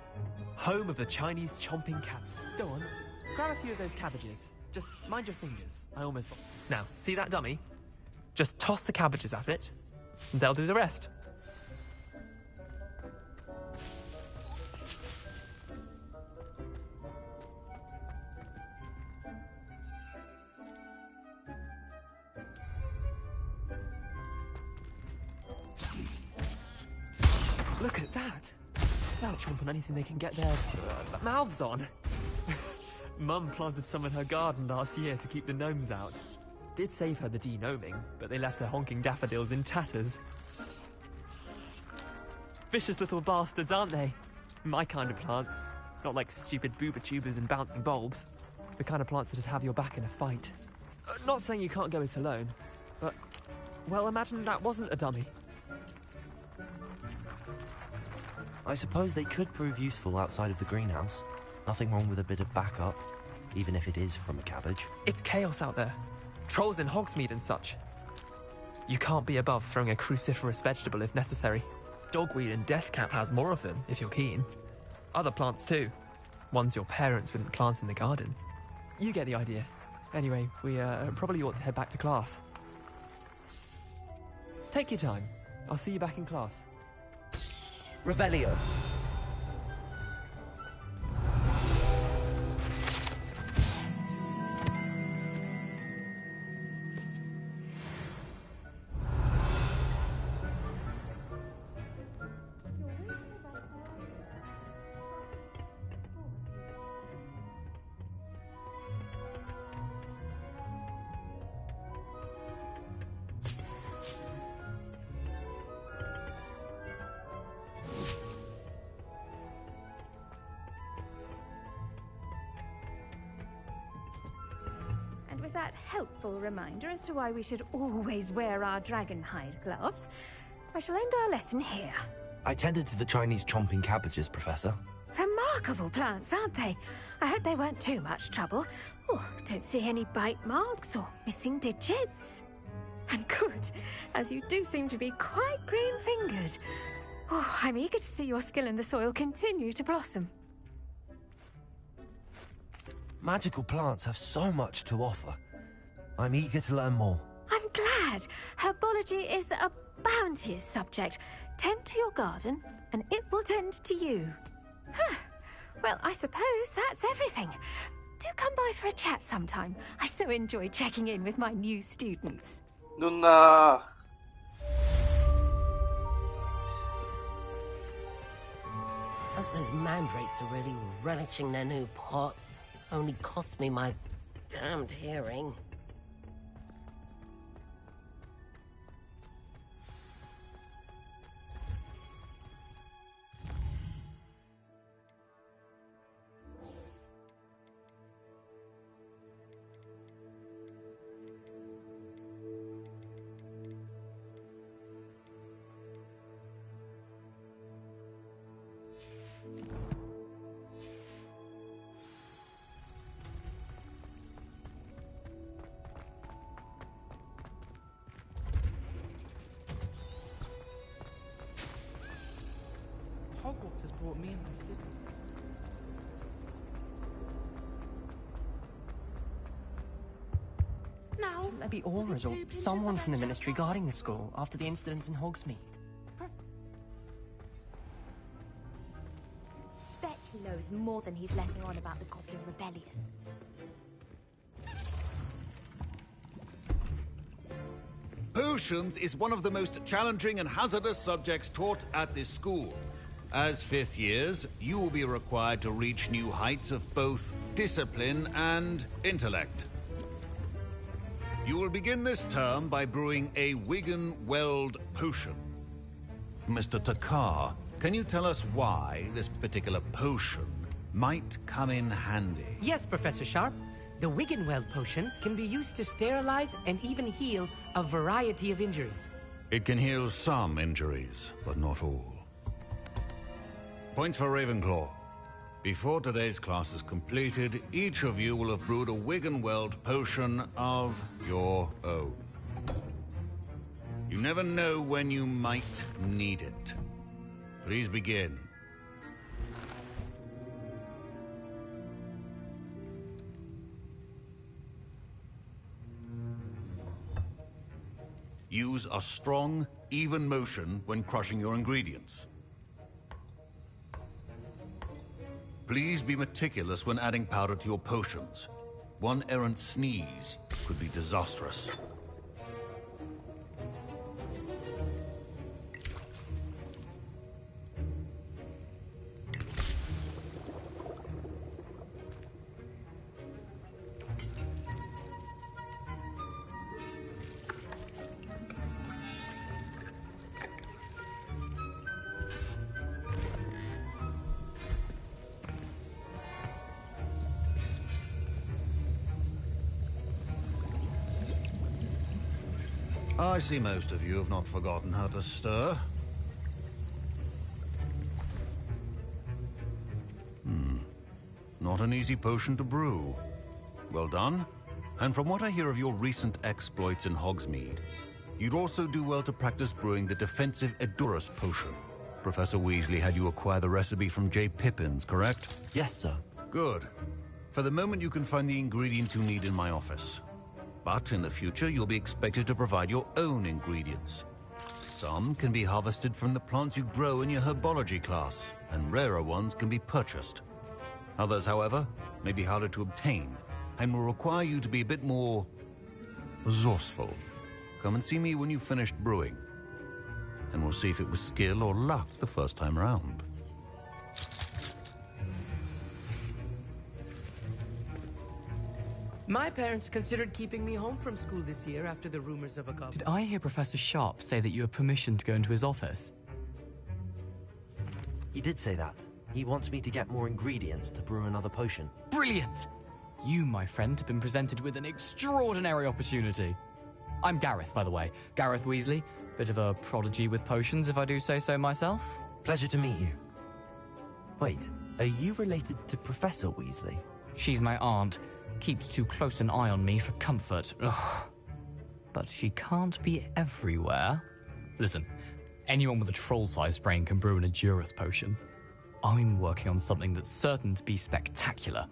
Home of the Chinese chomping cab. Go on, grab a few of those cabbages. Just mind your fingers. I almost... Now, see that dummy? Just toss the cabbages at it, and they'll do the rest. Look at that! They'll chomp on anything they can get their mouths on. Mum planted some in her garden last year to keep the gnomes out. Did save her the de-gnoming, but they left her honking daffodils in tatters. Vicious little bastards, aren't they? My kind of plants. Not like stupid booba tubers and bouncing bulbs. The kind of plants that'd have your back in a fight. Not saying you can't go it alone, but... Well, imagine that wasn't a dummy. I suppose they could prove useful outside of the greenhouse. Nothing wrong with a bit of backup, even if it is from a cabbage. It's chaos out there. Trolls in Hogsmeade and such. You can't be above throwing a cruciferous vegetable if necessary. Dogweed and Deathcap has more of them, if you're keen. Other plants too. Ones your parents wouldn't plant in the garden. You get the idea. Anyway, we probably ought to head back to class. Take your time. I'll see you back in class. Revelio. And with that helpful reminder as to why we should always wear our dragon hide gloves, I shall end our lesson here. I tended to the Chinese chomping cabbages, Professor. Remarkable plants, aren't they? I hope they weren't too much trouble. Oh, don't see any bite marks or missing digits. And good, as you do seem to be quite green-fingered. Oh, I'm eager to see your skill in the soil continue to blossom. Magical plants have so much to offer. I'm eager to learn more. I'm glad. Herbology is a bounteous subject. Tend to your garden, and it will tend to you. Huh. Well, I suppose that's everything. Do come by for a chat sometime. I so enjoy checking in with my new students. 누나. Hope those mandrakes are really relishing their new pots. Only cost me my damned hearing. Hogwarts has brought me in the city. Now, Shouldn't there be aurors or someone from the Ministry guarding the school after the incident in Hogsmeade? Bet he knows more than he's letting on about the Goblin Rebellion. Potions is one of the most challenging and hazardous subjects taught at this school. As fifth years, you will be required to reach new heights of both discipline and intellect. You will begin this term by brewing a Wigan-Weld potion. Mr. Takar, can you tell us why this particular potion might come in handy? Yes, Professor Sharp. The Wiggenweld potion can be used to sterilize and even heal a variety of injuries. It can heal some injuries, but not all. Points for Ravenclaw. Before today's class is completed, each of you will have brewed a Wiggenweld potion of your own. You never know when you might need it. Please begin. Use a strong, even motion when crushing your ingredients. Please be meticulous when adding powder to your potions. One errant sneeze could be disastrous. I see most of you have not forgotten how to stir. Not an easy potion to brew. Well done. And from what I hear of your recent exploits in Hogsmeade, you'd also do well to practice brewing the defensive Edurus potion. Professor Weasley had you acquire the recipe from J. Pippin's, correct? Yes, sir. Good. For the moment, you can find the ingredients you need in my office. But in the future, you'll be expected to provide your own ingredients. Some can be harvested from the plants you grow in your herbology class, and rarer ones can be purchased. Others, however, may be harder to obtain, and will require you to be a bit more resourceful. Come and see me when you've finished brewing, and we'll see if it was skill or luck the first time round. My parents considered keeping me home from school this year after the rumors of a goblin. Did I hear Professor Sharp say that you have permission to go into his office? He did say that. He wants me to get more ingredients to brew another potion. Brilliant! You, my friend, have been presented with an extraordinary opportunity. I'm Gareth, by the way. Gareth Weasley. Bit of a prodigy with potions, if I do say so myself. Pleasure to meet you. Wait, are you related to Professor Weasley? She's my aunt. Keeps too close an eye on me for comfort. Ugh. But she can't be everywhere. Listen, anyone with a troll-sized brain can brew an Adurus potion. I'm working on something that's certain to be spectacular.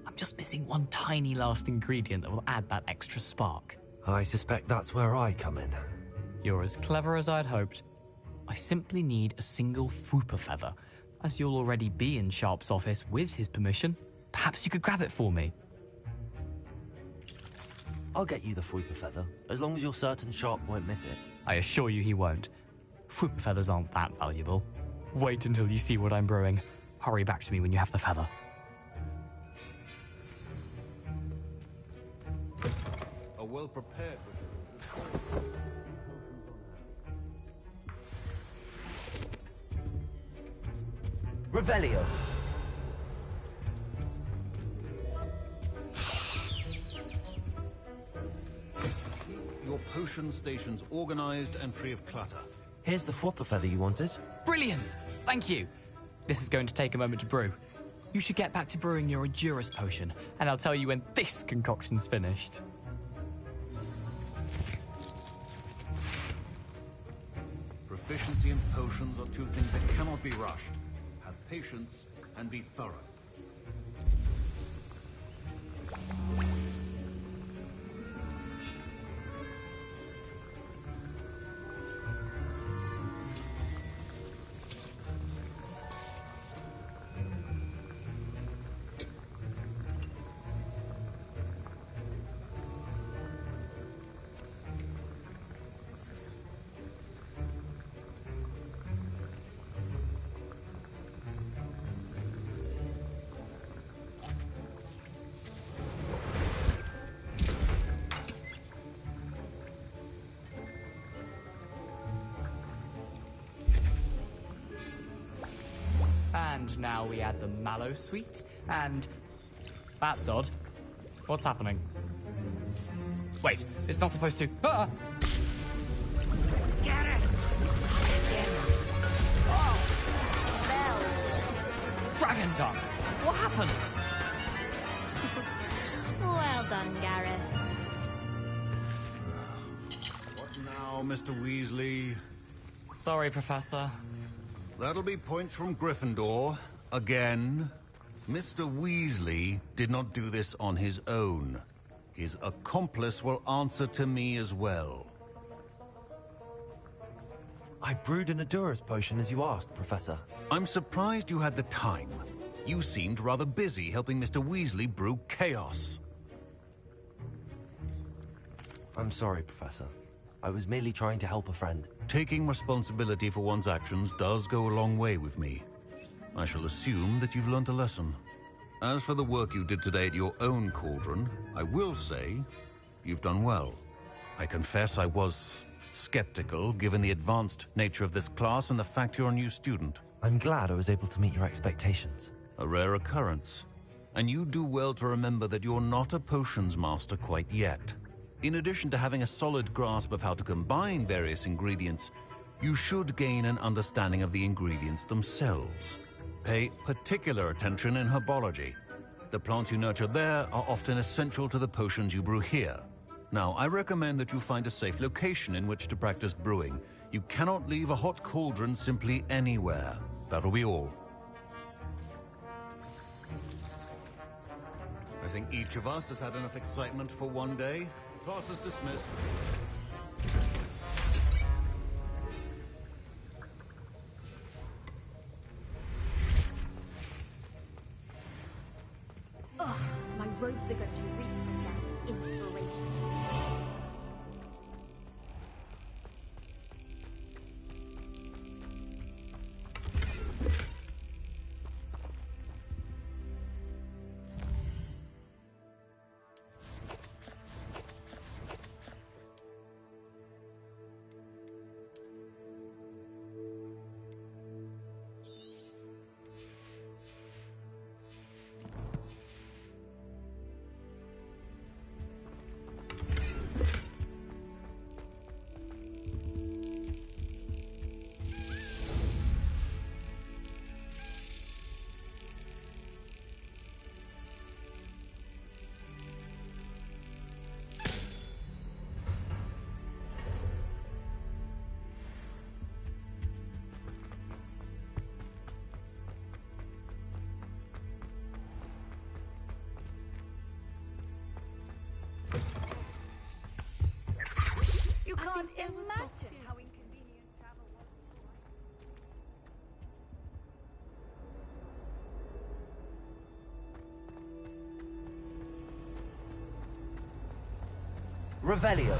I'm just missing one tiny last ingredient that will add that extra spark. I suspect that's where I come in. You're as clever as I'd hoped. I simply need a single Fwooper feather. As you'll already be in Sharp's office with his permission, perhaps you could grab it for me. I'll get you the Fwooper feather, as long as you're certain Sharp won't miss it. I assure you he won't. Fwooper feathers aren't that valuable. Wait until you see what I'm brewing. Hurry back to me when you have the feather. A well-prepared... Revelio. Your potion station's organized and free of clutter. Here's the Fwooper feather you wanted. Brilliant! Thank you. This is going to take a moment to brew. You should get back to brewing your Adurus potion, and I'll tell you when this concoction's finished. Proficiency in potions are two things that cannot be rushed. Have patience and be thorough. And now we add the mallow sweet, and... That's odd. What's happening? Wait, it's not supposed to... Ah! Get it! Dragon tongue! What happened? Well done, Gareth. What now, Mr. Weasley? Sorry, Professor. That'll be points from Gryffindor. Again. Mr. Weasley did not do this on his own. His accomplice will answer to me as well. I brewed an Adurus potion as you asked, Professor. I'm surprised you had the time. You seemed rather busy helping Mr. Weasley brew chaos. I'm sorry, Professor. I was merely trying to help a friend. Taking responsibility for one's actions does go a long way with me. I shall assume that you've learnt a lesson. As for the work you did today at your own cauldron, I will say you've done well. I confess I was skeptical, given the advanced nature of this class and the fact you're a new student. I'm glad I was able to meet your expectations. A rare occurrence. And you do well to remember that you're not a potions master quite yet. In addition to having a solid grasp of how to combine various ingredients, you should gain an understanding of the ingredients themselves. Pay particular attention in herbology. The plants you nurture there are often essential to the potions you brew here. Now, I recommend that you find a safe location in which to practice brewing. You cannot leave a hot cauldron simply anywhere. That'll be all. I think each of us has had enough excitement for one day. Class is dismissed. Ugh, my robes are going to reek from Gareth's inspiration. You can't imagine how inconvenient travel was. Revelio.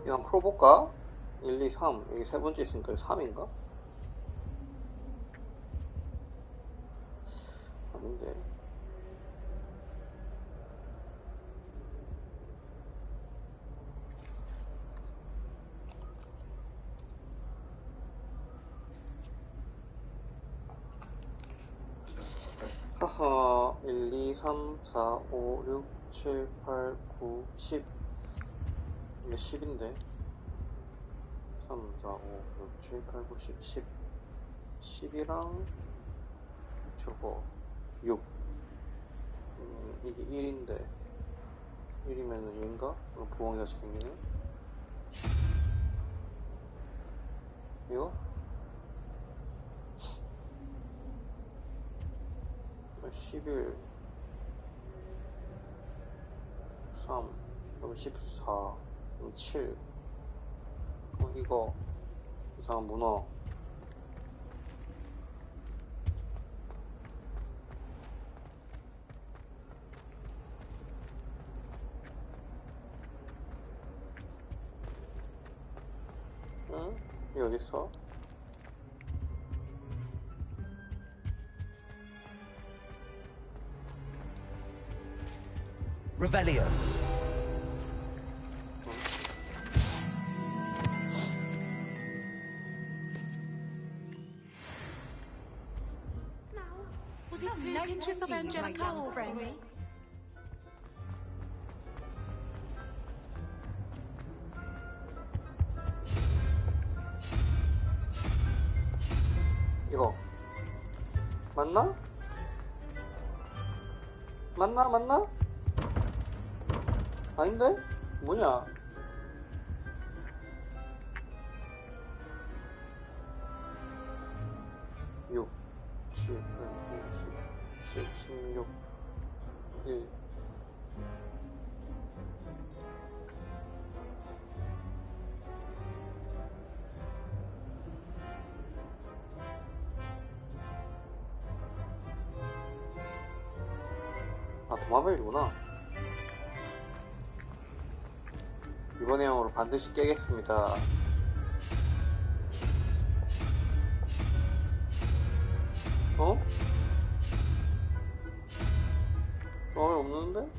이거 한번 풀어볼까? 1, 2, 3 여기 세 번째 있으니까 3인가? 아닌데. 하하 1, 2, 3, 4, 5, 6, 7, 8, 9, 10 이게 10인데 3, 4, 5, 6, 7, 8, 9, 10, 10 10이랑 저거 6 이게 1인데 1이면은 얘인가? 그럼 부엉이 같이 생기네 이거? 11 3 그럼 14 그럼 7 그럼 이거 이상한 문어 응? 이거 어딨어? Revelio. Was it 2 pinches of Angelica or 3? 이거 맞나? 맞나? 아닌데? 뭐냐? 육, 7, 8, 9, 10, 10, 16, 1 1, 도마벨이구나. 이번 내용으로 반드시 깨겠습니다. 어? 도마벨 없는데?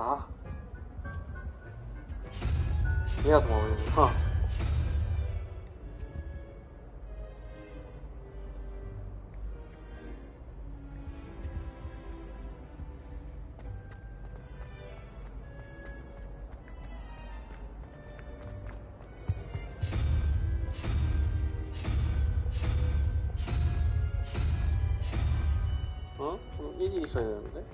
아, 얘가 도마뱀이구나. 어? 그럼 1이 있어야 되는데?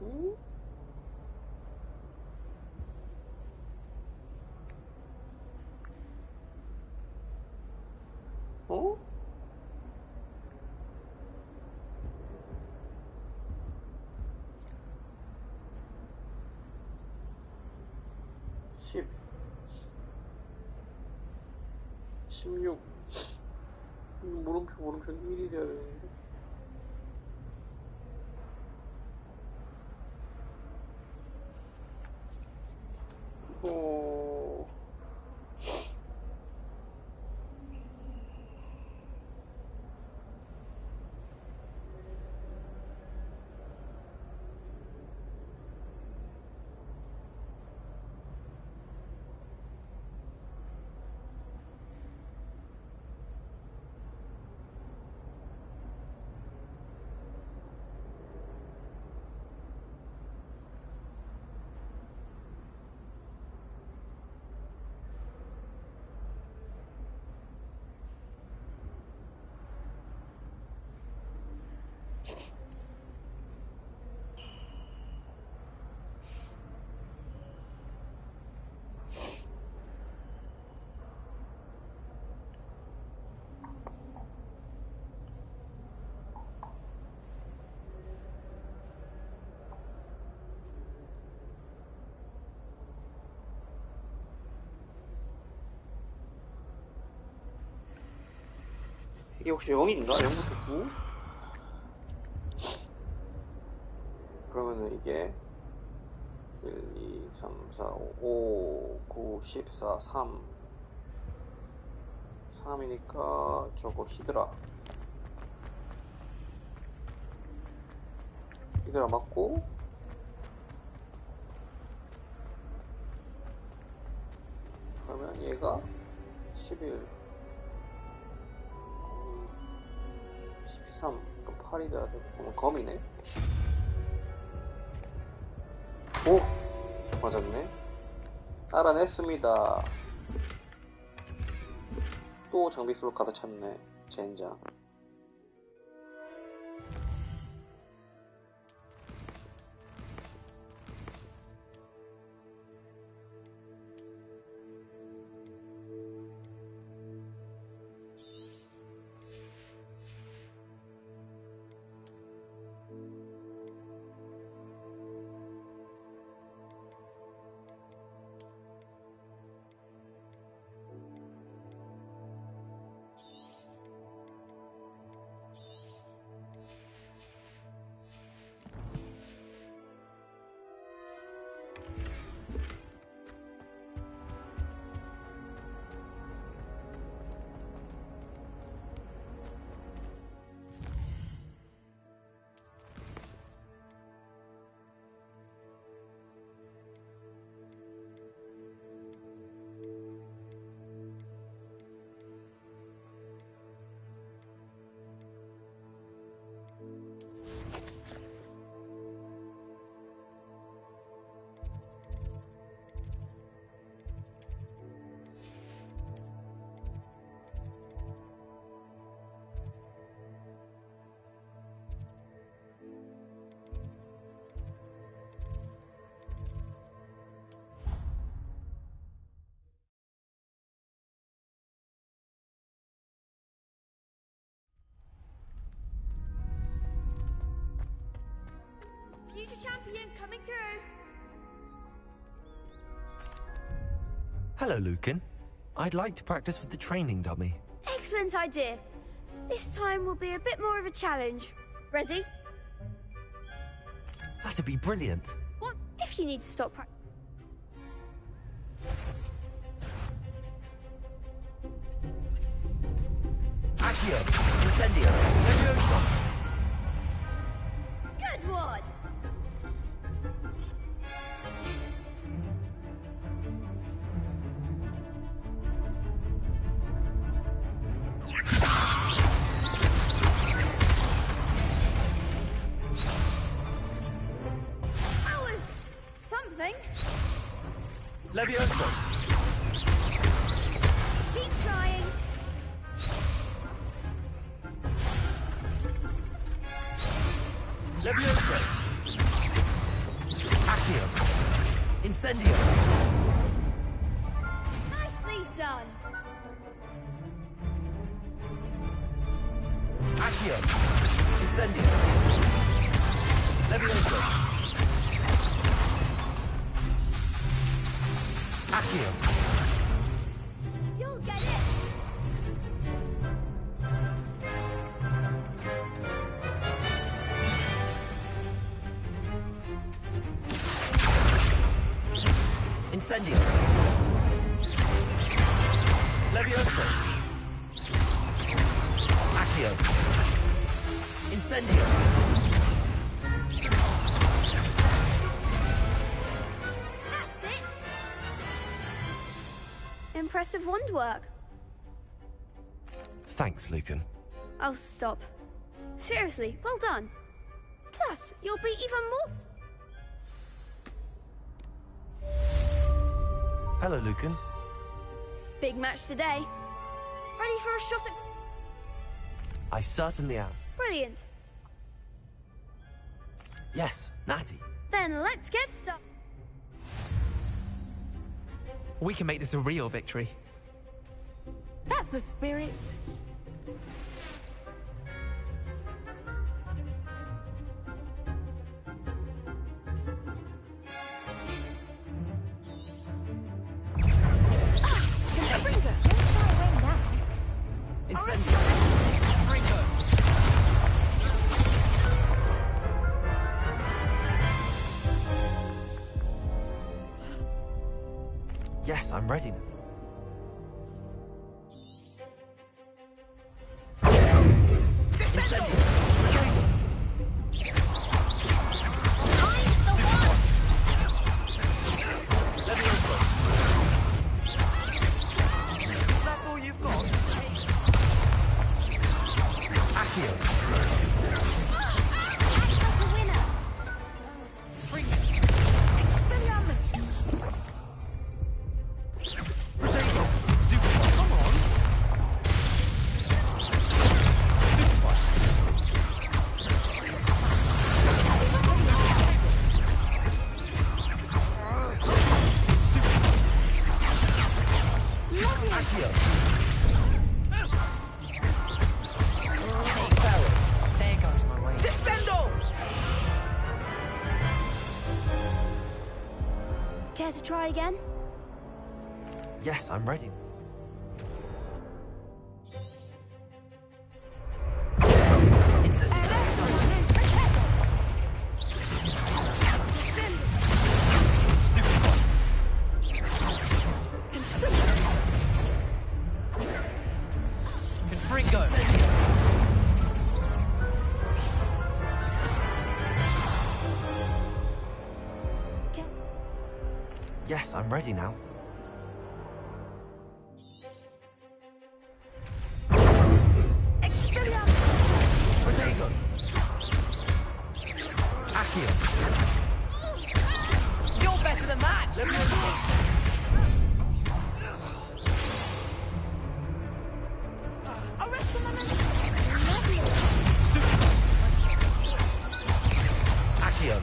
응? 어? 십 16 물음표는 1이 돼야 되는데. 어... 이게 혹시 0인가? 0부터 9? 그러면은 이게 1, 2, 3, 4, 5, 9, 14, 3 3이니까 저거 히드라 맞고 그러면 얘가 11 13 그럼 8이 돼야 되고 그러면 검이네. 오! 맞았네. 알아냈습니다. 또 장비수로 가득 찼네. 젠장. Future champion coming through. Hello, Lucan. I'd like to practice with the training dummy. Excellent idea. This time will be a bit more of a challenge. Ready? That'd be brilliant. What if you need to stop practice? Accio! Incendio! Leviosa! Good one. That was something. Leviosa! Keep trying. Leviosa! Accio! Incendio! Nicely done. Accio! Incendio! Leviosa! Accio! You'll get it. Incendio! Leviosa! Accio! Incendio! That's it. Impressive wand work. Thanks, Lucan. Oh, stop. Seriously, well done. Plus, you'll be even more... Hello, Lucan. Big match today. Ready for a shot at... I certainly am. Brilliant. Yes, Natty. Then let's get started. We can make this a real victory. That's the spirit. Incendio! Yes, I'm ready now. Incendio! Leviosa! That's all you've got? Accio! The winner. Free! Expelliarmus. Accio. There goes my way. Descendo! Care to try again? Yes, I'm ready. Confringo. Yes, I'm ready now. Protego. Accio. You're better than that! Accio.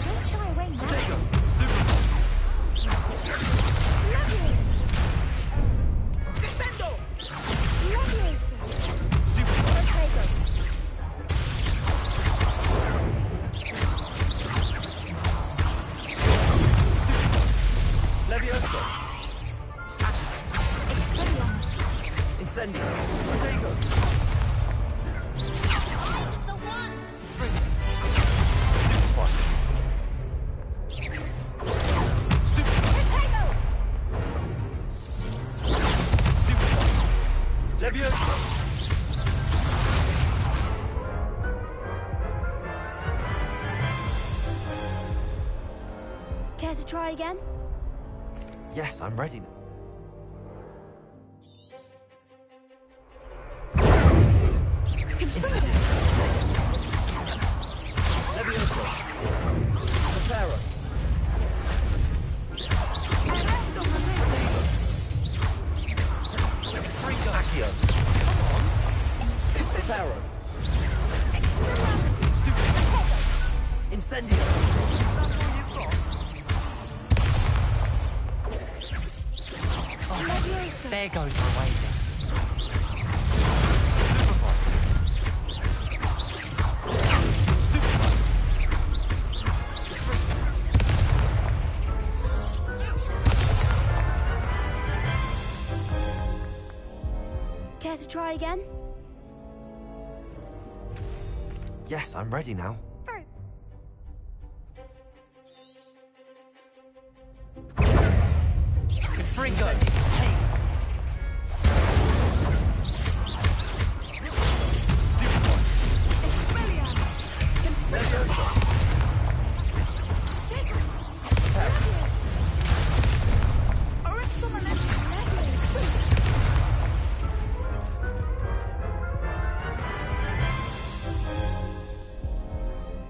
Don't shy away now. Descendo! Levioso. Incendio. Protego. The one! Levioso. Care to try again? Yes, I'm ready now. Levioso. Preparo. Accio. Preparo. Incendio. There goes my way. Care to try again? Yes, I'm ready now. Confringo.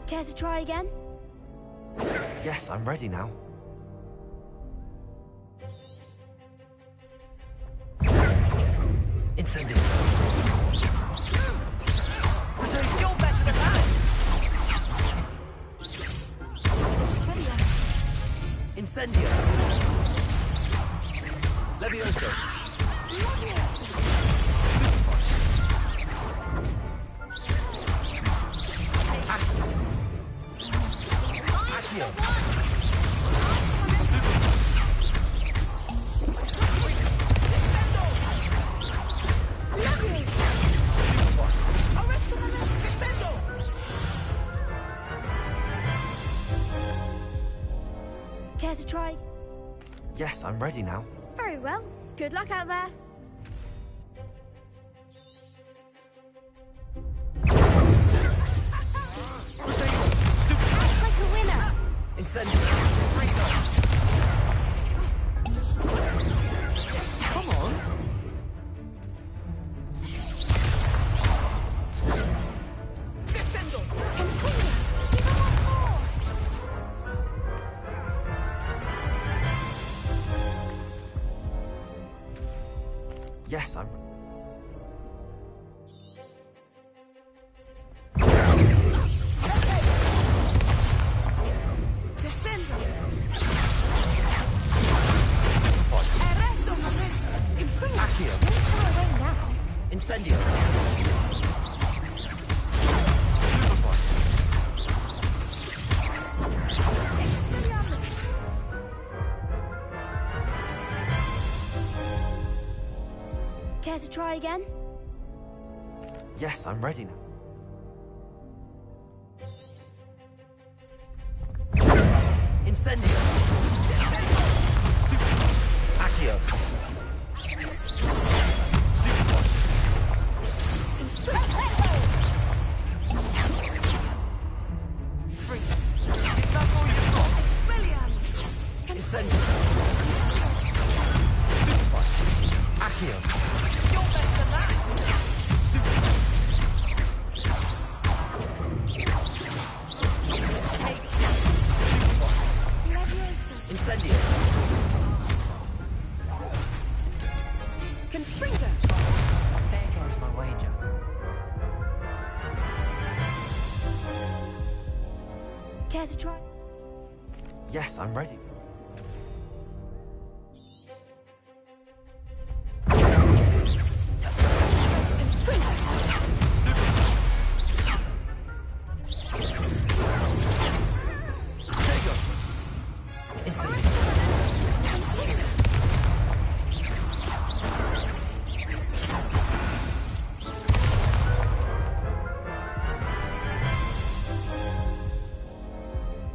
Care to try again? Yes, I'm ready now. Incendio. You're better than that! Incendio. Levioso. Accio. Care to try? Yes, I'm ready now. Very well. Good luck out there. Act like a winner. Incendio. Come on. Descendo! Yes, I'm... Descendo! Incendio. Care to try again? Yes, I'm ready now. Incendio. Accio. Incendio. Accio. You're better than that. Incendio. Confringo. There goes my wager. Care to try? Yes, I'm ready.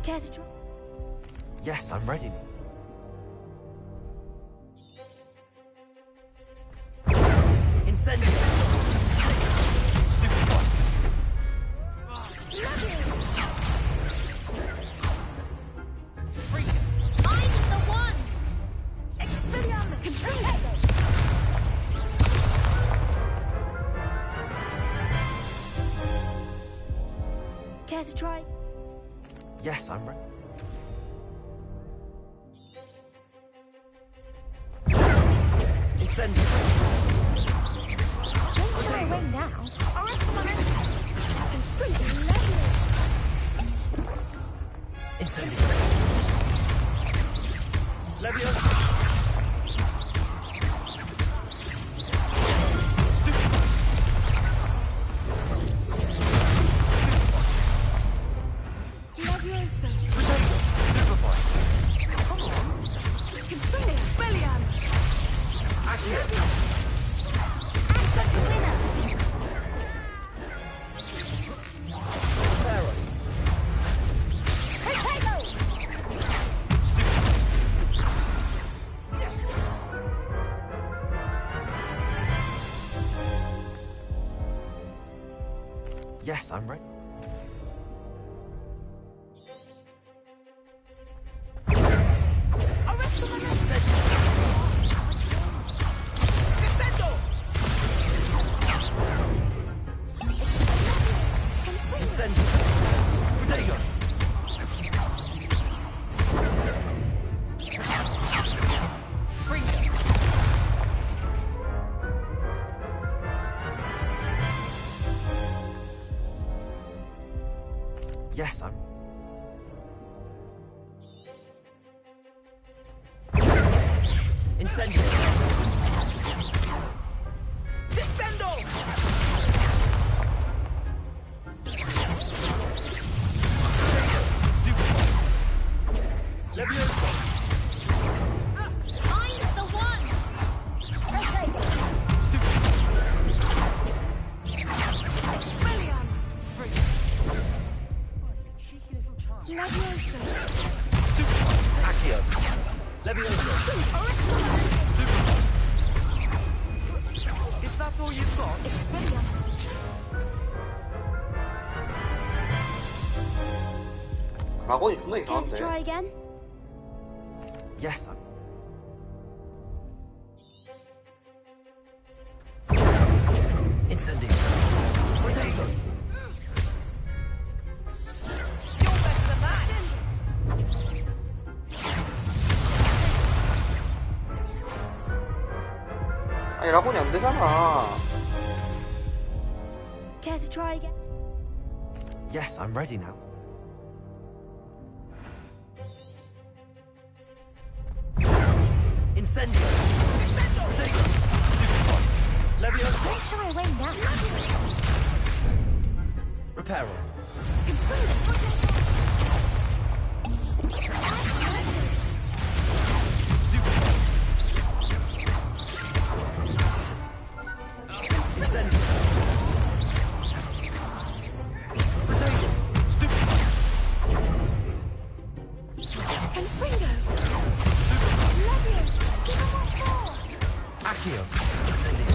Care to try? Yes, I'm ready. Incendio. I'm the one. Expelliarmus. Care to try? Yes, I'm ready. Incendio. Don't shy away now. Incendio. Leviosa. Yes, I'm ready. Yes, I'm... Incendio! Descendo! Leviosa! I'm the one! Accio! Leviosa! Is that all you've got? 락원이 존나 Care to 이상한데. try again? Yes, I'm... Incendio! Potato! You're better than that! 아니 락원이 안 되잖아. Care to try again? Yes, I'm ready now. Incendio! Potato! Leviosa! Don't shy away now. Reparo. Incendio. Potato. Stupid. Confringo! Leviosa! Give him what for! Accio. Incendio.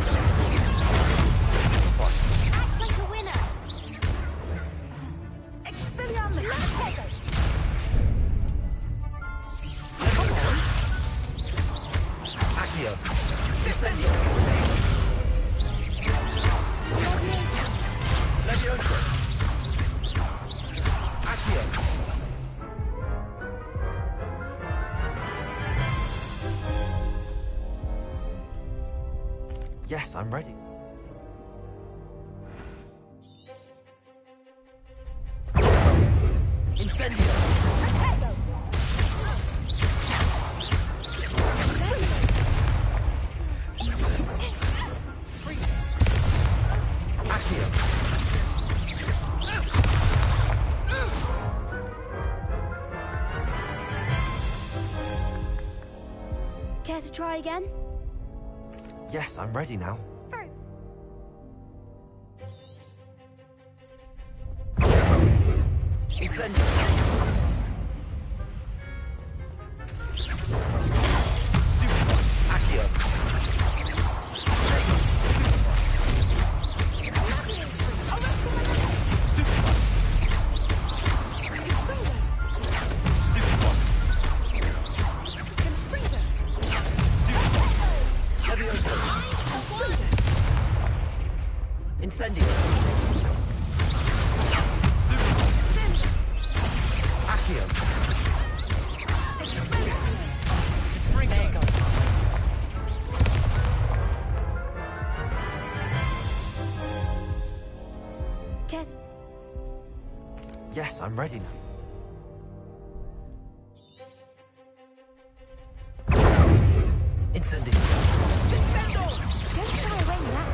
Act like a winner! Expelliarmus! Levitago! Accio. Incendio. Leviosa. Accio. Yes, I'm ready. Incendio. Accio. Care to try again? Yes, I'm ready now. Incendio. Accio. Leviosa. Incendio. Accio. Care to... Yes, I'm ready now. Incendio. Don't shy away now.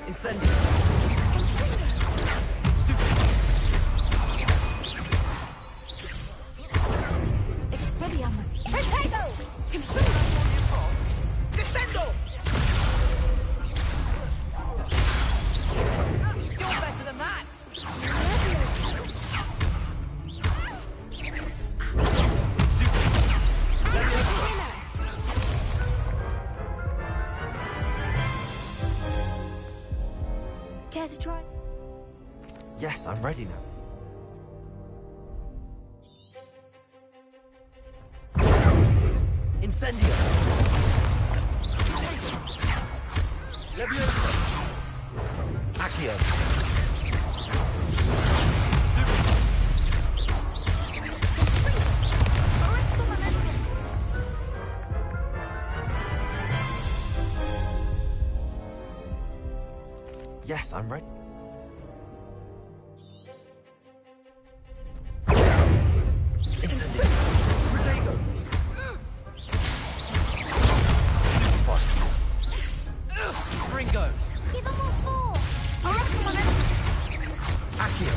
Incendio. Expelliarmus! Potato! Confringo! Defendo! You're better than that! Care to try? Yes, I'm ready now. Incendio. Leviosa. Accio. Yes, I'm ready. Incendio. Potato. Ringo. Give him what for! Accio.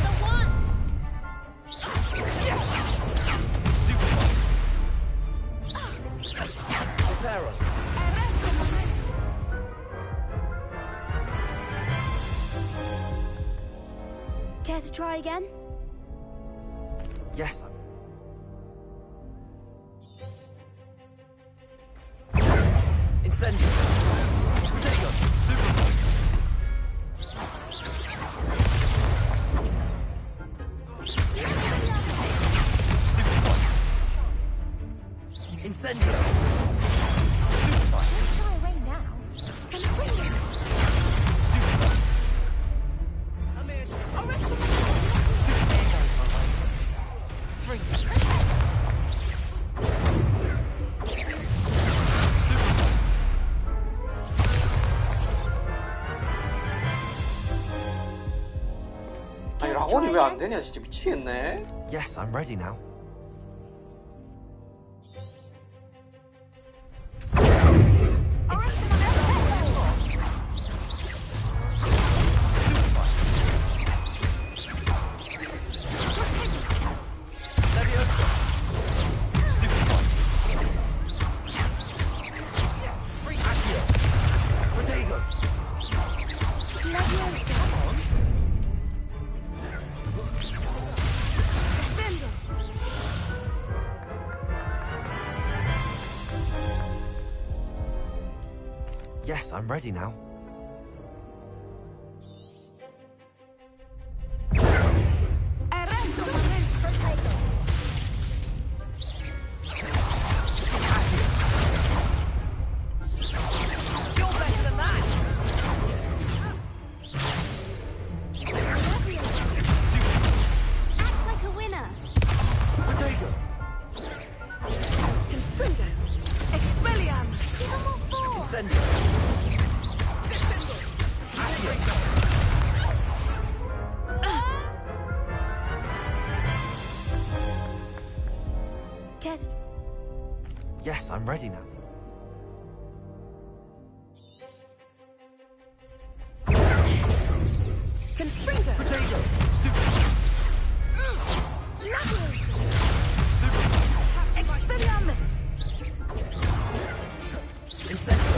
The one! Reparo. Care to try again? Yes, I'm... Incendio. Potato. Incendio. Don't shy away now. Confringo! 드래곤이 왜 안 되냐? 진짜 미치겠네. Yes, I'm ready now. Yes, I'm ready now. Yes, I'm ready now. Confringo! Potato! Expelliarmus! Incendio!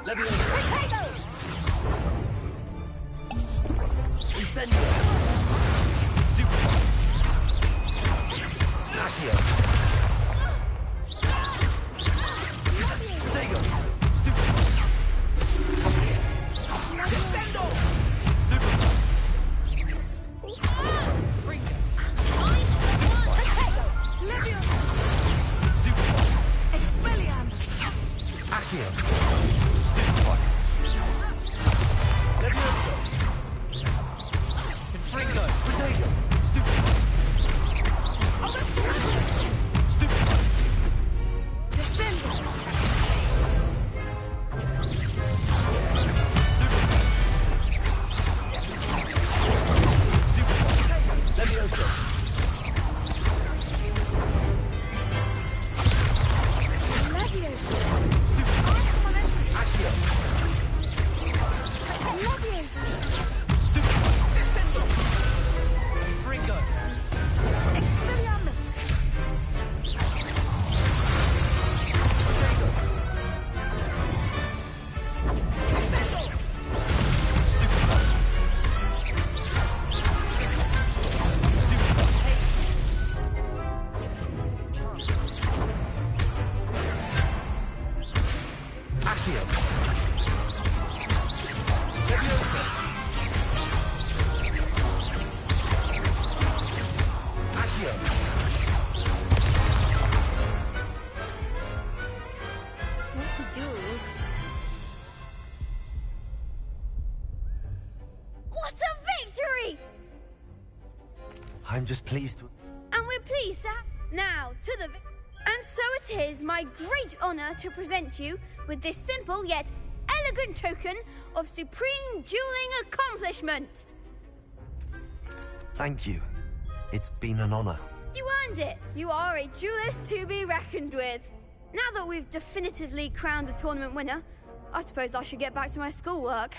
Leviosa! Potato! Incendio! Stupefy! Accio! Potato! Stupefy! Descendo! Stupefy! Leviosa! Stupefy! Expelliarmus! Accio! Stupefy! Leviosa! Confringo! Potato! Stupefy! Stupefy! Descendo! Leviosa! Leviosa! Accio! Leviosa! Descendo! Fringo! Expelliarmus! Potato! Descendo! Accio! Leviosa! Accio! What to do? What a victory! I'm just pleased with... And we're pleased, sir. Now, to the... And so it is my great honor to present you with this simple yet elegant token of supreme dueling accomplishment. Thank you. It's been an honor. You earned it. You are a duelist to be reckoned with. Now that we've definitively crowned the tournament winner, I suppose I should get back to my schoolwork.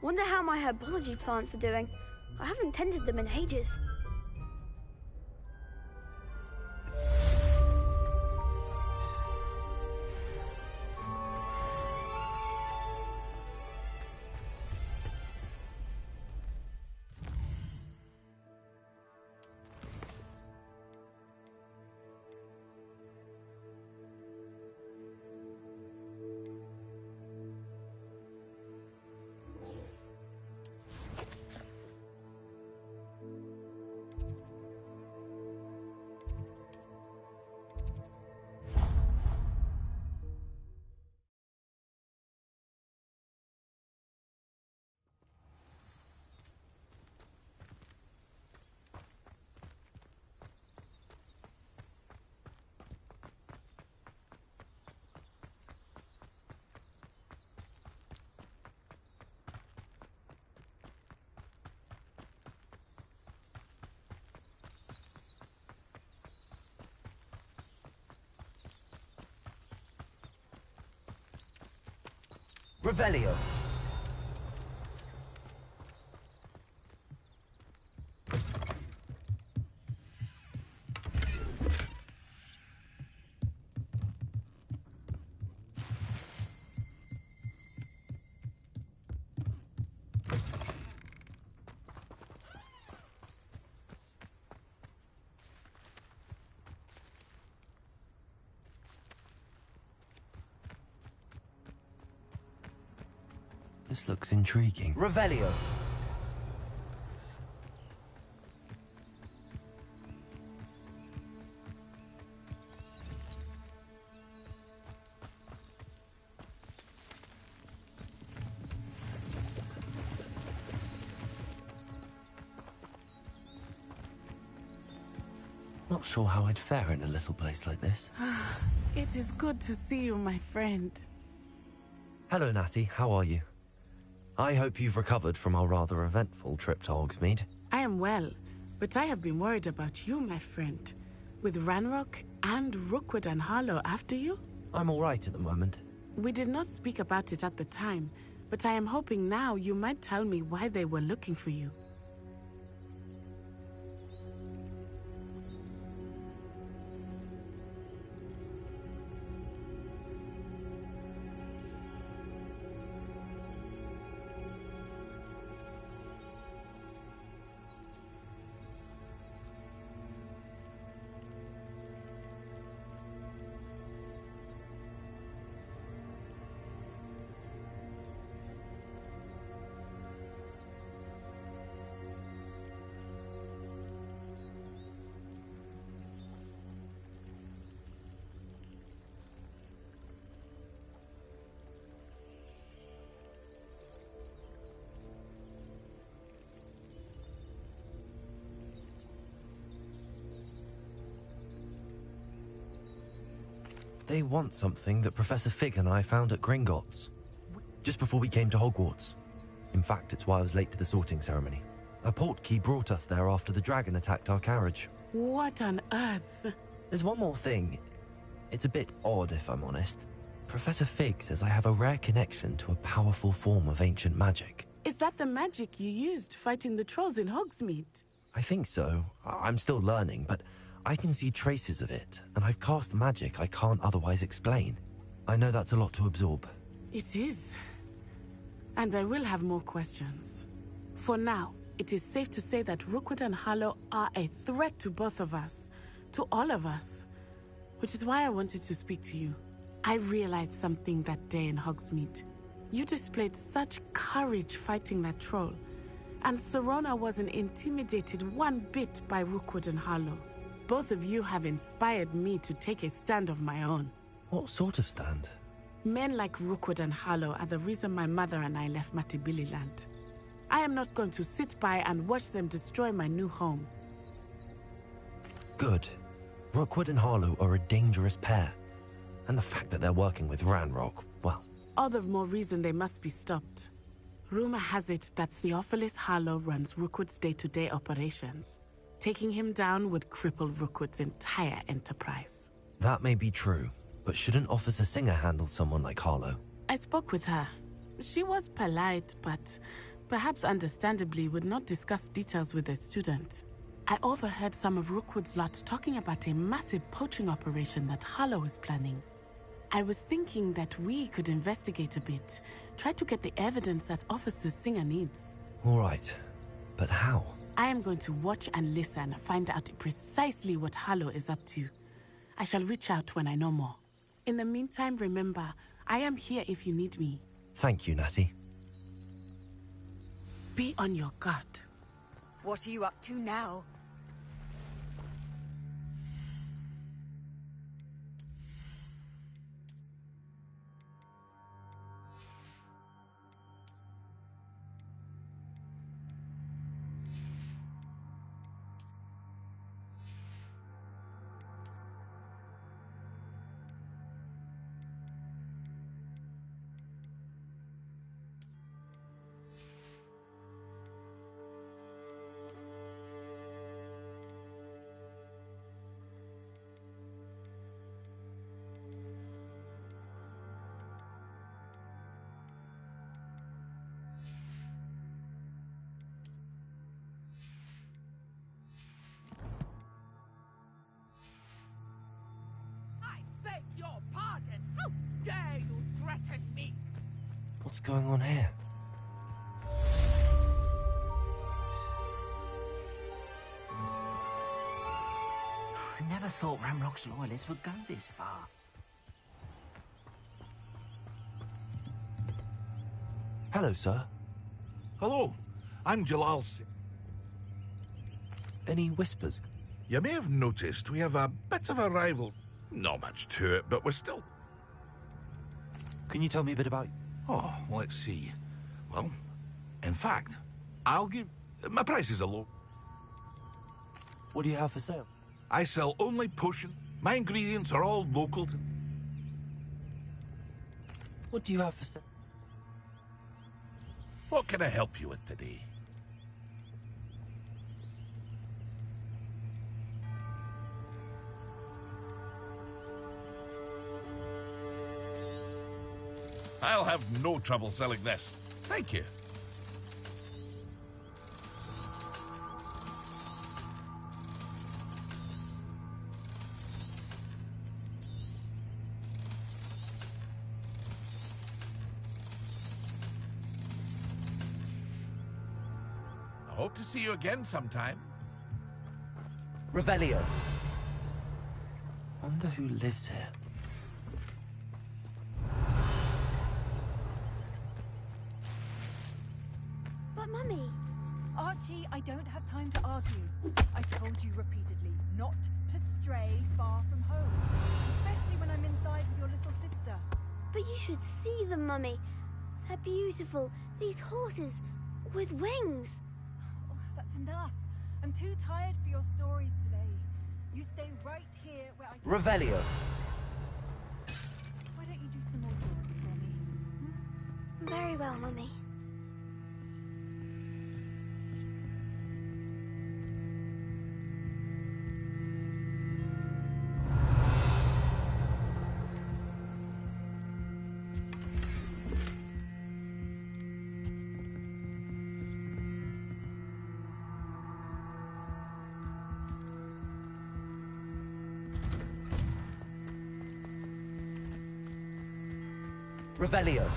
Wonder how my herbology plants are doing. I haven't tended them in ages. Revelio. This looks intriguing. Revelio. Not sure how I'd fare in a little place like this. It is good to see you, my friend. Hello, Natty. How are you? I hope you've recovered from our rather eventful trip to Hogsmeade. I am well, but I have been worried about you, my friend. With Ranrock and Rookwood and Harlow after you? I'm all right at the moment. We did not speak about it at the time, but I am hoping now you might tell me why they were looking for you. They want something that Professor Fig and I found at Gringotts, just before we came to Hogwarts. In fact, it's why I was late to the sorting ceremony. A portkey brought us there after the dragon attacked our carriage. What on earth? There's one more thing. It's a bit odd, if I'm honest. Professor Fig says I have a rare connection to a powerful form of ancient magic. Is that the magic you used fighting the trolls in Hogsmeade? I think so. I'm still learning, but I can see traces of it, and I've cast magic I can't otherwise explain. I know that's a lot to absorb. It is. And I will have more questions. For now, it is safe to say that Rookwood and Harlow are a threat to both of us, to all of us. Which is why I wanted to speak to you. I realized something that day in Hogsmeade. You displayed such courage fighting that troll, and Serona wasn't intimidated one bit by Rookwood and Harlow. Both of you have inspired me to take a stand of my own. What sort of stand? Men like Rookwood and Harlow are the reason my mother and I left Matibili Land. I am not going to sit by and watch them destroy my new home. Good. Rookwood and Harlow are a dangerous pair. And the fact that they're working with Ranrock, well... All the more reason they must be stopped. Rumor has it that Theophilus Harlow runs Rookwood's day-to-day operations. Taking him down would cripple Rookwood's entire enterprise. That may be true, but shouldn't Officer Singer handle someone like Harlow? I spoke with her. She was polite, but perhaps understandably would not discuss details with a student. I overheard some of Rookwood's lot talking about a massive poaching operation that Harlow is planning. I was thinking that we could investigate a bit, try to get the evidence that Officer Singer needs. All right, but how? I am going to watch and listen, find out precisely what Harlow is up to. I shall reach out when I know more. In the meantime, remember, I am here if you need me. Thank you, Natty. Be on your guard. What are you up to now? What's going on here? I never thought Ramrock's loyalists would go this far. Hello, sir. Hello, I'm Jalal. Any whispers? You may have noticed we have a bit of a rival. Not much to it, but we're still... Can you tell me a bit about... Oh, let's see. Well, in fact, I'll give... My prices are low. What do you have for sale? I sell only potion. My ingredients are all local to... What do you have for sale? What can I help you with today? I'll have no trouble selling this. Thank you. I hope to see you again sometime. Revelio. Wonder who lives here. But Mummy... Archie, I don't have time to argue. I've told you repeatedly not to stray far from home. Especially when I'm inside with your little sister. But you should see them, Mummy. They're beautiful. These horses with wings. Oh, that's enough. I'm too tired for your stories today. You stay right here where I... Revelio. Why don't you do some more drawings for me? Very well, Mummy. Revelio.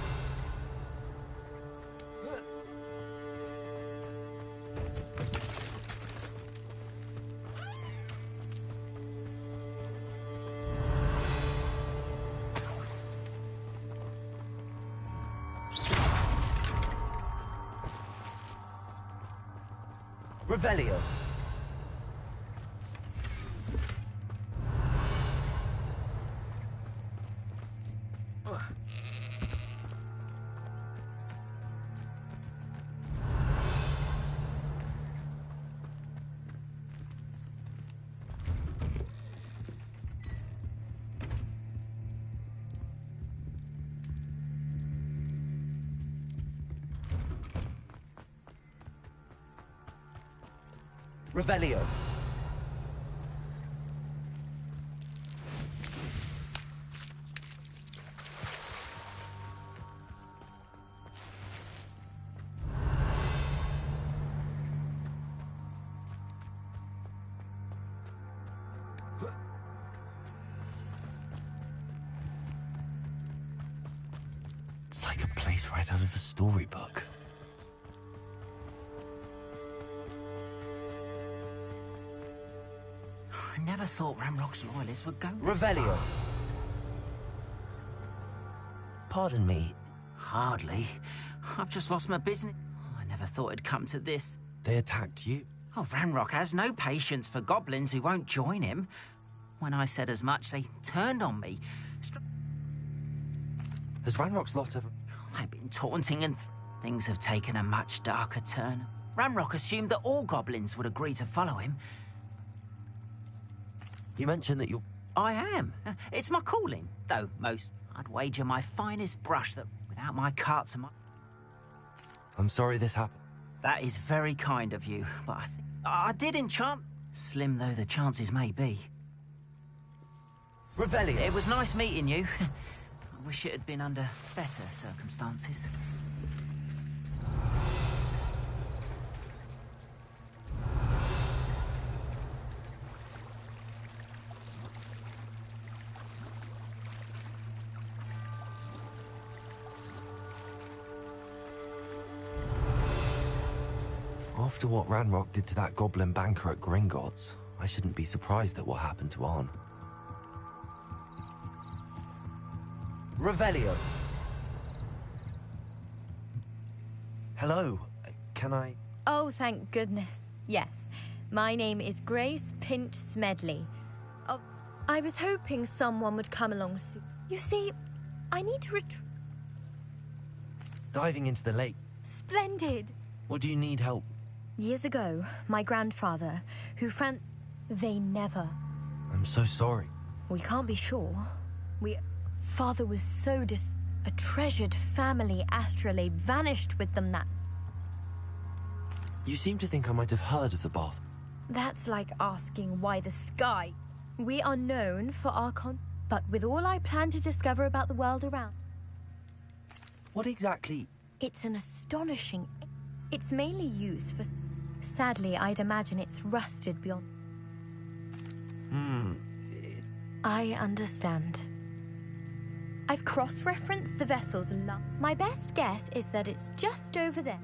Revelio. Revelio. It's like a place right out of a storybook. I never thought Ramrock's loyalists would go this Revelio. far. Pardon me. Hardly. I've just lost my business. I never thought it'd come to this. They attacked you? Oh, Ramrock has no patience for goblins who won't join him. When I said as much, they turned on me. Has Ranrock's lot ever... They've been taunting and things have taken a much darker turn. Ramrock assumed that all goblins would agree to follow him. You mentioned that you're... I am. It's my calling. Though I'd wager my finest brush that without my carts and my... I'm sorry this happened. That is very kind of you, but I did enchant... Slim though the chances may be. Revelio. It was nice meeting you. I wish it had been under better circumstances. After what Ranrock did to that goblin banker at Gringotts, I shouldn't be surprised at what happened to Arn. Revelio. Hello. Can I... Oh, thank goodness. Yes. My name is Grace Pinch Smedley. Oh, I was hoping someone would come along soon. You see, I need to Diving into the lake. Splendid! What do you need help? Years ago, my grandfather, they never... I'm so sorry. We can't be sure. Father was so a treasured family astrolabe vanished with them that... You seem to think I might have heard of the bath. That's like asking why the sky. We are known for our but with all I plan to discover about the world around... What exactly... It's an astonishing... It's mainly used for... Sadly, I'd imagine it's rusted beyond... I understand. I've cross-referenced the vessels a lot. My best guess is that it's just over there.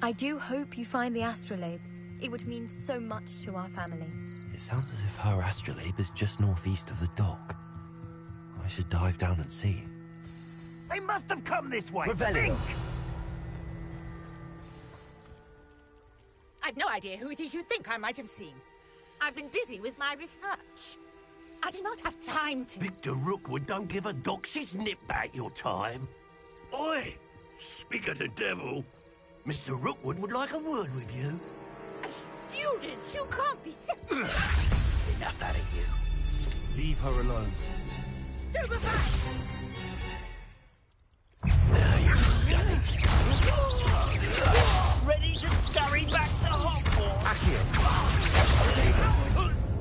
I do hope you find the astrolabe. It would mean so much to our family. It sounds as if her astrolabe is just northeast of the dock. I should dive down and see. They must have come this way. Revelio. I've no idea who it is you think I might have seen. I've been busy with my research. I do not have time to... Victor Rookwood don't give a doxy's nip back your time. Oi! Speak of the devil. Mr. Rookwood would like a word with you. A student? You can't be sick. Enough out of you. Leave her alone. Stupefy! Now you've done it. Ready to scurry back to Hogwarts?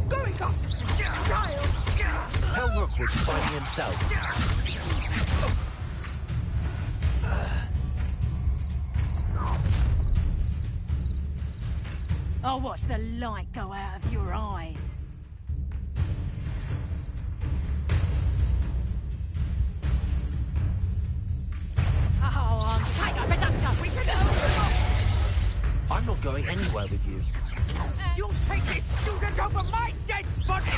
Going off! Child! Tell Rookwood to find me himself. I'll watch the light go out of your eyes. Oh, I'm tied up, it's up, we can I'm not going anywhere with you. You'll take this student over my dead body!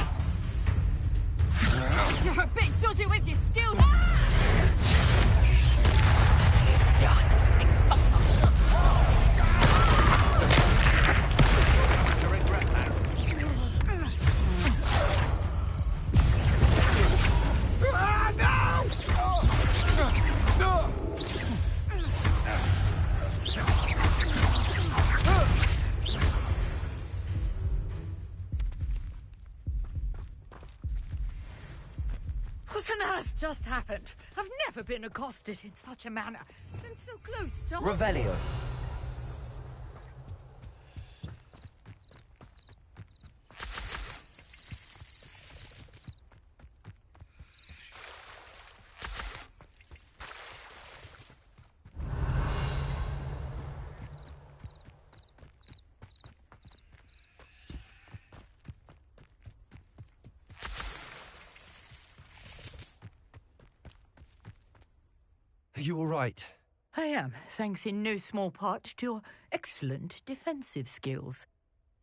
You're a bit dodgy with your skills. Done! Expulsum! I regret that. What on earth just happened? I've never been accosted in such a manner. And so close to... Revelios. Are you all right? I am, thanks in no small part to your excellent defensive skills.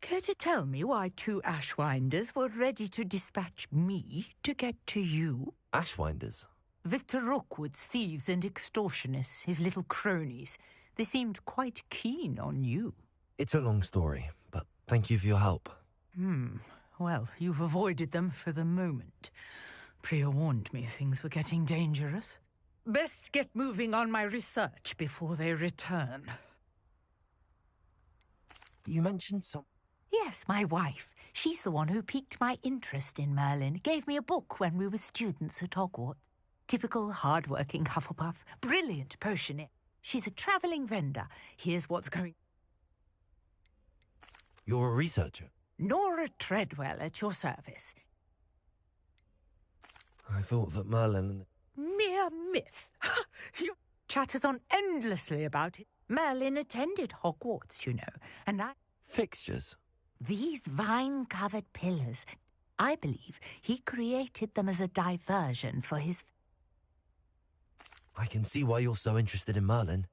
Care to tell me why two Ashwinders were ready to dispatch me to get to you? Ashwinders? Victor Rookwood's thieves and extortionists, his little cronies. They seemed quite keen on you. It's a long story, but thank you for your help. Well, you've avoided them for the moment. Priya warned me things were getting dangerous. Best get moving on my research before they return. You mentioned some... Yes, my wife. She's the one who piqued my interest in Merlin. Gave me a book when we were students at Hogwarts. Typical hard-working Hufflepuff. Brilliant potioner. She's a travelling vendor. Here's what's going... You're a researcher? Nora Treadwell at your service. I thought that Merlin and... Mere myth. Your chatters on endlessly about it. Merlin attended Hogwarts, you know, and I... Fixtures? These vine-covered pillars. I believe he created them as a diversion for his... I can see why you're so interested in Merlin.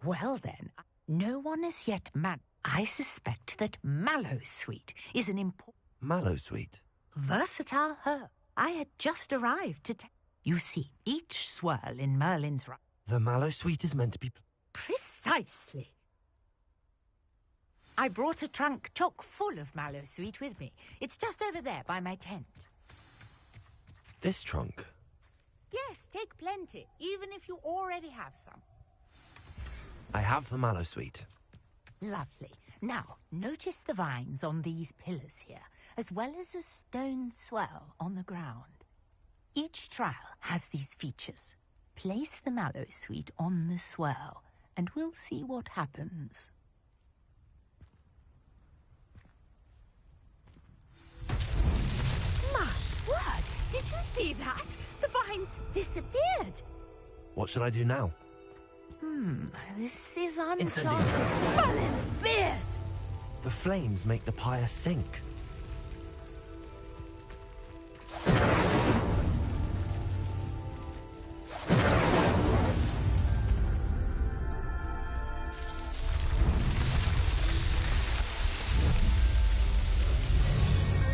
Well then, No one has yet I suspect that Mallowsweet is an important... Mallowsweet? Versatile herb. I had just arrived to You see, each swirl in Merlin's... The Mallowsweet is meant to be... Precisely. I brought a trunk chock full of Mallowsweet with me. It's just over there by my tent. This trunk? Yes, take plenty, even if you already have some. I have the Mallowsweet. Lovely. Now, notice the vines on these pillars here, as well as a stone swell on the ground. Each trial has these features. Place the Mallowsweet on the swell, and we'll see what happens. My word! Did you see that? The vines disappeared! What should I do now? This is uncharted. Incendio. Merlin's beard! The flames make the pyre sink.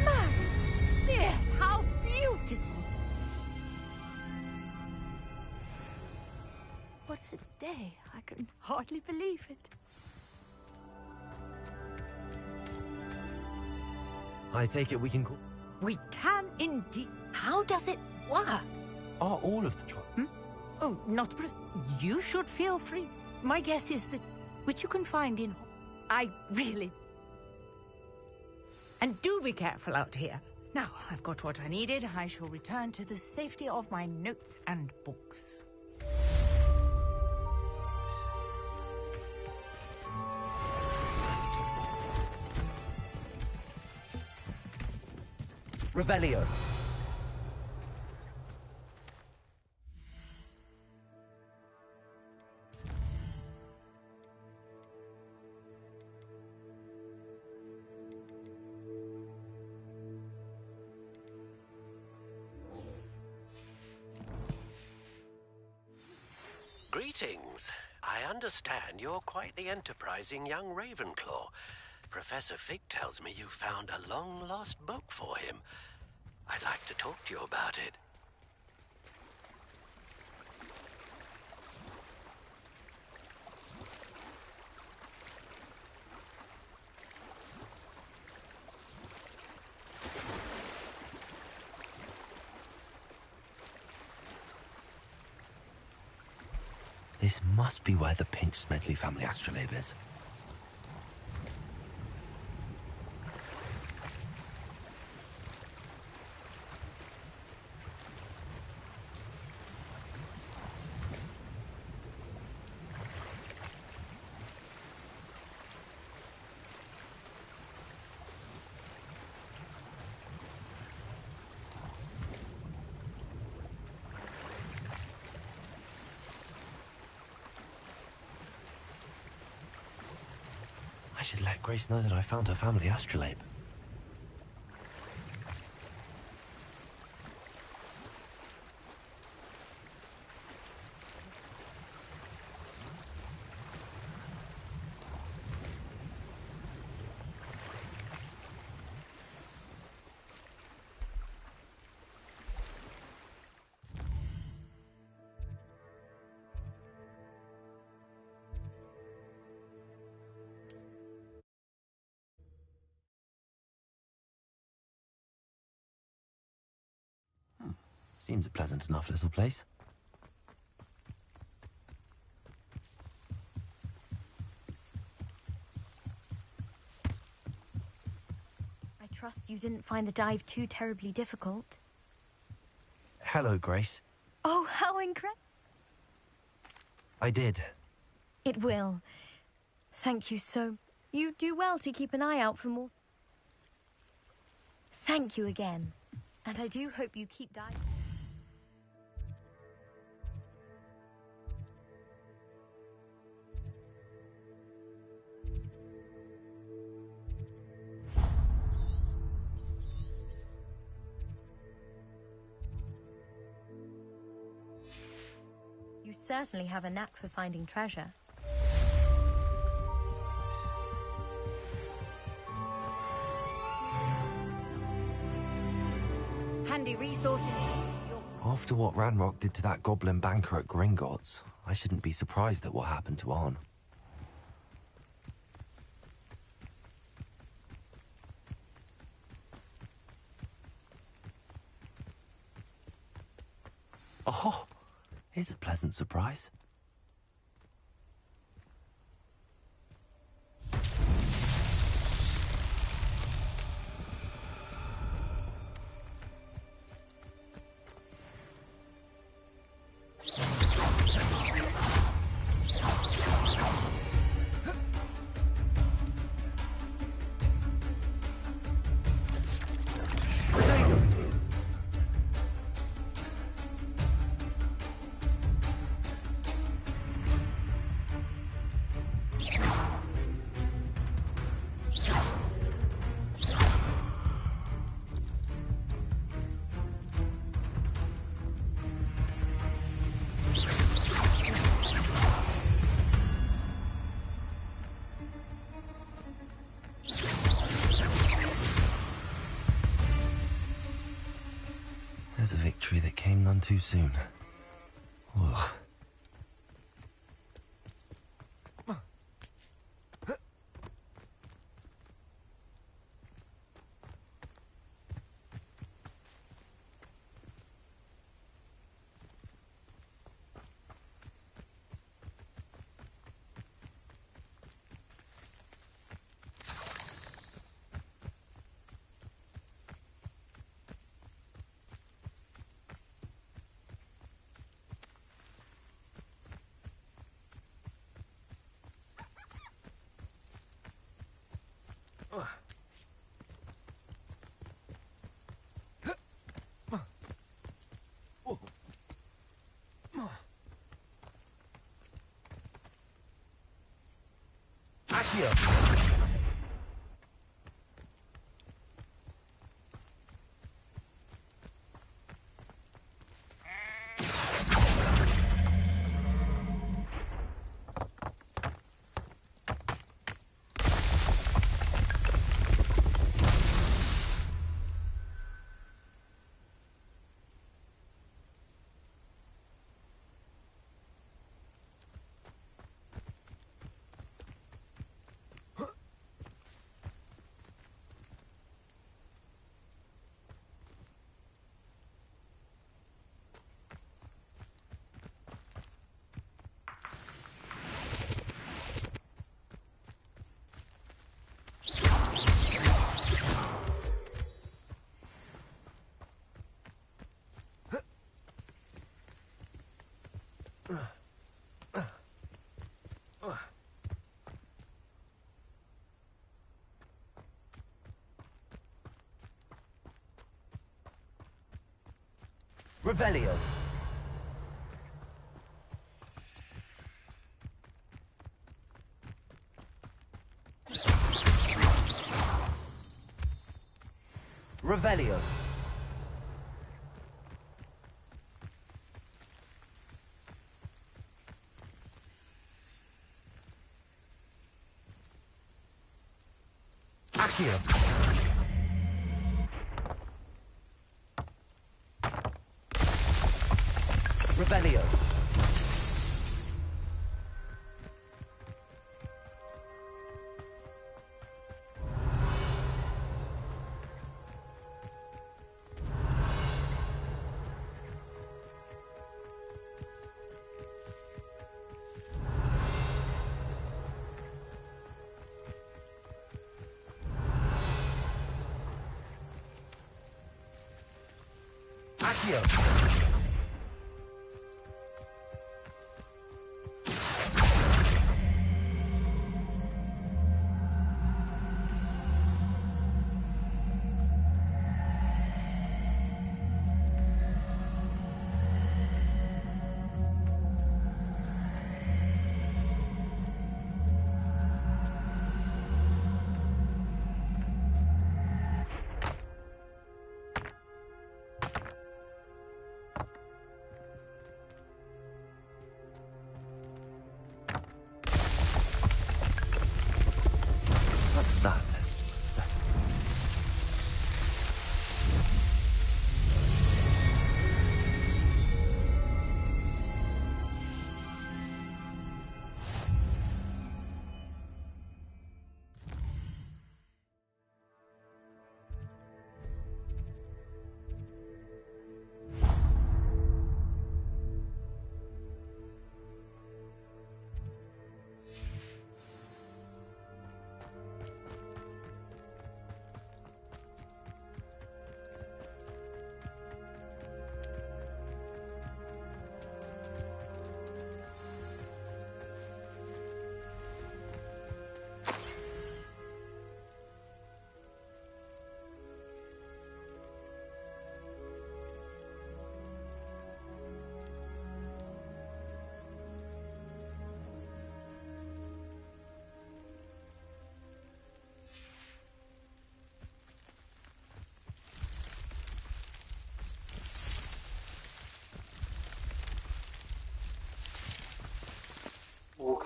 Merlin's beard! How beautiful! What a day. I can hardly believe it. I take it we can call... We can indeed. How does it work? Are all of the trunk? Oh, not... You should feel free. My guess is that... Which you can find in... I really... And do be careful out here. Now, I've got what I needed. I shall return to the safety of my notes and books. Revelio. Greetings. I understand you're quite the enterprising young Ravenclaw. Professor Fig tells me you found a long-lost book for him. I'd like to talk to you about it. This must be where the Pinch Smedley family astrolabe is. I should let Grace know that I found her family astrolabe. Seems a pleasant enough little place. I trust you didn't find the dive too terribly difficult. Hello, Grace. Oh, how incredible. I did. It will. Thank you so... You do well to keep an eye out for more... Thank you again. And I do hope you keep diving. You certainly have a knack for finding treasure. saucing it. After what Ranrock did to that goblin banker at Gringotts, I shouldn't be surprised at what happened to Arn. Oh, here's a pleasant surprise. There's a victory that came none too soon. Ugh. Revelio. Revelio. Accio. Revelio. Accio.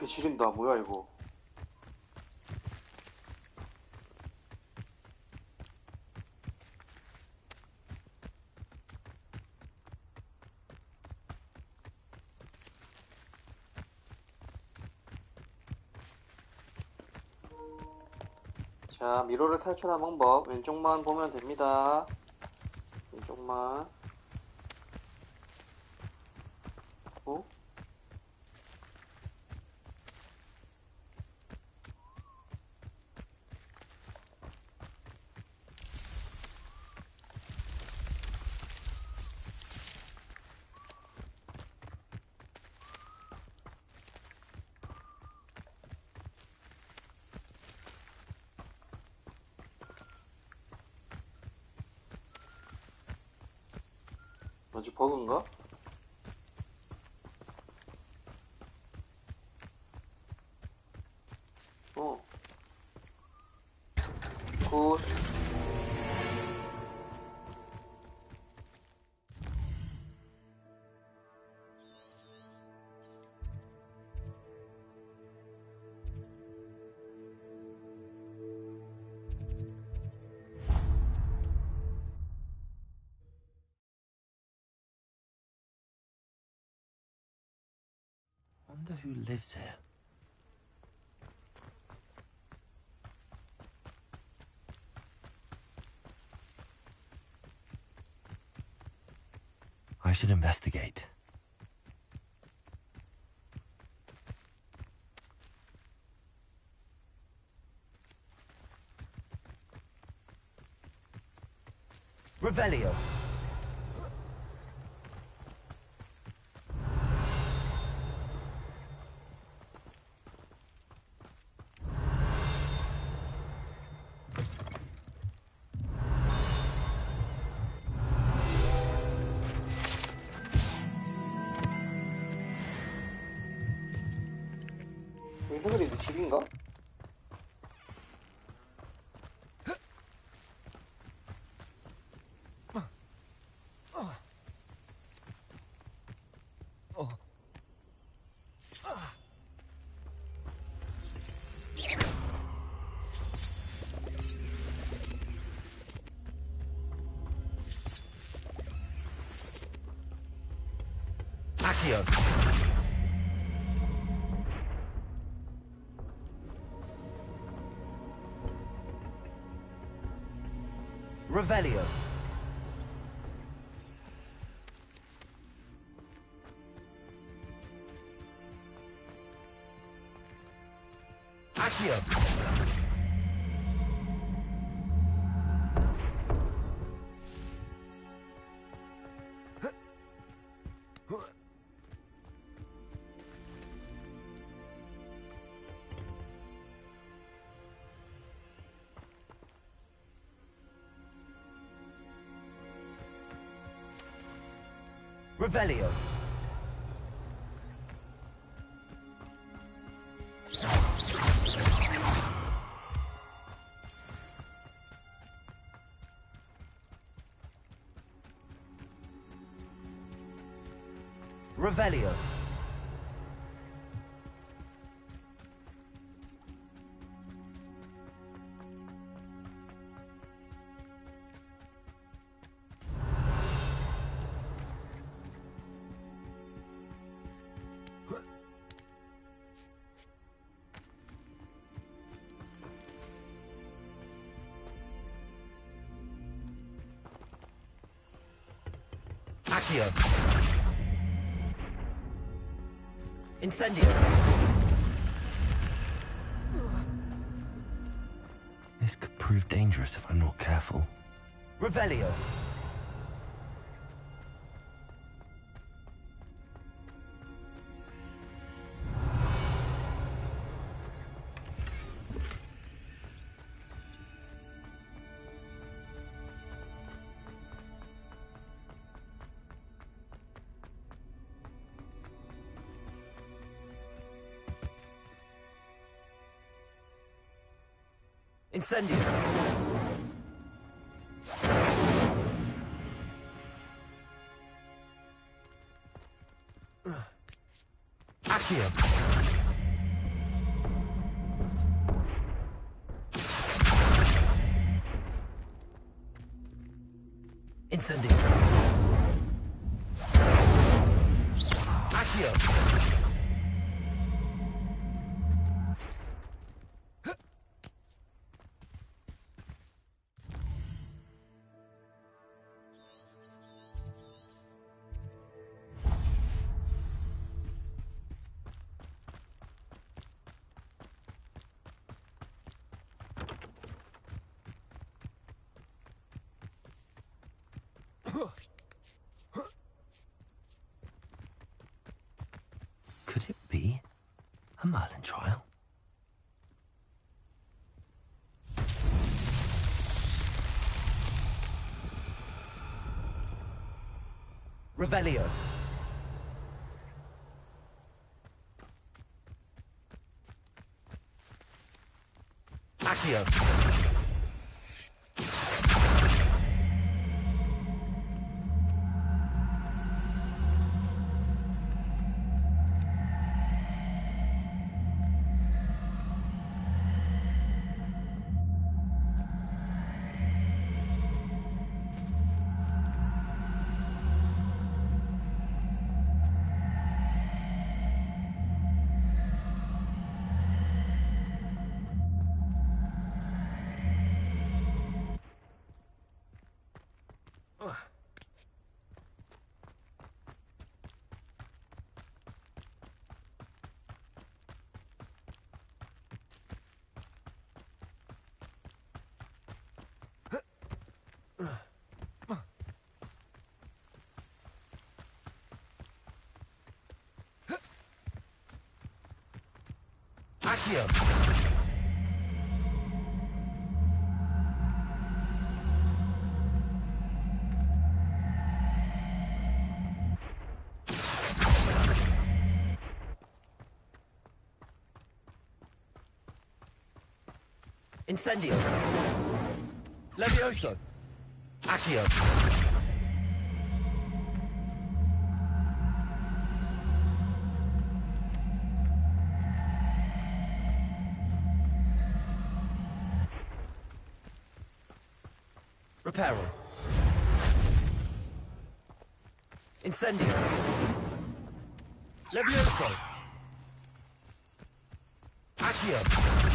개 지린다. 뭐야 이거? 자, 미로를 탈출한 방법 왼쪽만 보면 됩니다. 왼쪽만. 어? 뭐지, 버그인가? 굿. Wonder who lives here. I should investigate. Revelio. 여기 해그리드 집인가? Accio. Revelio. Accio. Revelio. Revelio. Accio. Incendio. This could prove dangerous if I'm not careful. Revelio. Incendio. Accio. Could it be a Merlin trial? Revelio. Accio. Accio. Incendio. Levioso. Accio. Reparo. Incendio. Levioso. Accio.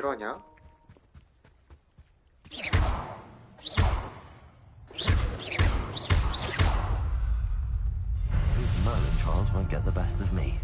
실화냐? These Merlin trials won't get the best of me.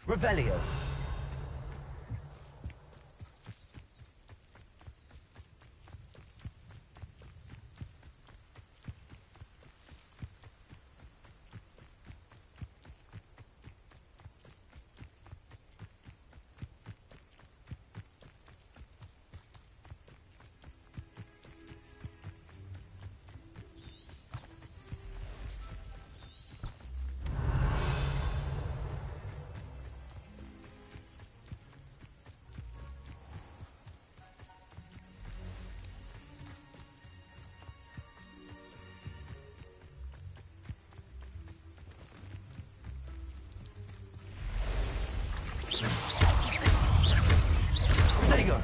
Revelio. Fuego!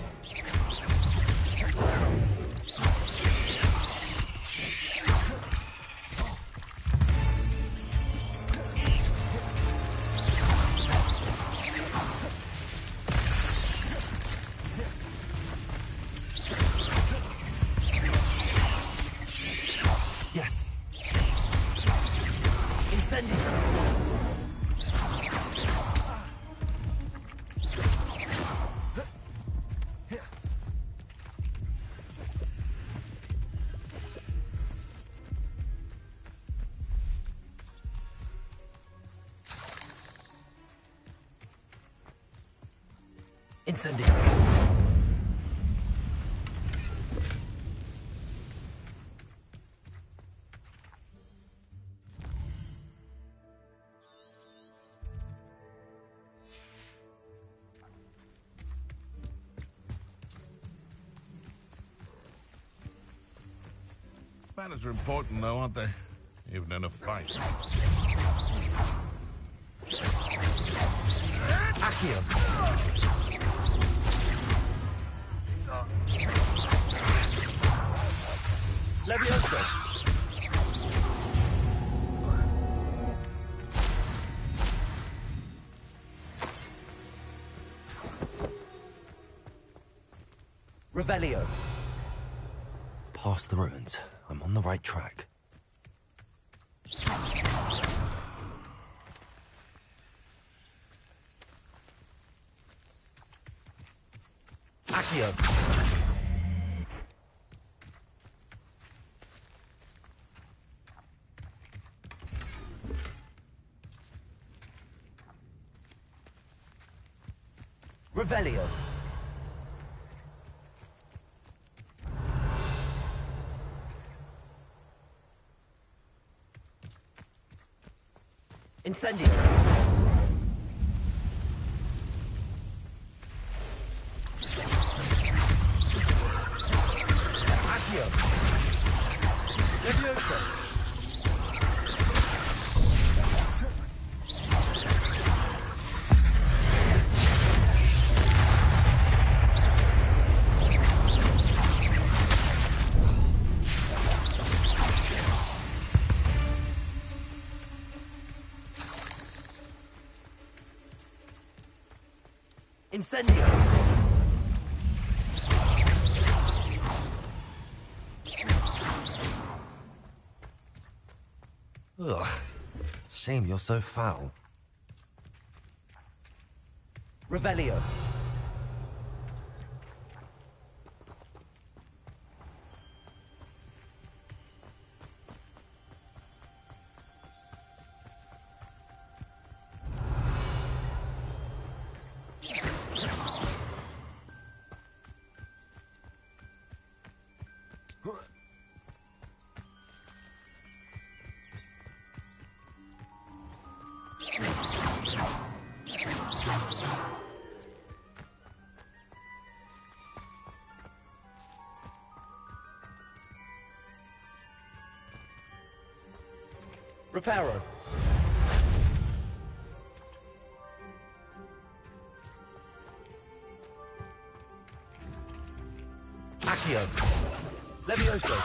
Yes. Incendio! Incendio! Manners are important, though, aren't they? Even in a fight. Accio! Levioso! Revelio! Past the ruins. I'm on the right track. Accio! Revelio! Incendio! Accio! Levioso! Incendio! Ugh. Shame you're so foul. Revelio. Reparo. Accio. Levioso.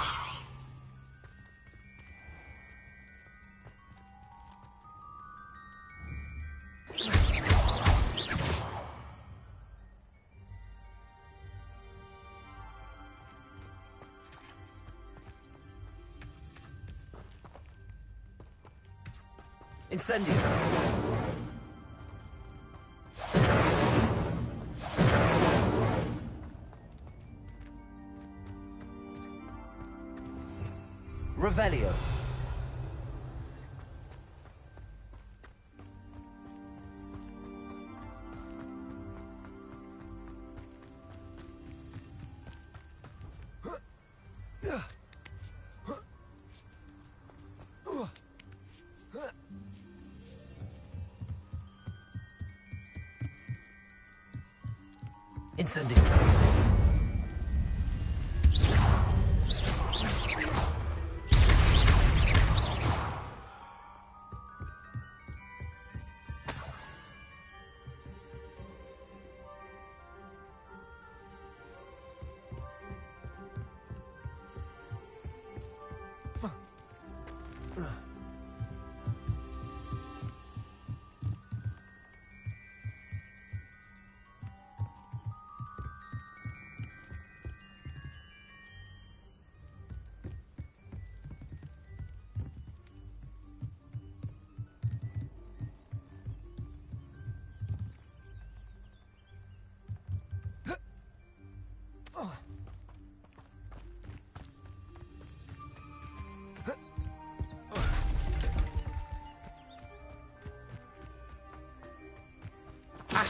Incendio. Revelio. Incendio.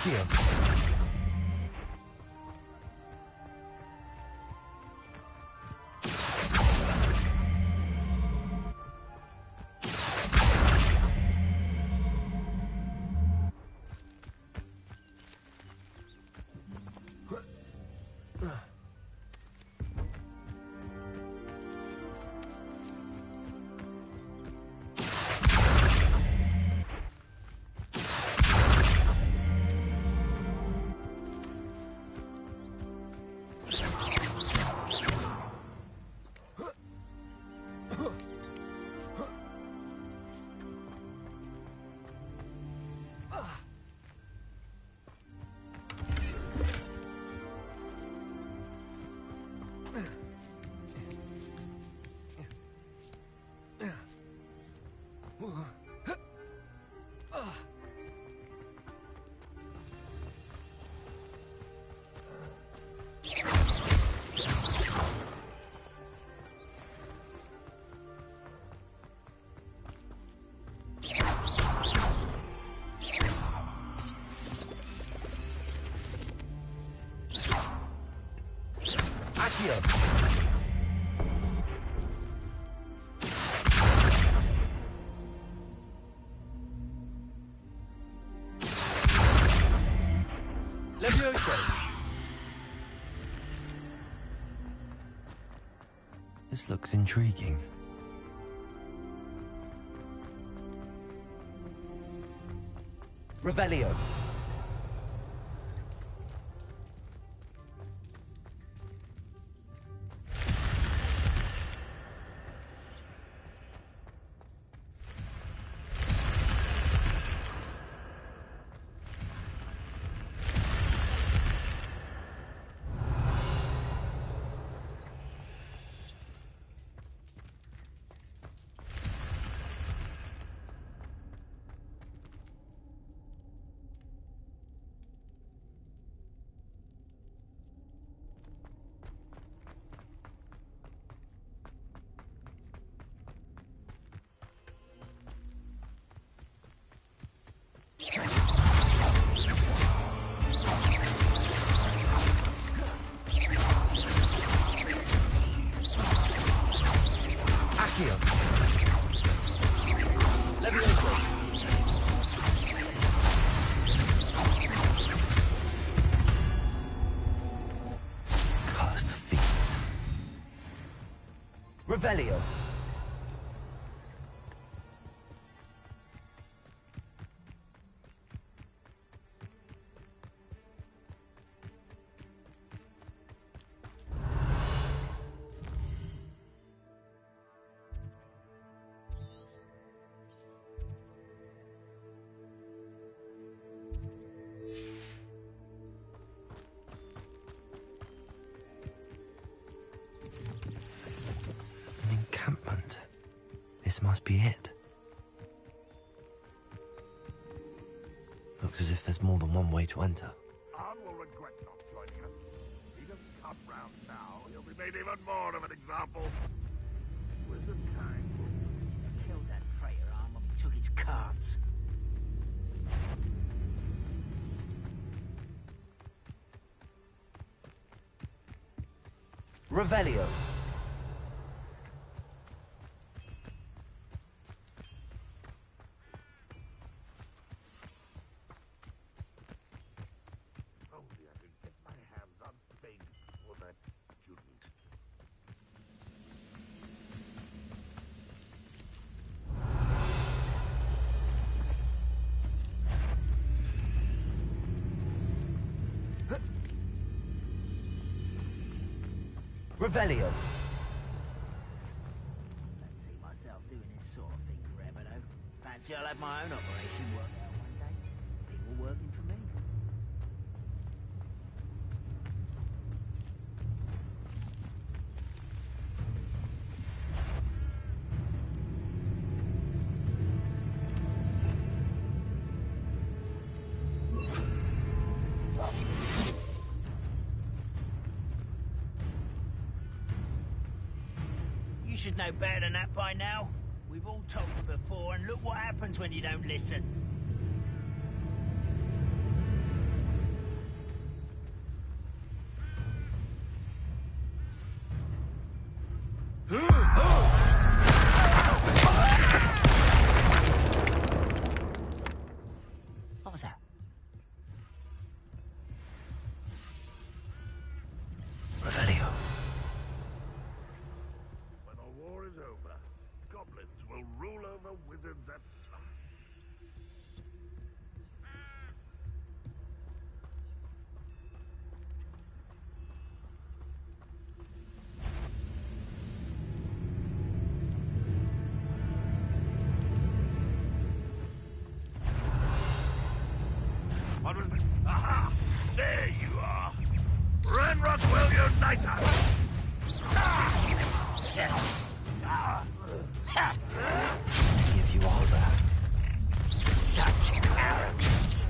Accio. This looks intriguing. Revelio. Cursed fiends. Revelio. This must be it. Looks as if there's more than one way to enter. Arn will regret not joining us. If he doesn't come round now, he'll be made even more of an example. Wizard kind will killed that traitor Arn when we took his cards. Revelio. Revelio. Don't see myself doing this sort of thing forever, though. Fancy I'll have my own operation worked out one day. People working for me. You should know better than that by now. We've all told you before, and look what happens when you don't listen. Uniter! Many of you are there. Such arrogance.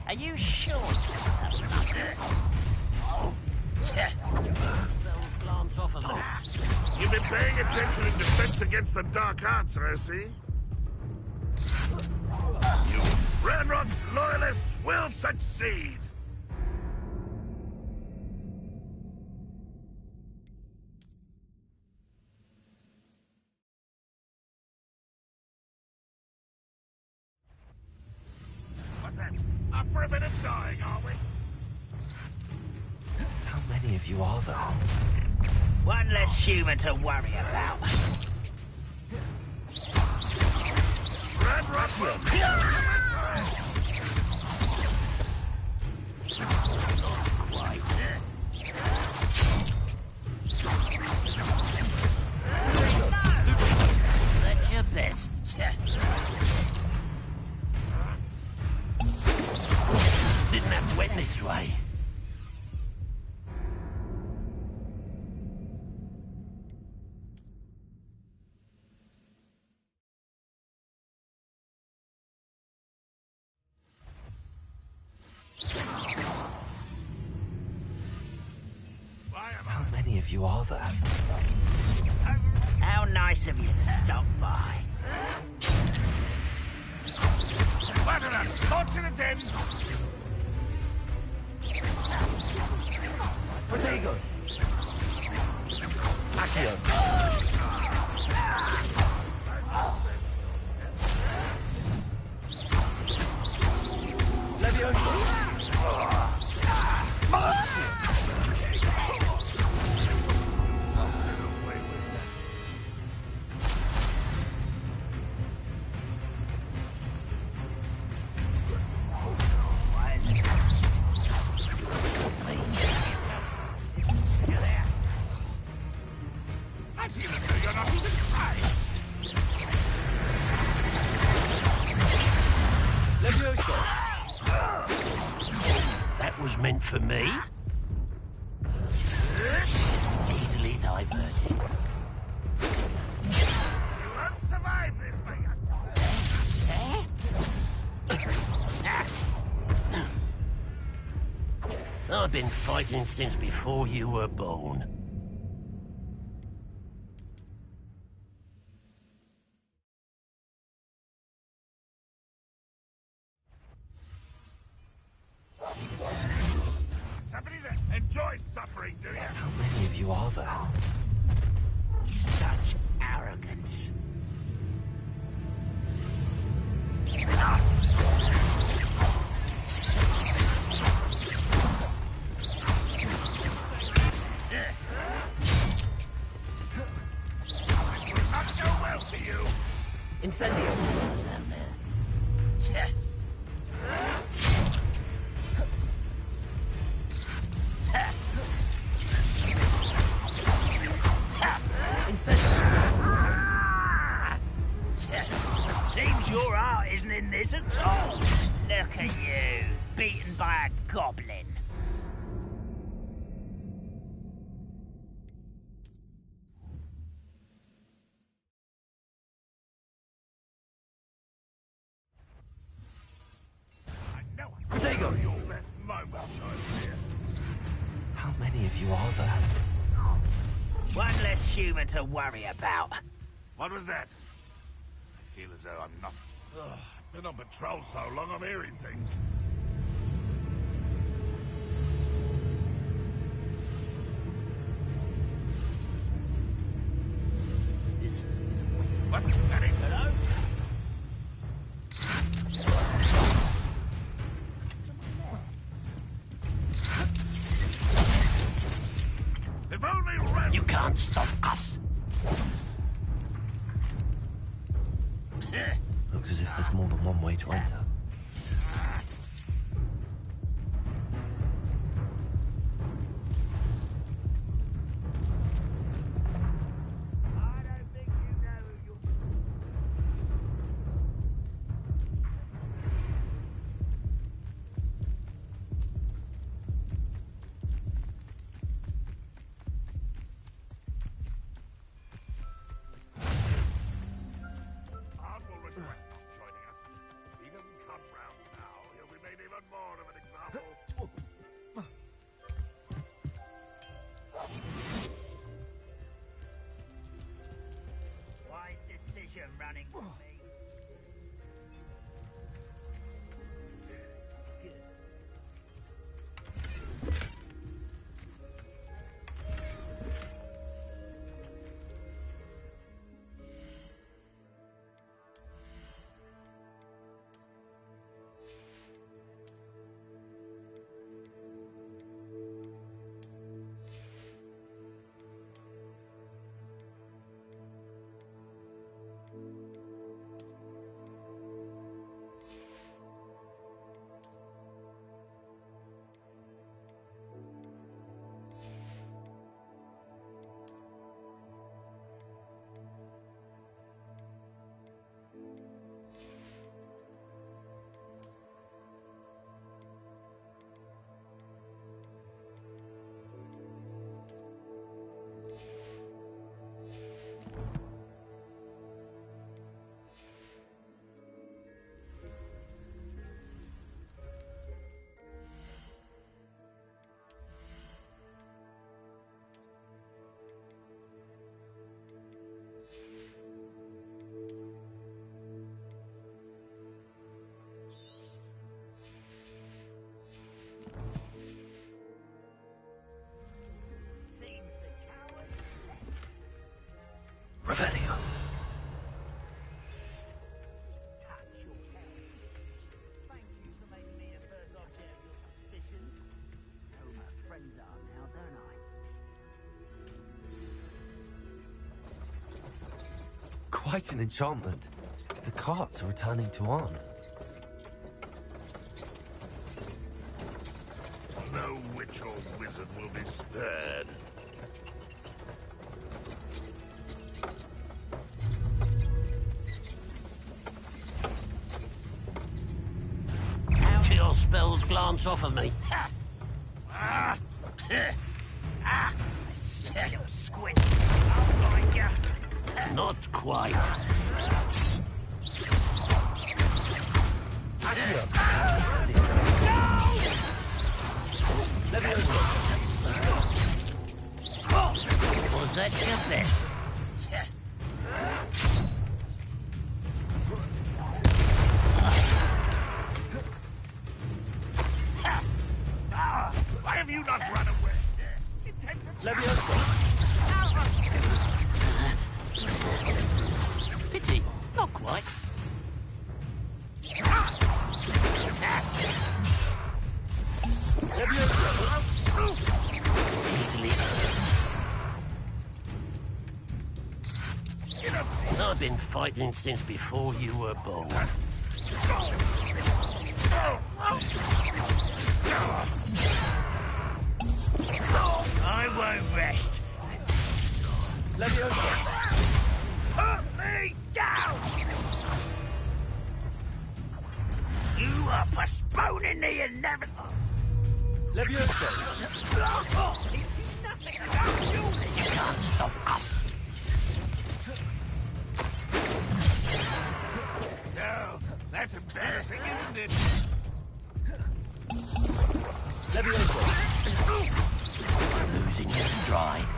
Are you sure that's a Don't glance off of me. You've been paying attention in defense against the dark arts, I see. You Ranrock's loyalists will succeed! What's that? Up for a bit of dying, are we? How many of you are there? One less human to worry about. Ranrock will... That's your best. Didn't have to end this way. How many of you are there? How nice of you to stop by. What an unfortunate end! Protego! Accio! Levioso! I feel as though you're not even trying! Levioso! That was meant for me? Easily diverted. You won't survive this, I've been fighting since before you were born. Somebody that enjoys suffering, do you? How many of you are there? Such arrogance. This will not go well for you. Incendio! Seems your heart isn't in this at all. Look at you, beaten by a goblin. Protego! Your best moments, I fear. How many of you are there? One less human to worry about. What was that? I feel as though I'm not... Ugh, been on patrol so long, I'm hearing things. This is a waste. What's that? Hello? If only Ren... You can't stop us. Looks as if there's more than one way to enter. Revelio. Thank you for making me the first object of your suspicions. Know who my friends are now, don't I? Quite an enchantment. The carts are returning to on. No witch or wizard will be spared. Your spells glance off of me. I see you squint. I'll find you. Not quite. Was that your best? Why have you not run away? Pity. Not quite. Italy. I've been fighting since before you were born. I won't rest. Put me down! You are postponing the inevitable. Levioso. You can't stop us. No, that's embarrassing, isn't it? Losing your stride.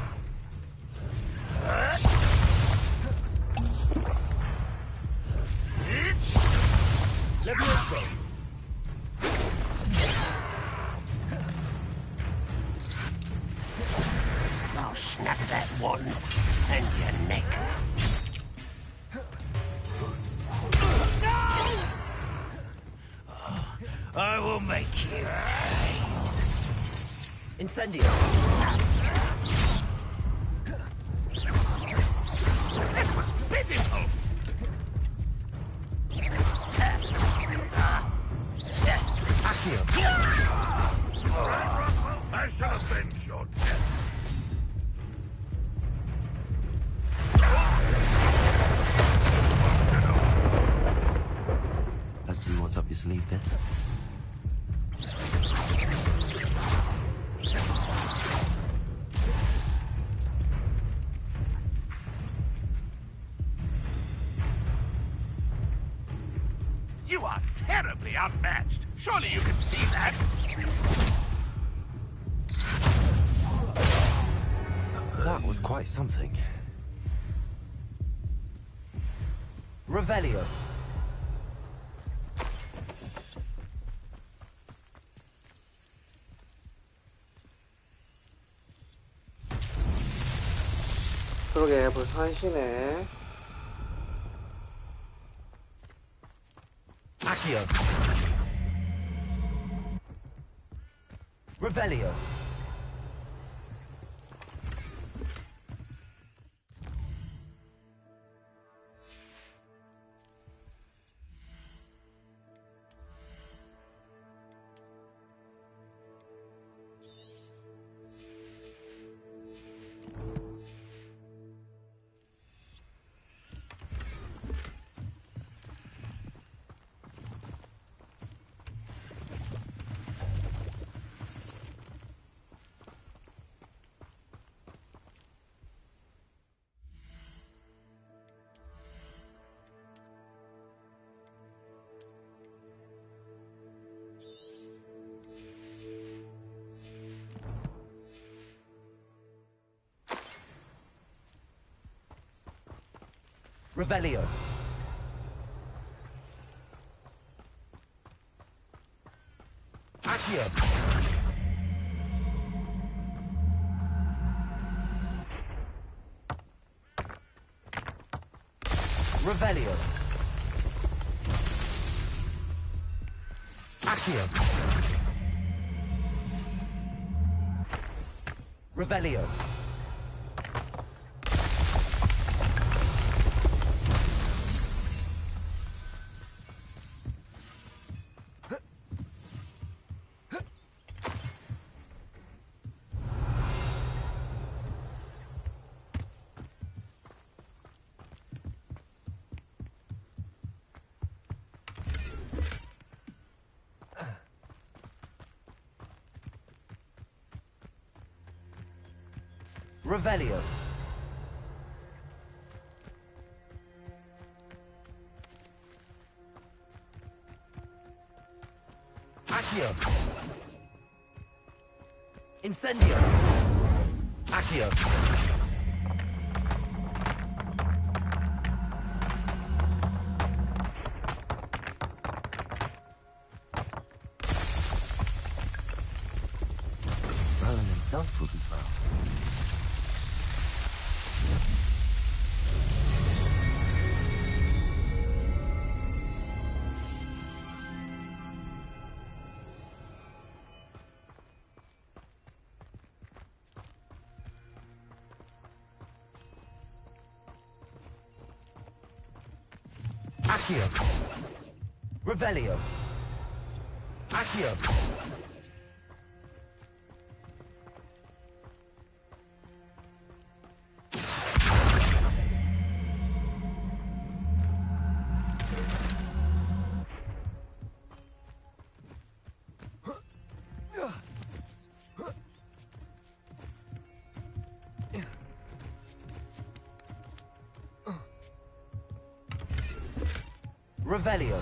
Levioso. I'll snap that one and your neck. I will make you pay. Incendio. That was pitiful. I shall avenge your death. Let's see what's up your sleeve, Fifth. You are terribly outmatched. Surely you can see that. That was quite something. Revelio. 그러게 벌써 1시네. Accio. Revelio. Revelio. Accio. Revelio. Accio. Revelio. Revelio. Accio. Incendio. Accio. Merlin himself will be proud. Accio. Revelio. Accio. Revelio.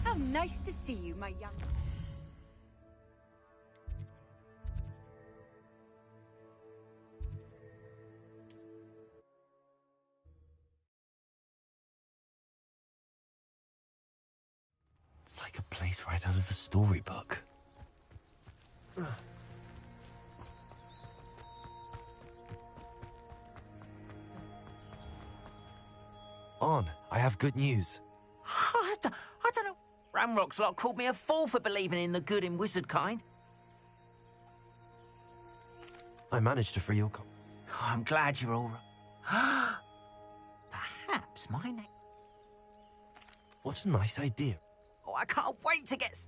How nice to see you, my young... It's like a place right out of a storybook. On, I have good news. I don't know. Ramrock's lot called me a fool for believing in the good in wizard kind. I managed to free your I'm glad you're all right. Perhaps my name... What a nice idea. Oh, I can't wait to get...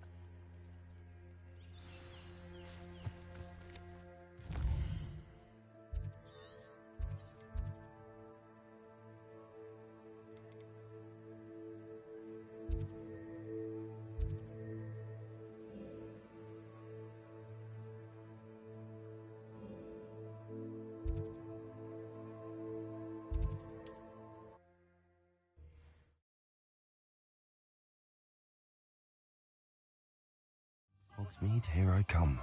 Hogsmeade, here I come.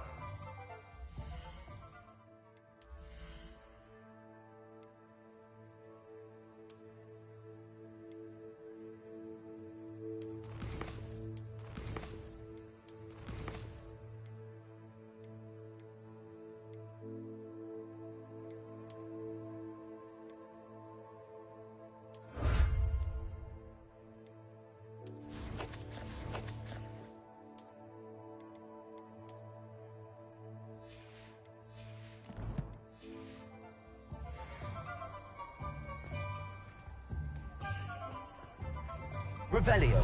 Revelio.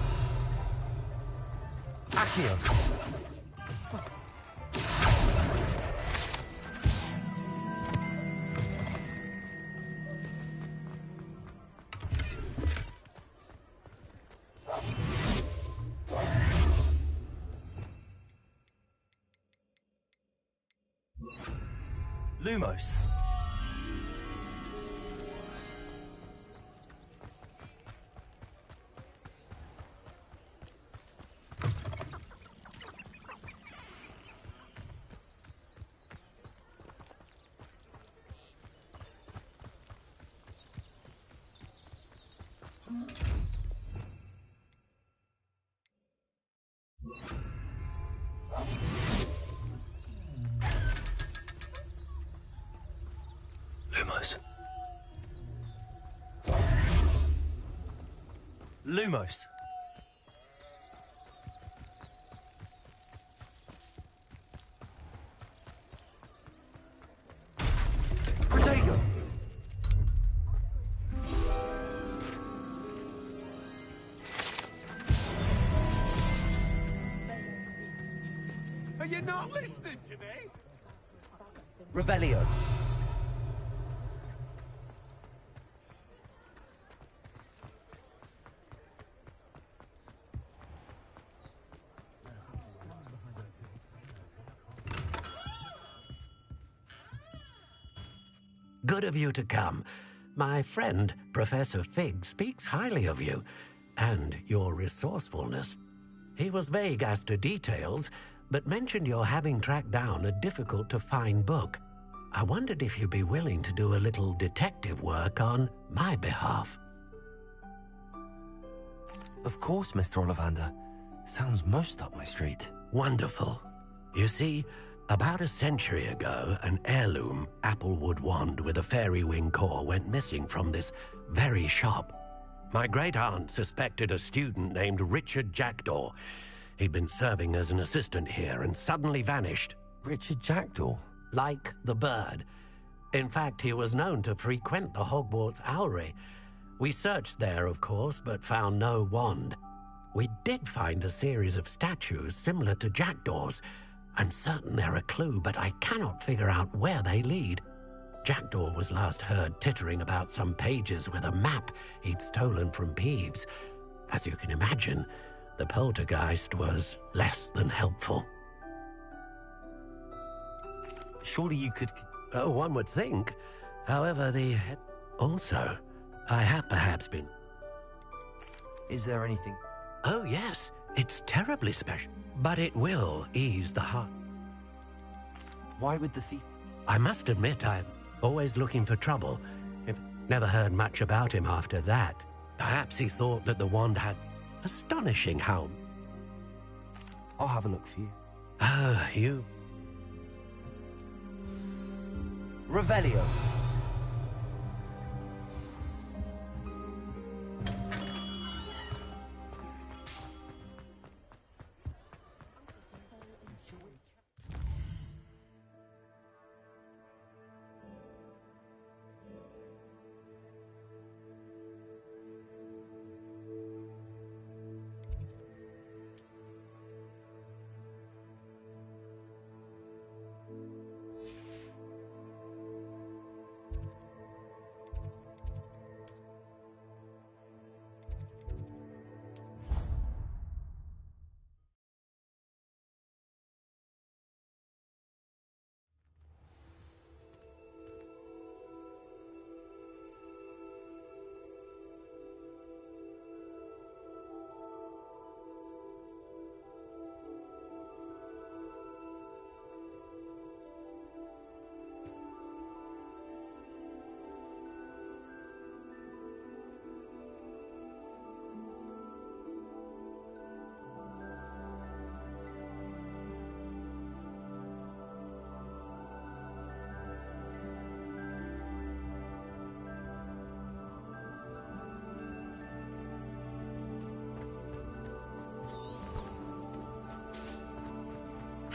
Accio. Lumos. Lumos. Lumos. Protego. Are you not listening to me? Revelio. Good of you to come. My friend, Professor Fig, speaks highly of you and your resourcefulness. He was vague as to details, but mentioned your having tracked down a difficult-to-find book. I wondered if you'd be willing to do a little detective work on my behalf. Of course, Mr. Ollivander. Sounds most up my street. Wonderful. You see, about a century ago, an heirloom applewood wand with a fairy wing core went missing from this very shop. My great-aunt suspected a student named Richard Jackdaw. He'd been serving as an assistant here and suddenly vanished. Richard Jackdaw? Like the bird. In fact, he was known to frequent the Hogwarts Owlery. We searched there, of course, but found no wand. We did find a series of statues similar to Jackdaw's. I'm certain they're a clue, but I cannot figure out where they lead. Jackdaw was last heard tittering about some pages with a map he'd stolen from Peeves. As you can imagine, the poltergeist was less than helpful. Surely you could... Oh, one would think. However, Also, I have perhaps been... Is there anything... Oh, yes. It's terribly special. But it will ease the heart. Why would the thief... I must admit, I'm always looking for trouble. I've never heard much about him after that. Perhaps he thought that the wand had... Astonishing how... I'll have a look for you. Ah, you... Revelio.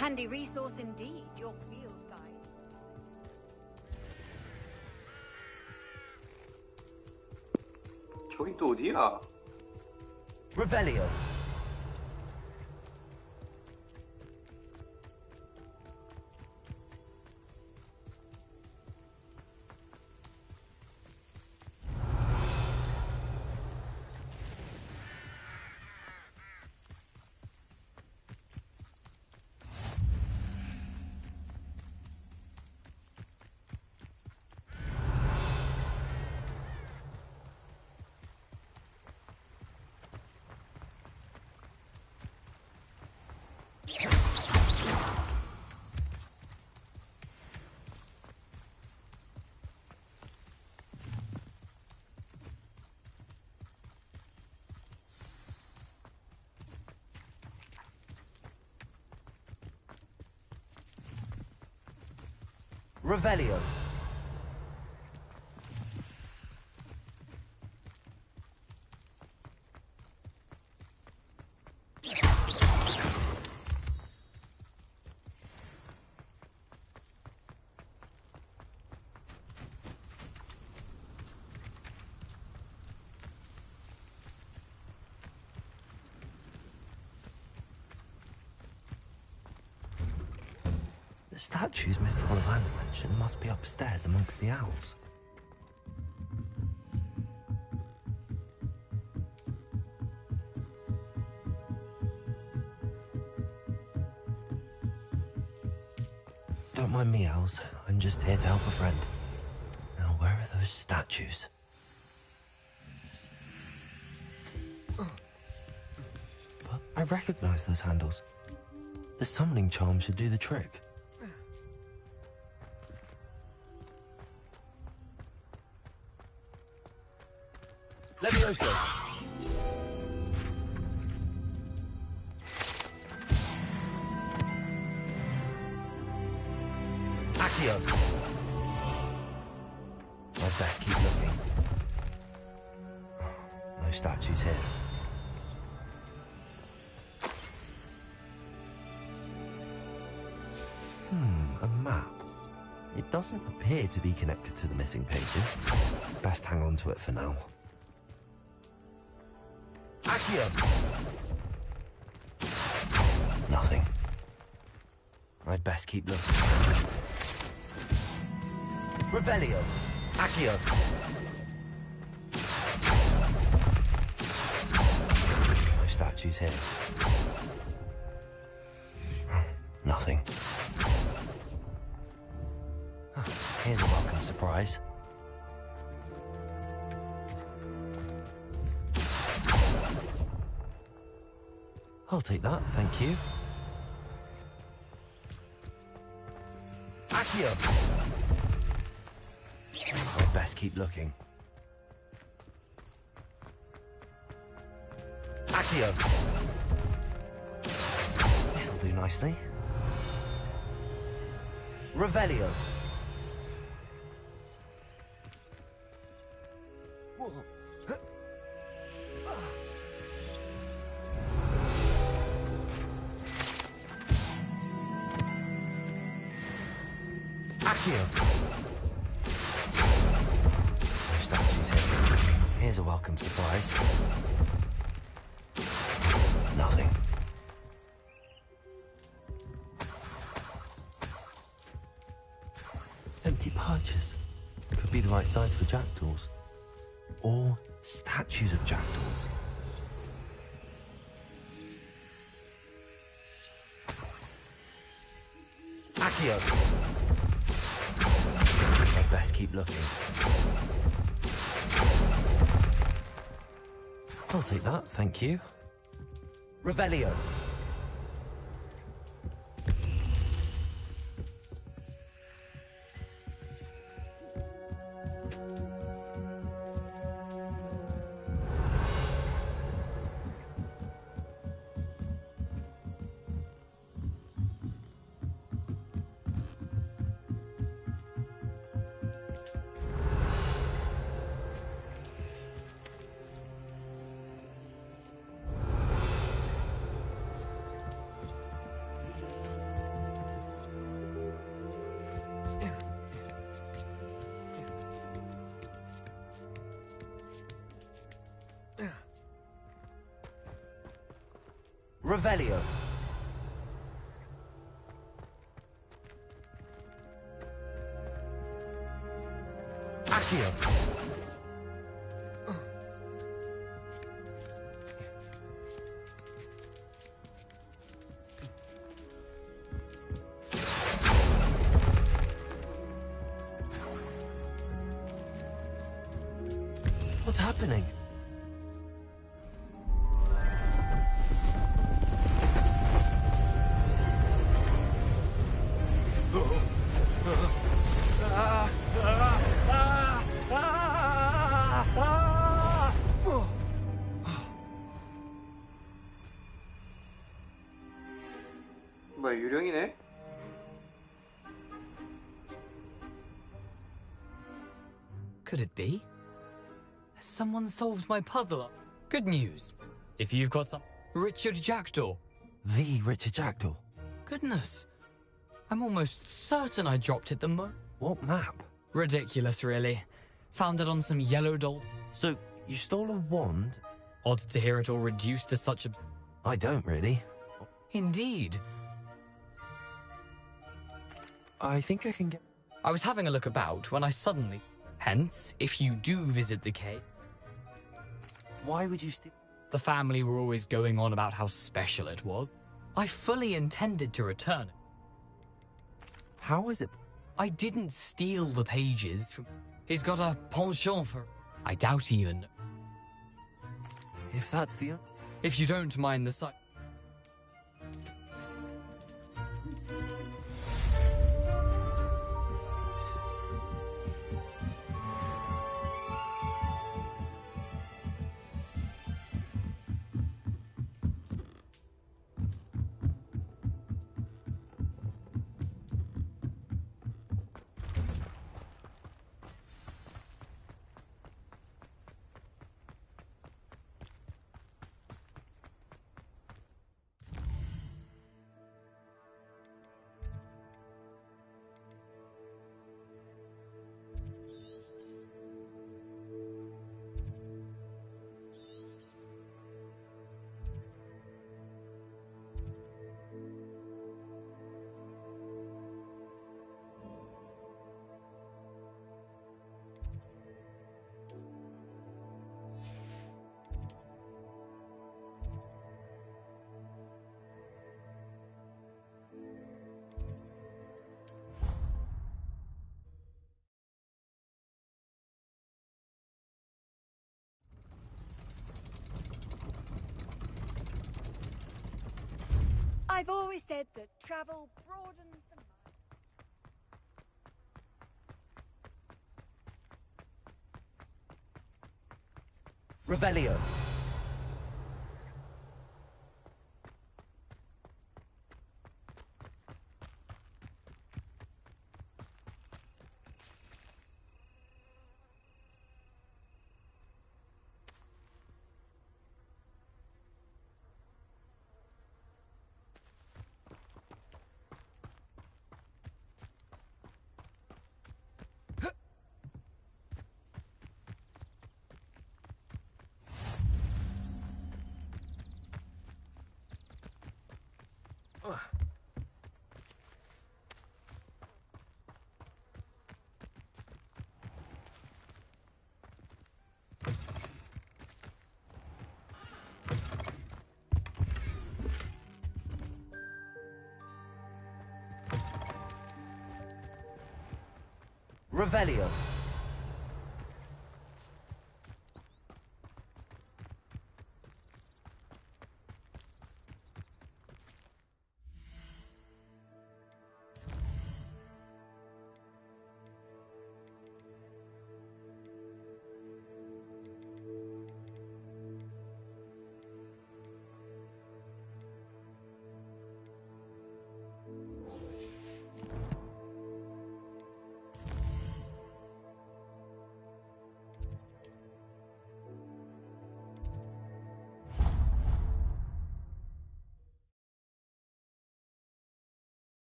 Handy resource indeed, your field guide. 저기 또 어디야? Revelio. Revelio. The statues Mr. Ollivander mentioned must be upstairs amongst the owls. Don't mind me, owls. I'm just here to help a friend. Now, where are those statues? But I recognize those handles. The summoning charm should do the trick. Levioso! Accio! I'd best keep looking. No statues here. A map. It doesn't appear to be connected to the missing pages. Best hang on to it for now. Accio! Nothing. I'd best keep looking. Revelio! Accio! No statues here. Nothing. Here's a welcome surprise. I'll take that, thank you. Accio! I'd best keep looking. Accio! This'll do nicely. Revelio! Accio! No statues here. Here's a welcome surprise. Nothing. Empty perches. Could be the right size for jackdaws. Or statues of jackdaws. Accio! I'd best keep looking. I'll take that, thank you. Revelio! Revelio! Accio! What's happening? 뭐야, 유령이네? could it be? Has someone solved my puzzle? Good news. If you've got some... Richard Jackdaw. The Richard Jackdaw? Goodness. I'm almost certain I dropped it What map? Ridiculous, really. Found it on some yellow doll. So, you stole a wand? Odd to hear it all reduced to such a... I don't really. Indeed. I think I can get... I was having a look about when I suddenly... Hence, if you do visit the cave... Why would you steal... The family were always going on about how special it was. I fully intended to return it. How is it? I didn't steal the pages from... He's got a penchant for... I doubt even... If that's the... If you don't mind the sight... I've always said that travel broadens the mind. Revelio. Revelio.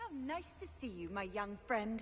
How nice to see you, my young friend.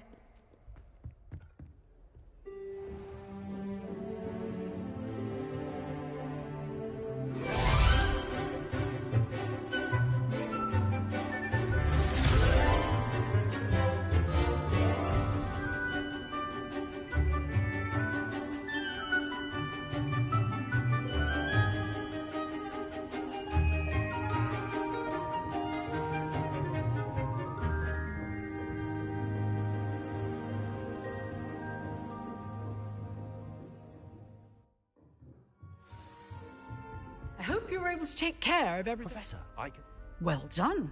I hope you were able to take care of everything. Professor, I can... Well done.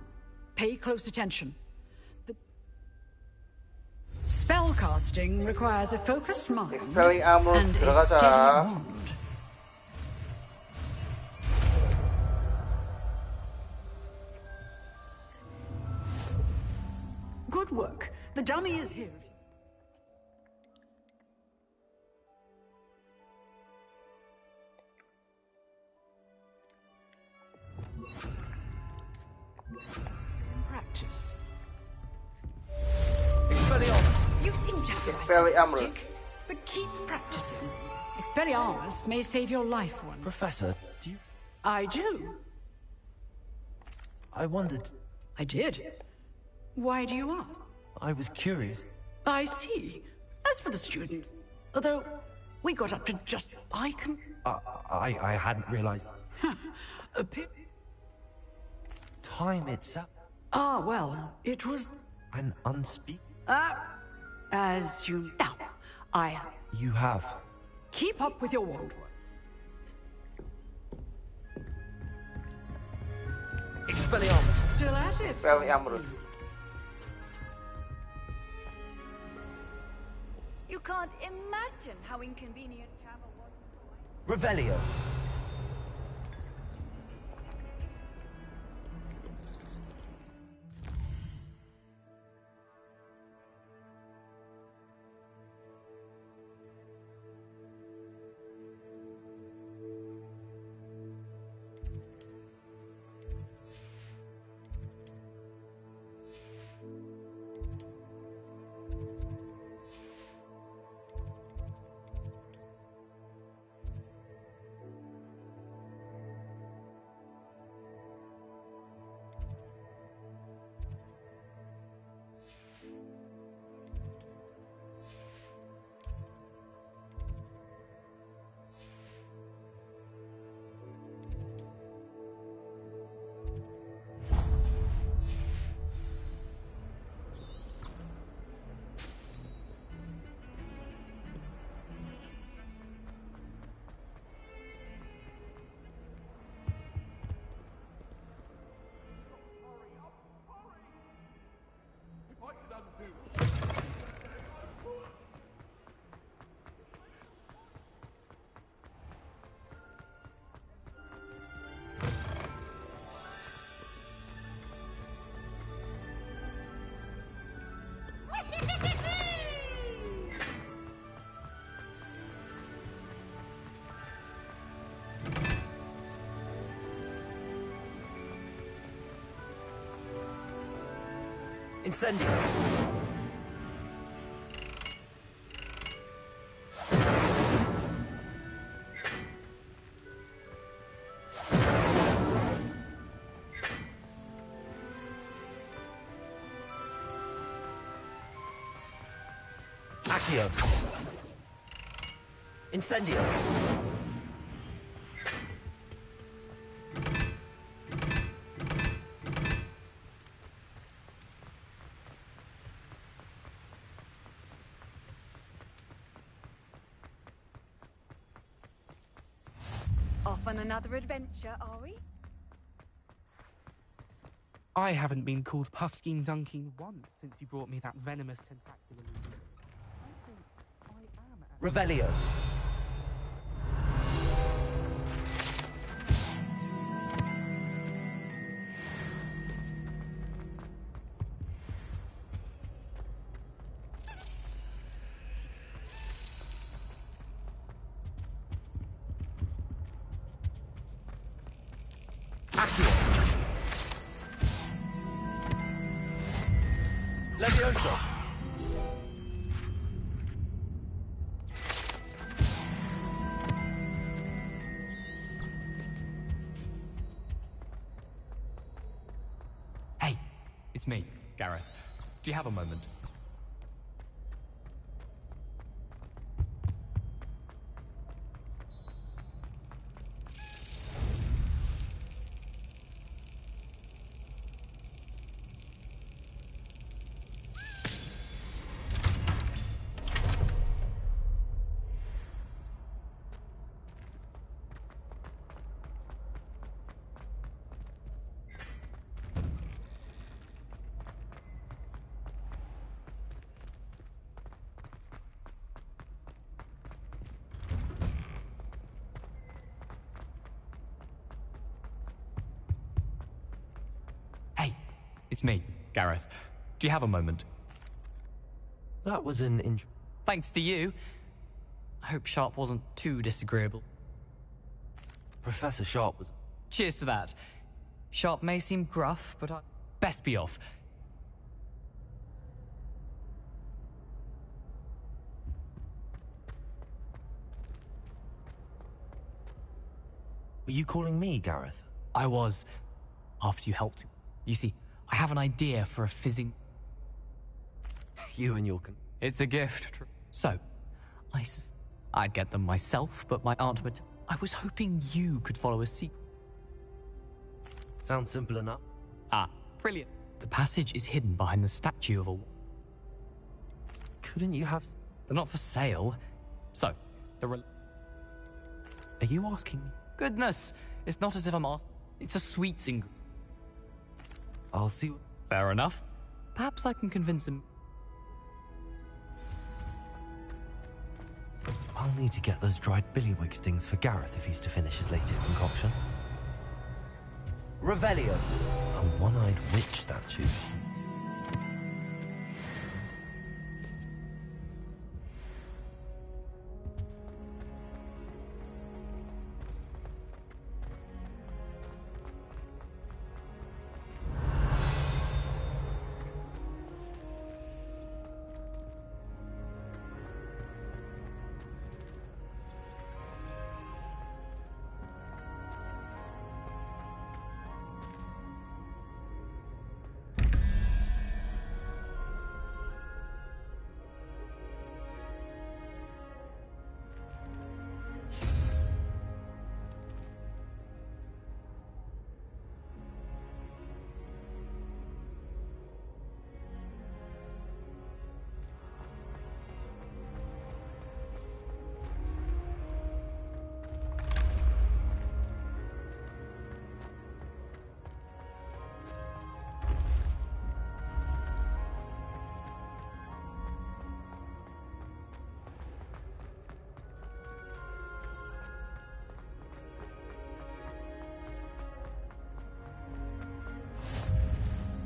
Pay close attention. The spellcasting requires a focused mind Expelling armor and a 들어가자. steady wand. Good work. The dummy is here. practice. Expelliarmus! You seem to have the Expelliarmus. right stick, but keep practicing. Expelliarmus may save your life one. Professor, do you... I do. I wondered... I did. Why do you ask? I was curious. I see. As for the student, although we got up to just... I can... I hadn't realized... A bit... Time itself... Ah, well, it was... An unspeak... as you... Now, I... You have. Keep up with your wand work. Expelliarmus! Still at it? Expelliarmus. You can't imagine how inconvenient travel was. Revelio! Incendio! Accio! Incendio! Off on another adventure, are we? I haven't been called Puffskein Dunking once since you brought me that venomous tentacular lizard. Revelio! Levioso! Hey, it's me, Gareth. Do you have a moment? It's me, Gareth. Do you have a moment? That was an Thanks to you. I hope Sharp wasn't too disagreeable. Professor Sharp was... Cheers to that. Sharp may seem gruff, but I... Best be off. Were you calling me, Gareth? I was, after you helped. You see, I have an idea for a fizzing... You and your... It's a gift. So, I'd get them myself, but my aunt would... I was hoping you could follow a secret. Sounds simple enough. Ah, brilliant. The passage is hidden behind the statue of a... Couldn't you have... They're not for sale. So, Are you asking me? Goodness, it's not as if I'm asking. It's a sweets I'll see... Fair enough. Perhaps I can convince him. I'll need to get those dried billywigs things for Gareth if he's to finish his latest concoction. Revelio. A one-eyed witch statue.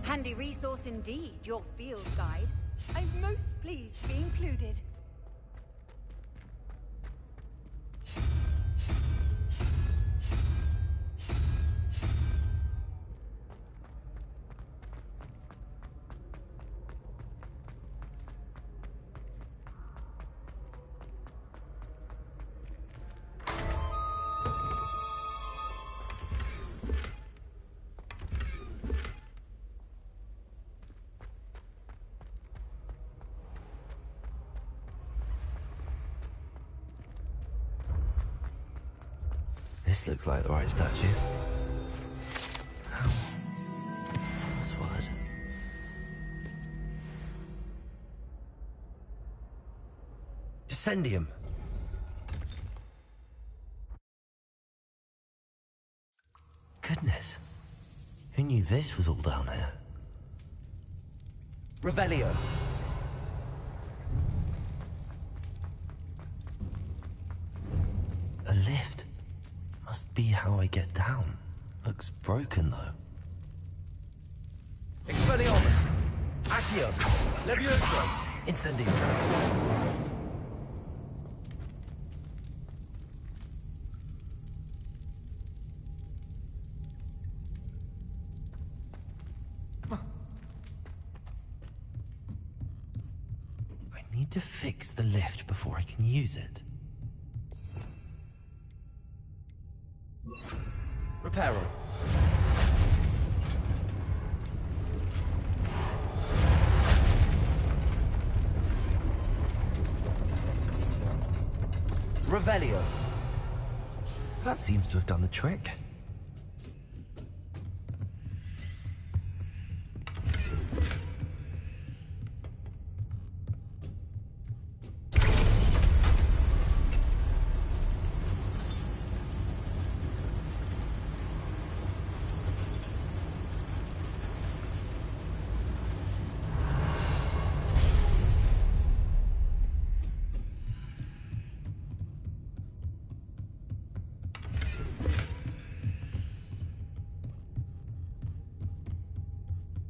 Handy resource indeed, your field guide. I'm most pleased to be included. This looks like the right statue. Password. Descendium. Goodness. Who knew this was all down here? Revelio. A lift. Must be how I get down. Looks broken, though. Expelliarmus. Accio. Levioso. Incendium. I need to fix the lift before I can use it. Reparo. Revelio. That seems to have done the trick.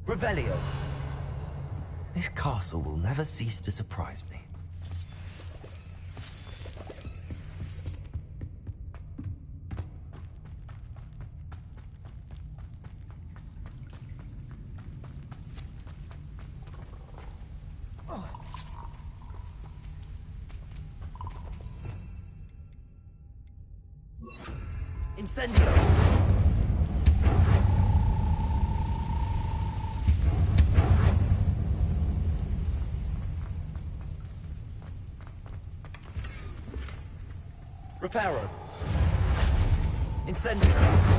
Revelio. This castle will never cease to surprise me. Incendio! Reparo! Incendio!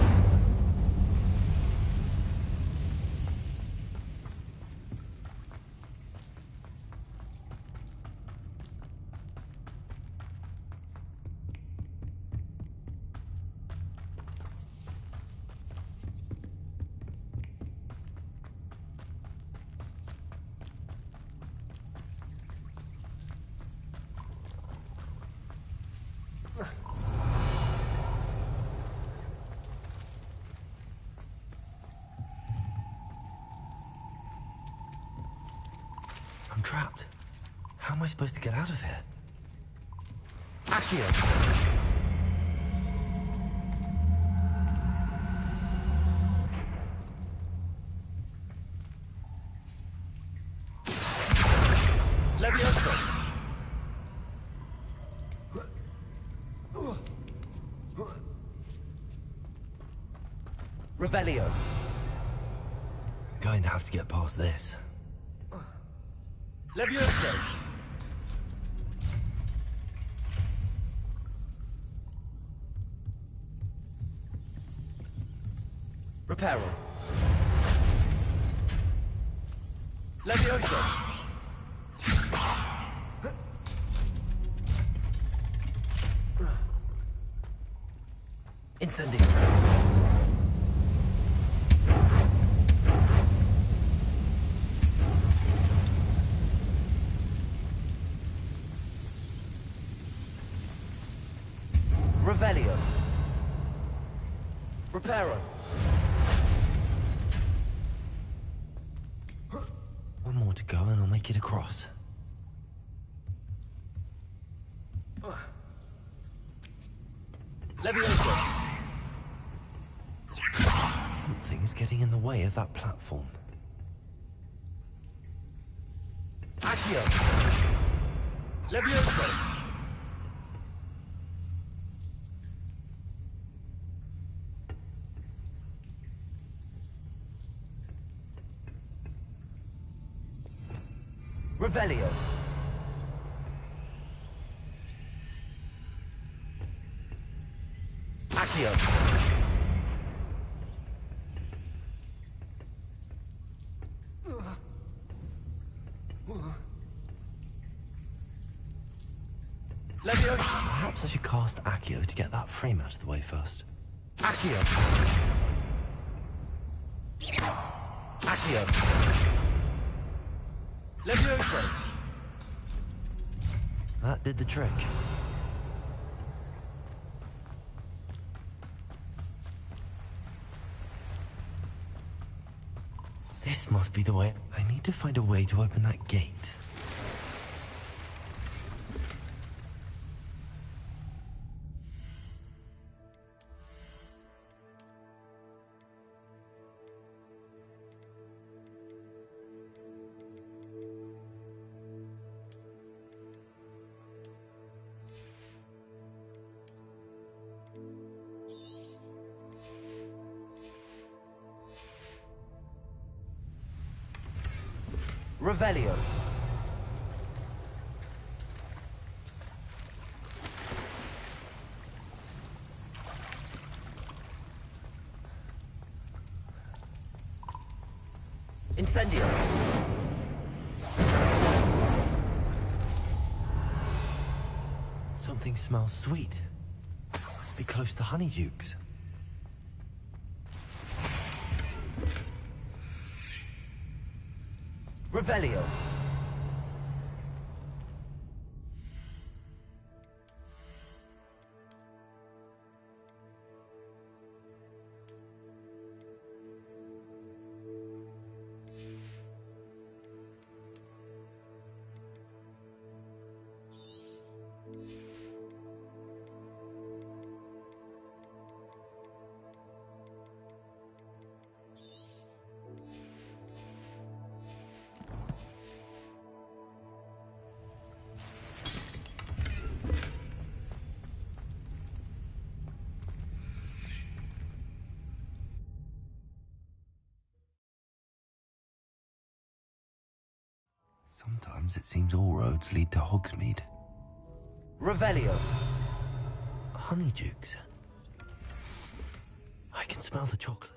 I'm trapped. How am I supposed to get out of here? Accio! Levioso! Revelio! Going to have to get past this. Levioso! Reparo! Levioso! Incendio! Revelio. Reparo. One more to go and I'll make it across. Levioso. Something's getting in the way of that platform. Accio. Levioso. Revelio. Accio. Levioso. Perhaps I should cast Accio to get that frame out of the way first. Accio. Accio. Levioso! That did the trick. This must be the way. I need to find a way to open that gate. Revelio. Incendio. Something smells sweet. Must be close to honeydukes. Revelio. Sometimes it seems all roads lead to Hogsmeade. Revelio. Honeydukes. I can smell the chocolate.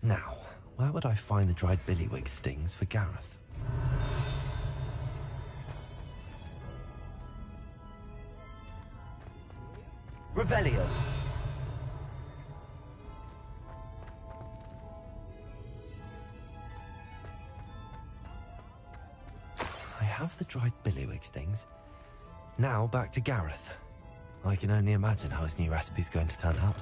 Now, where would I find the dried billywig stings for Gareth? Revelio. I have the dried billywig stings. Now back to Gareth. I can only imagine how his new recipe's going to turn out.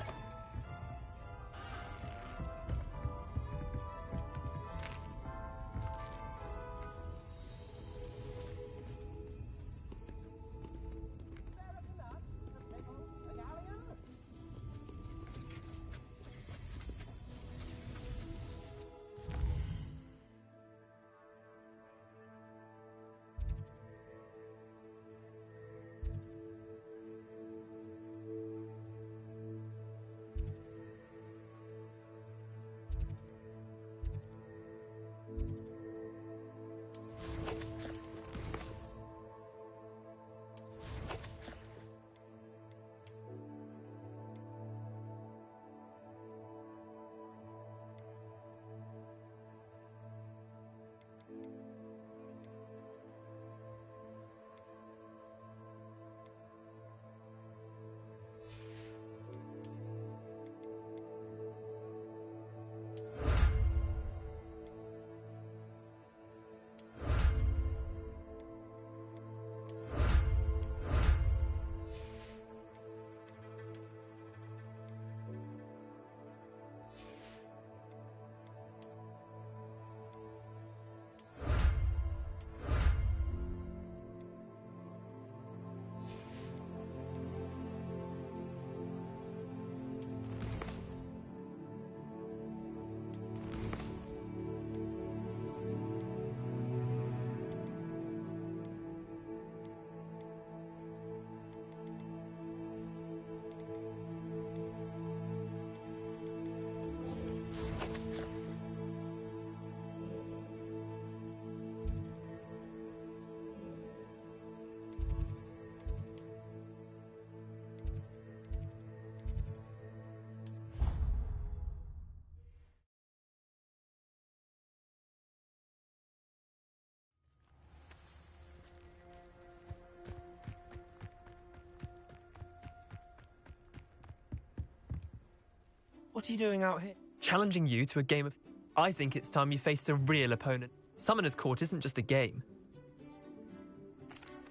What are you doing out here? Challenging you to a game of... I think it's time you faced a real opponent. Summoner's Court isn't just a game.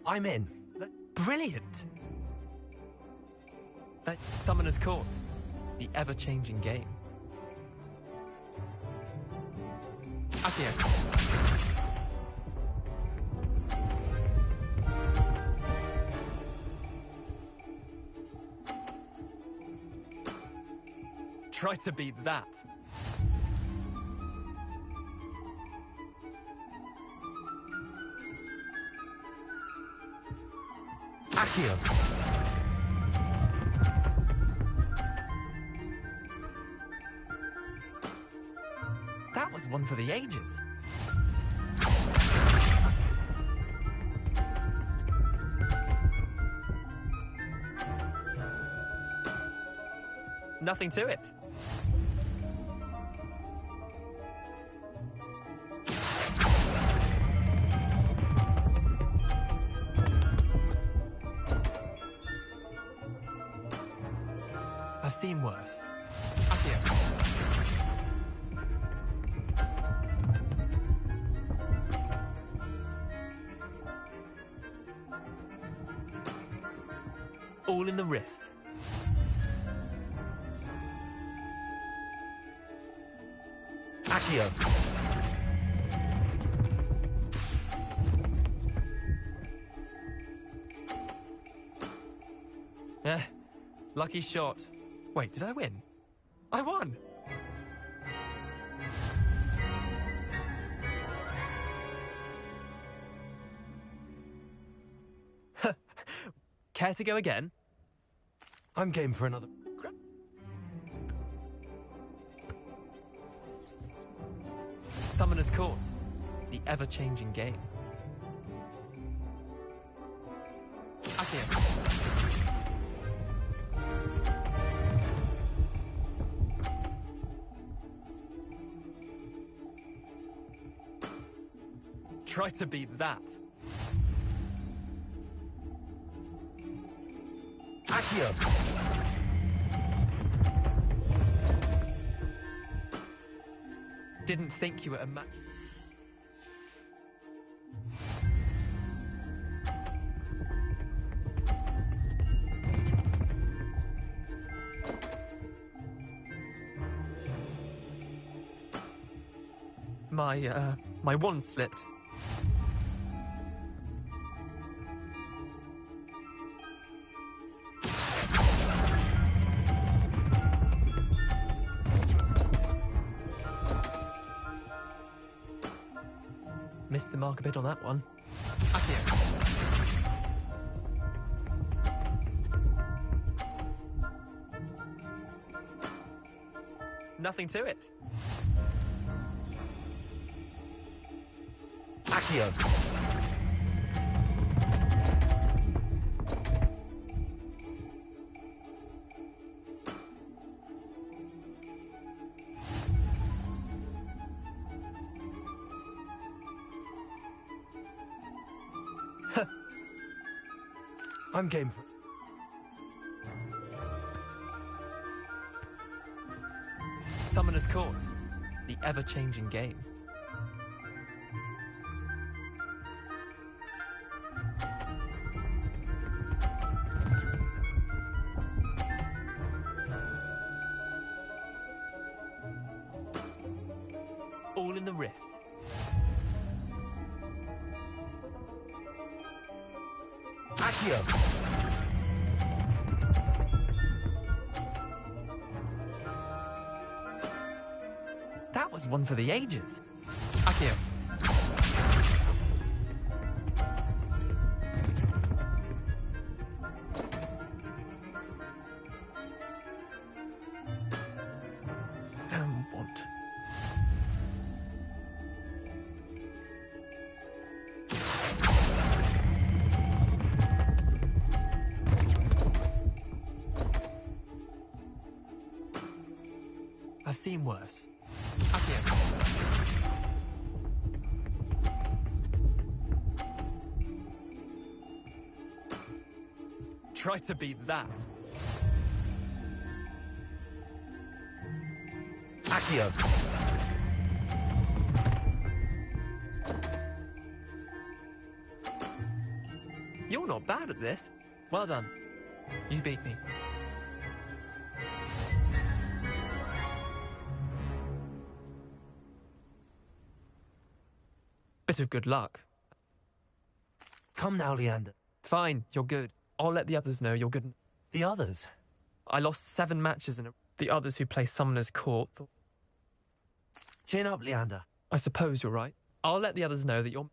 I'm in. Brilliant! Summoner's Court. The ever-changing game. Accio. Try to beat that. Accio. That was one for the ages. Nothing to it. I've seen worse. Accio. All in the wrist. Accio. Lucky shot. Wait, did I win? I won! Care to go again? I'm game for another. Summoner's Court. The ever-changing game. Accio. Try to beat that. Accio. Didn't think you were a match. My wand slipped. Missed the mark a bit on that one. Accio. Nothing to it. Accio. I'm game for. Summoner's Court. The ever-changing game. All in the wrist. Accio. That was one for the ages. Accio. Damn want. I've seen worse. Accio. Try to beat that. Accio. You're not bad at this. Well done. You beat me. Bit of good luck. Come now, Leander. Fine, you're good. I'll let the others know you're good. The others? I lost 7 matches in a... The others who play Summoner's Court thought... Chin up, Leander. I suppose you're right. I'll let the others know that you're...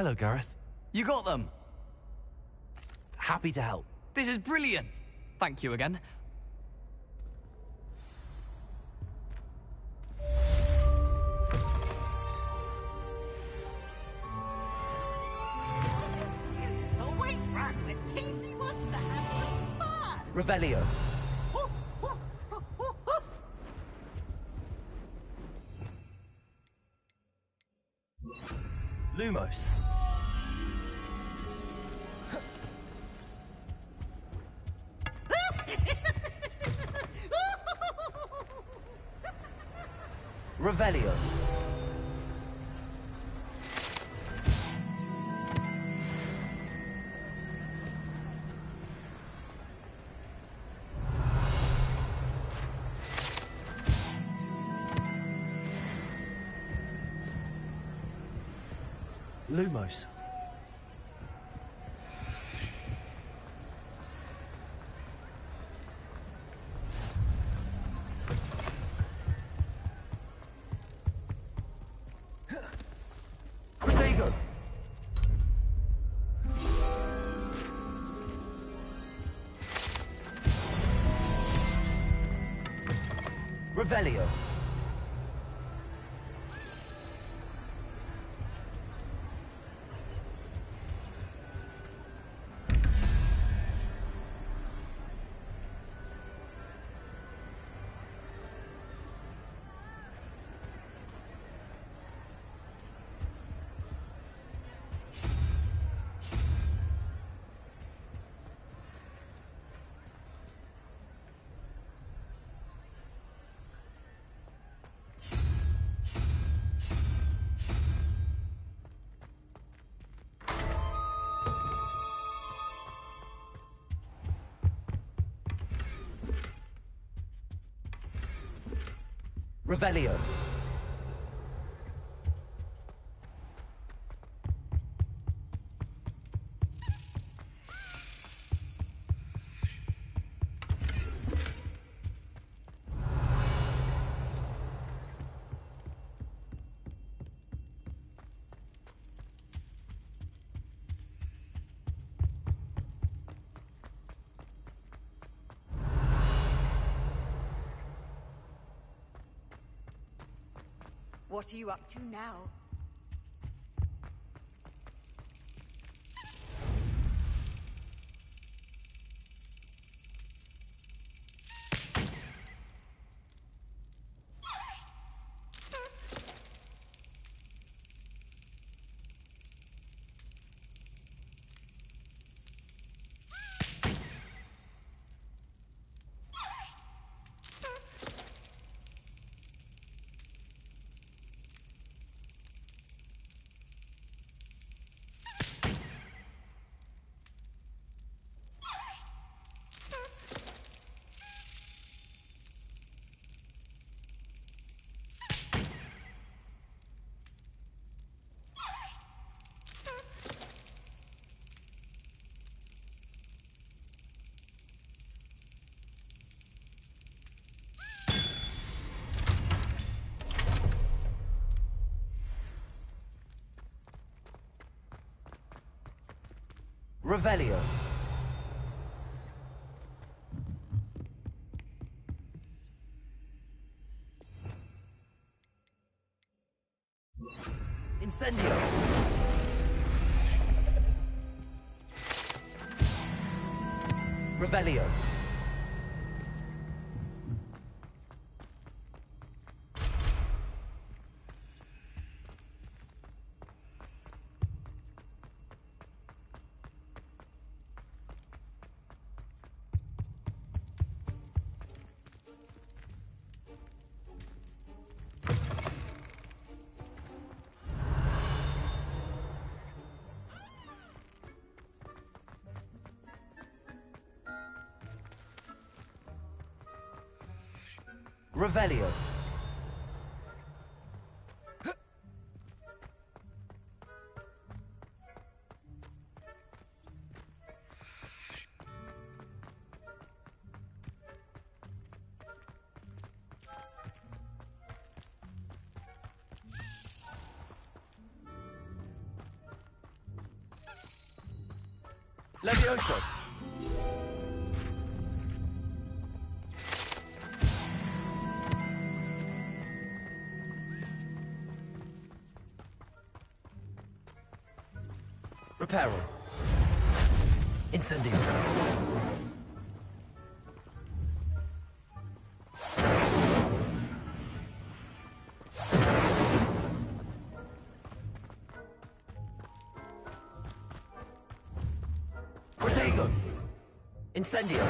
Hello, Gareth. You got them! Happy to help. This is brilliant! Thank you again. Always run when Peasy wants to have some fun. Revelio. Lumos. Revelio. Lumos. Protego. Revelio. Revelio. What are you up to now? Revelio. Incendio. Revelio. Revelio. Levioso! Reparo. Incendio. Protego. Incendio.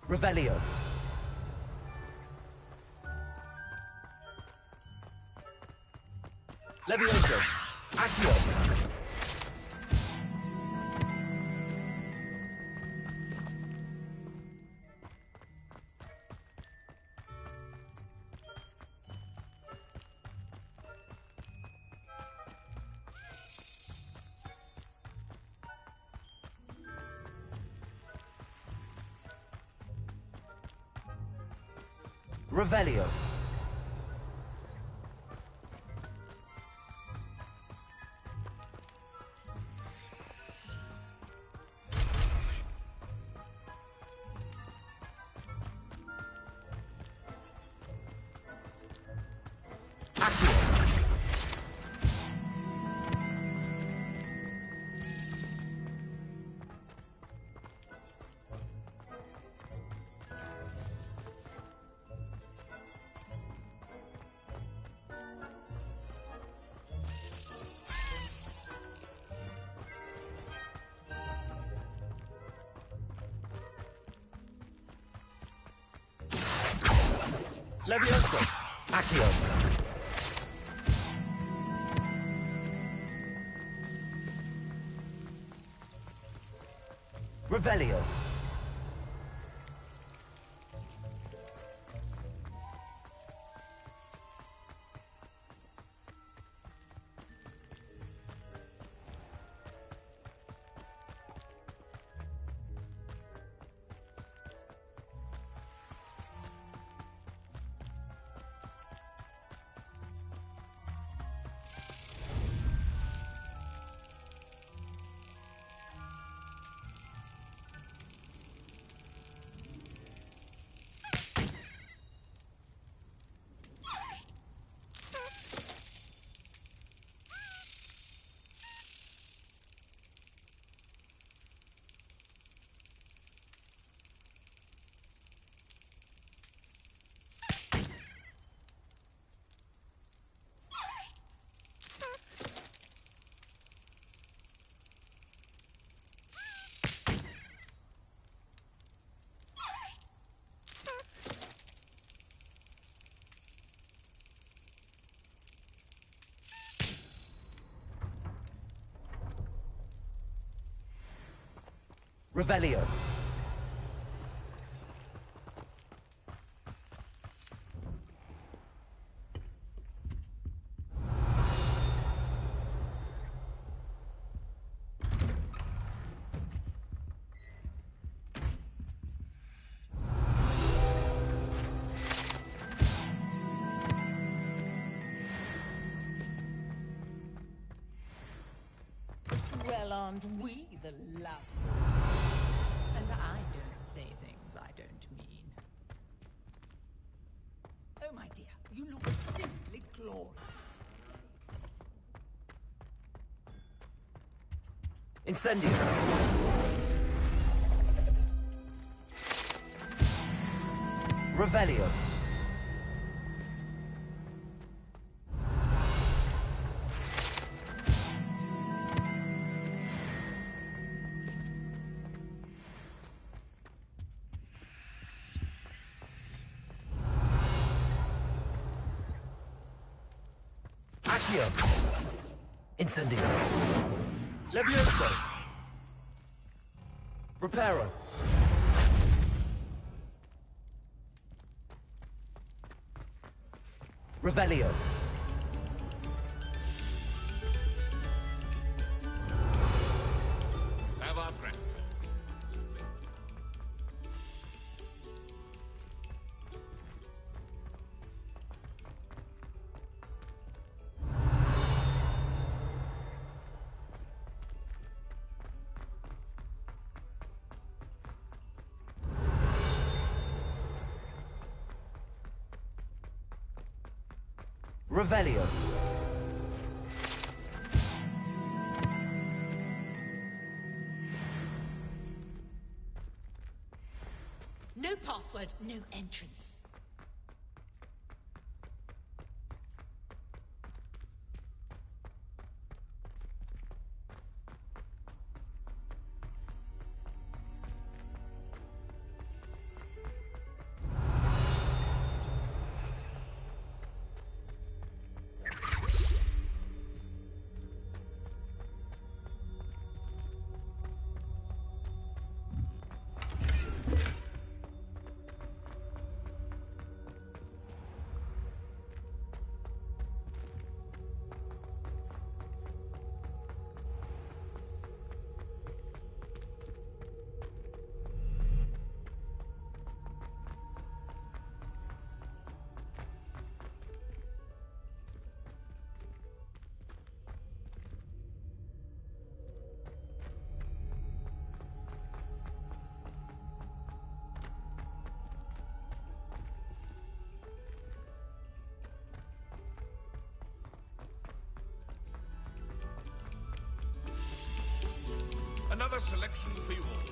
Revelio. Levioso. Accio. Revelio. Levioso. Accio. Revelio. Revelio. Well, aren't we the love? And I don't say things I don't mean. Oh, my dear, you look simply glorious. Incendio. Revelio. Accio. Incendio. Levioso. Reparo. Revelio. Have our gratitude. Revelio. No password, no entrance. Another selection for you all.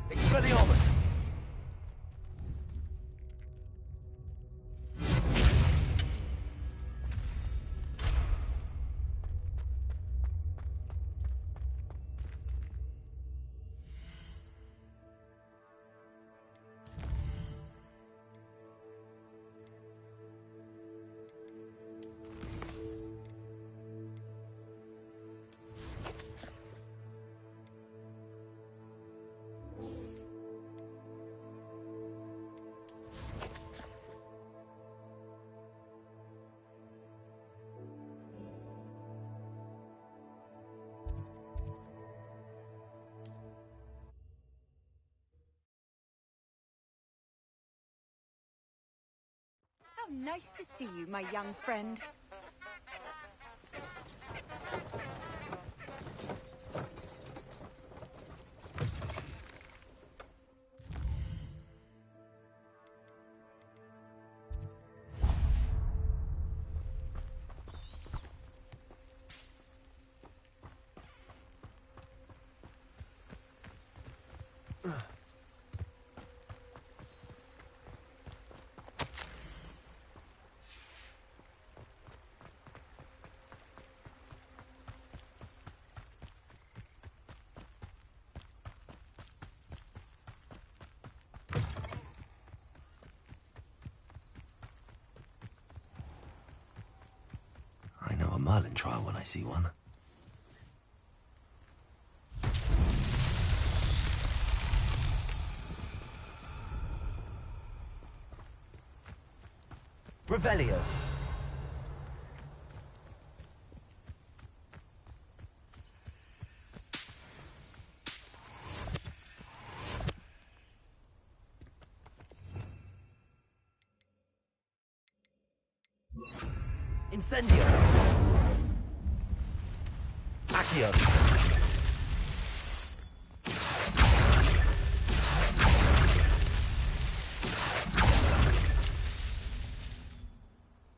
Expelliarmus! How nice to see you, my young friend. I know a Merlin trial when I see one. Revelio. Incendio. Accio.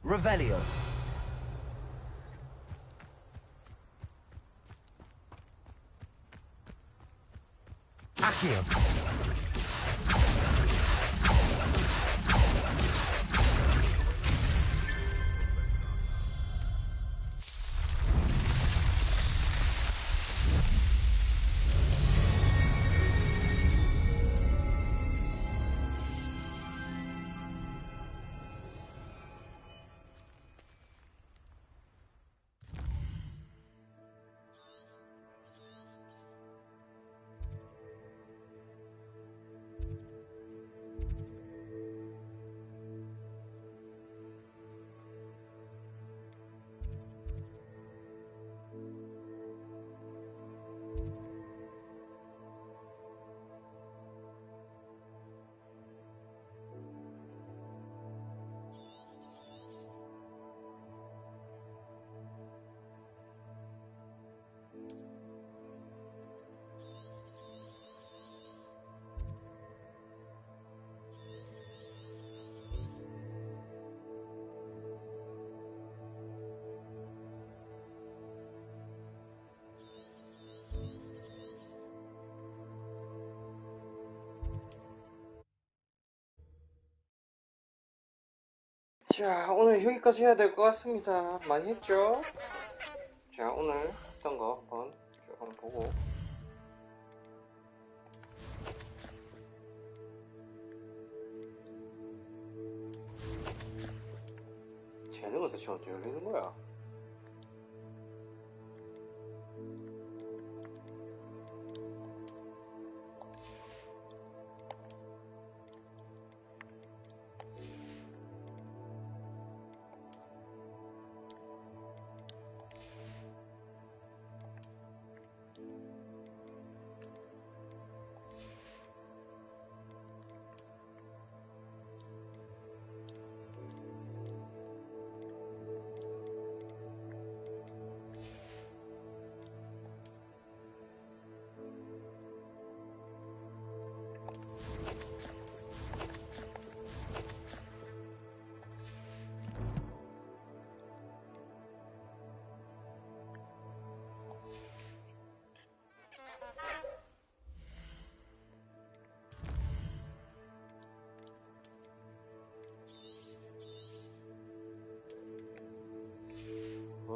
Revelio. Accio. 자, 오늘 여기까지 해야 될 것 같습니다. 많이 했죠? 자, 오늘 했던 거 한번 쭉 한번 보고. 재능은 대체 언제 열리는 거야?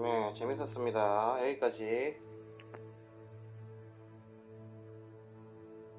네, 재밌었습니다. 여기까지.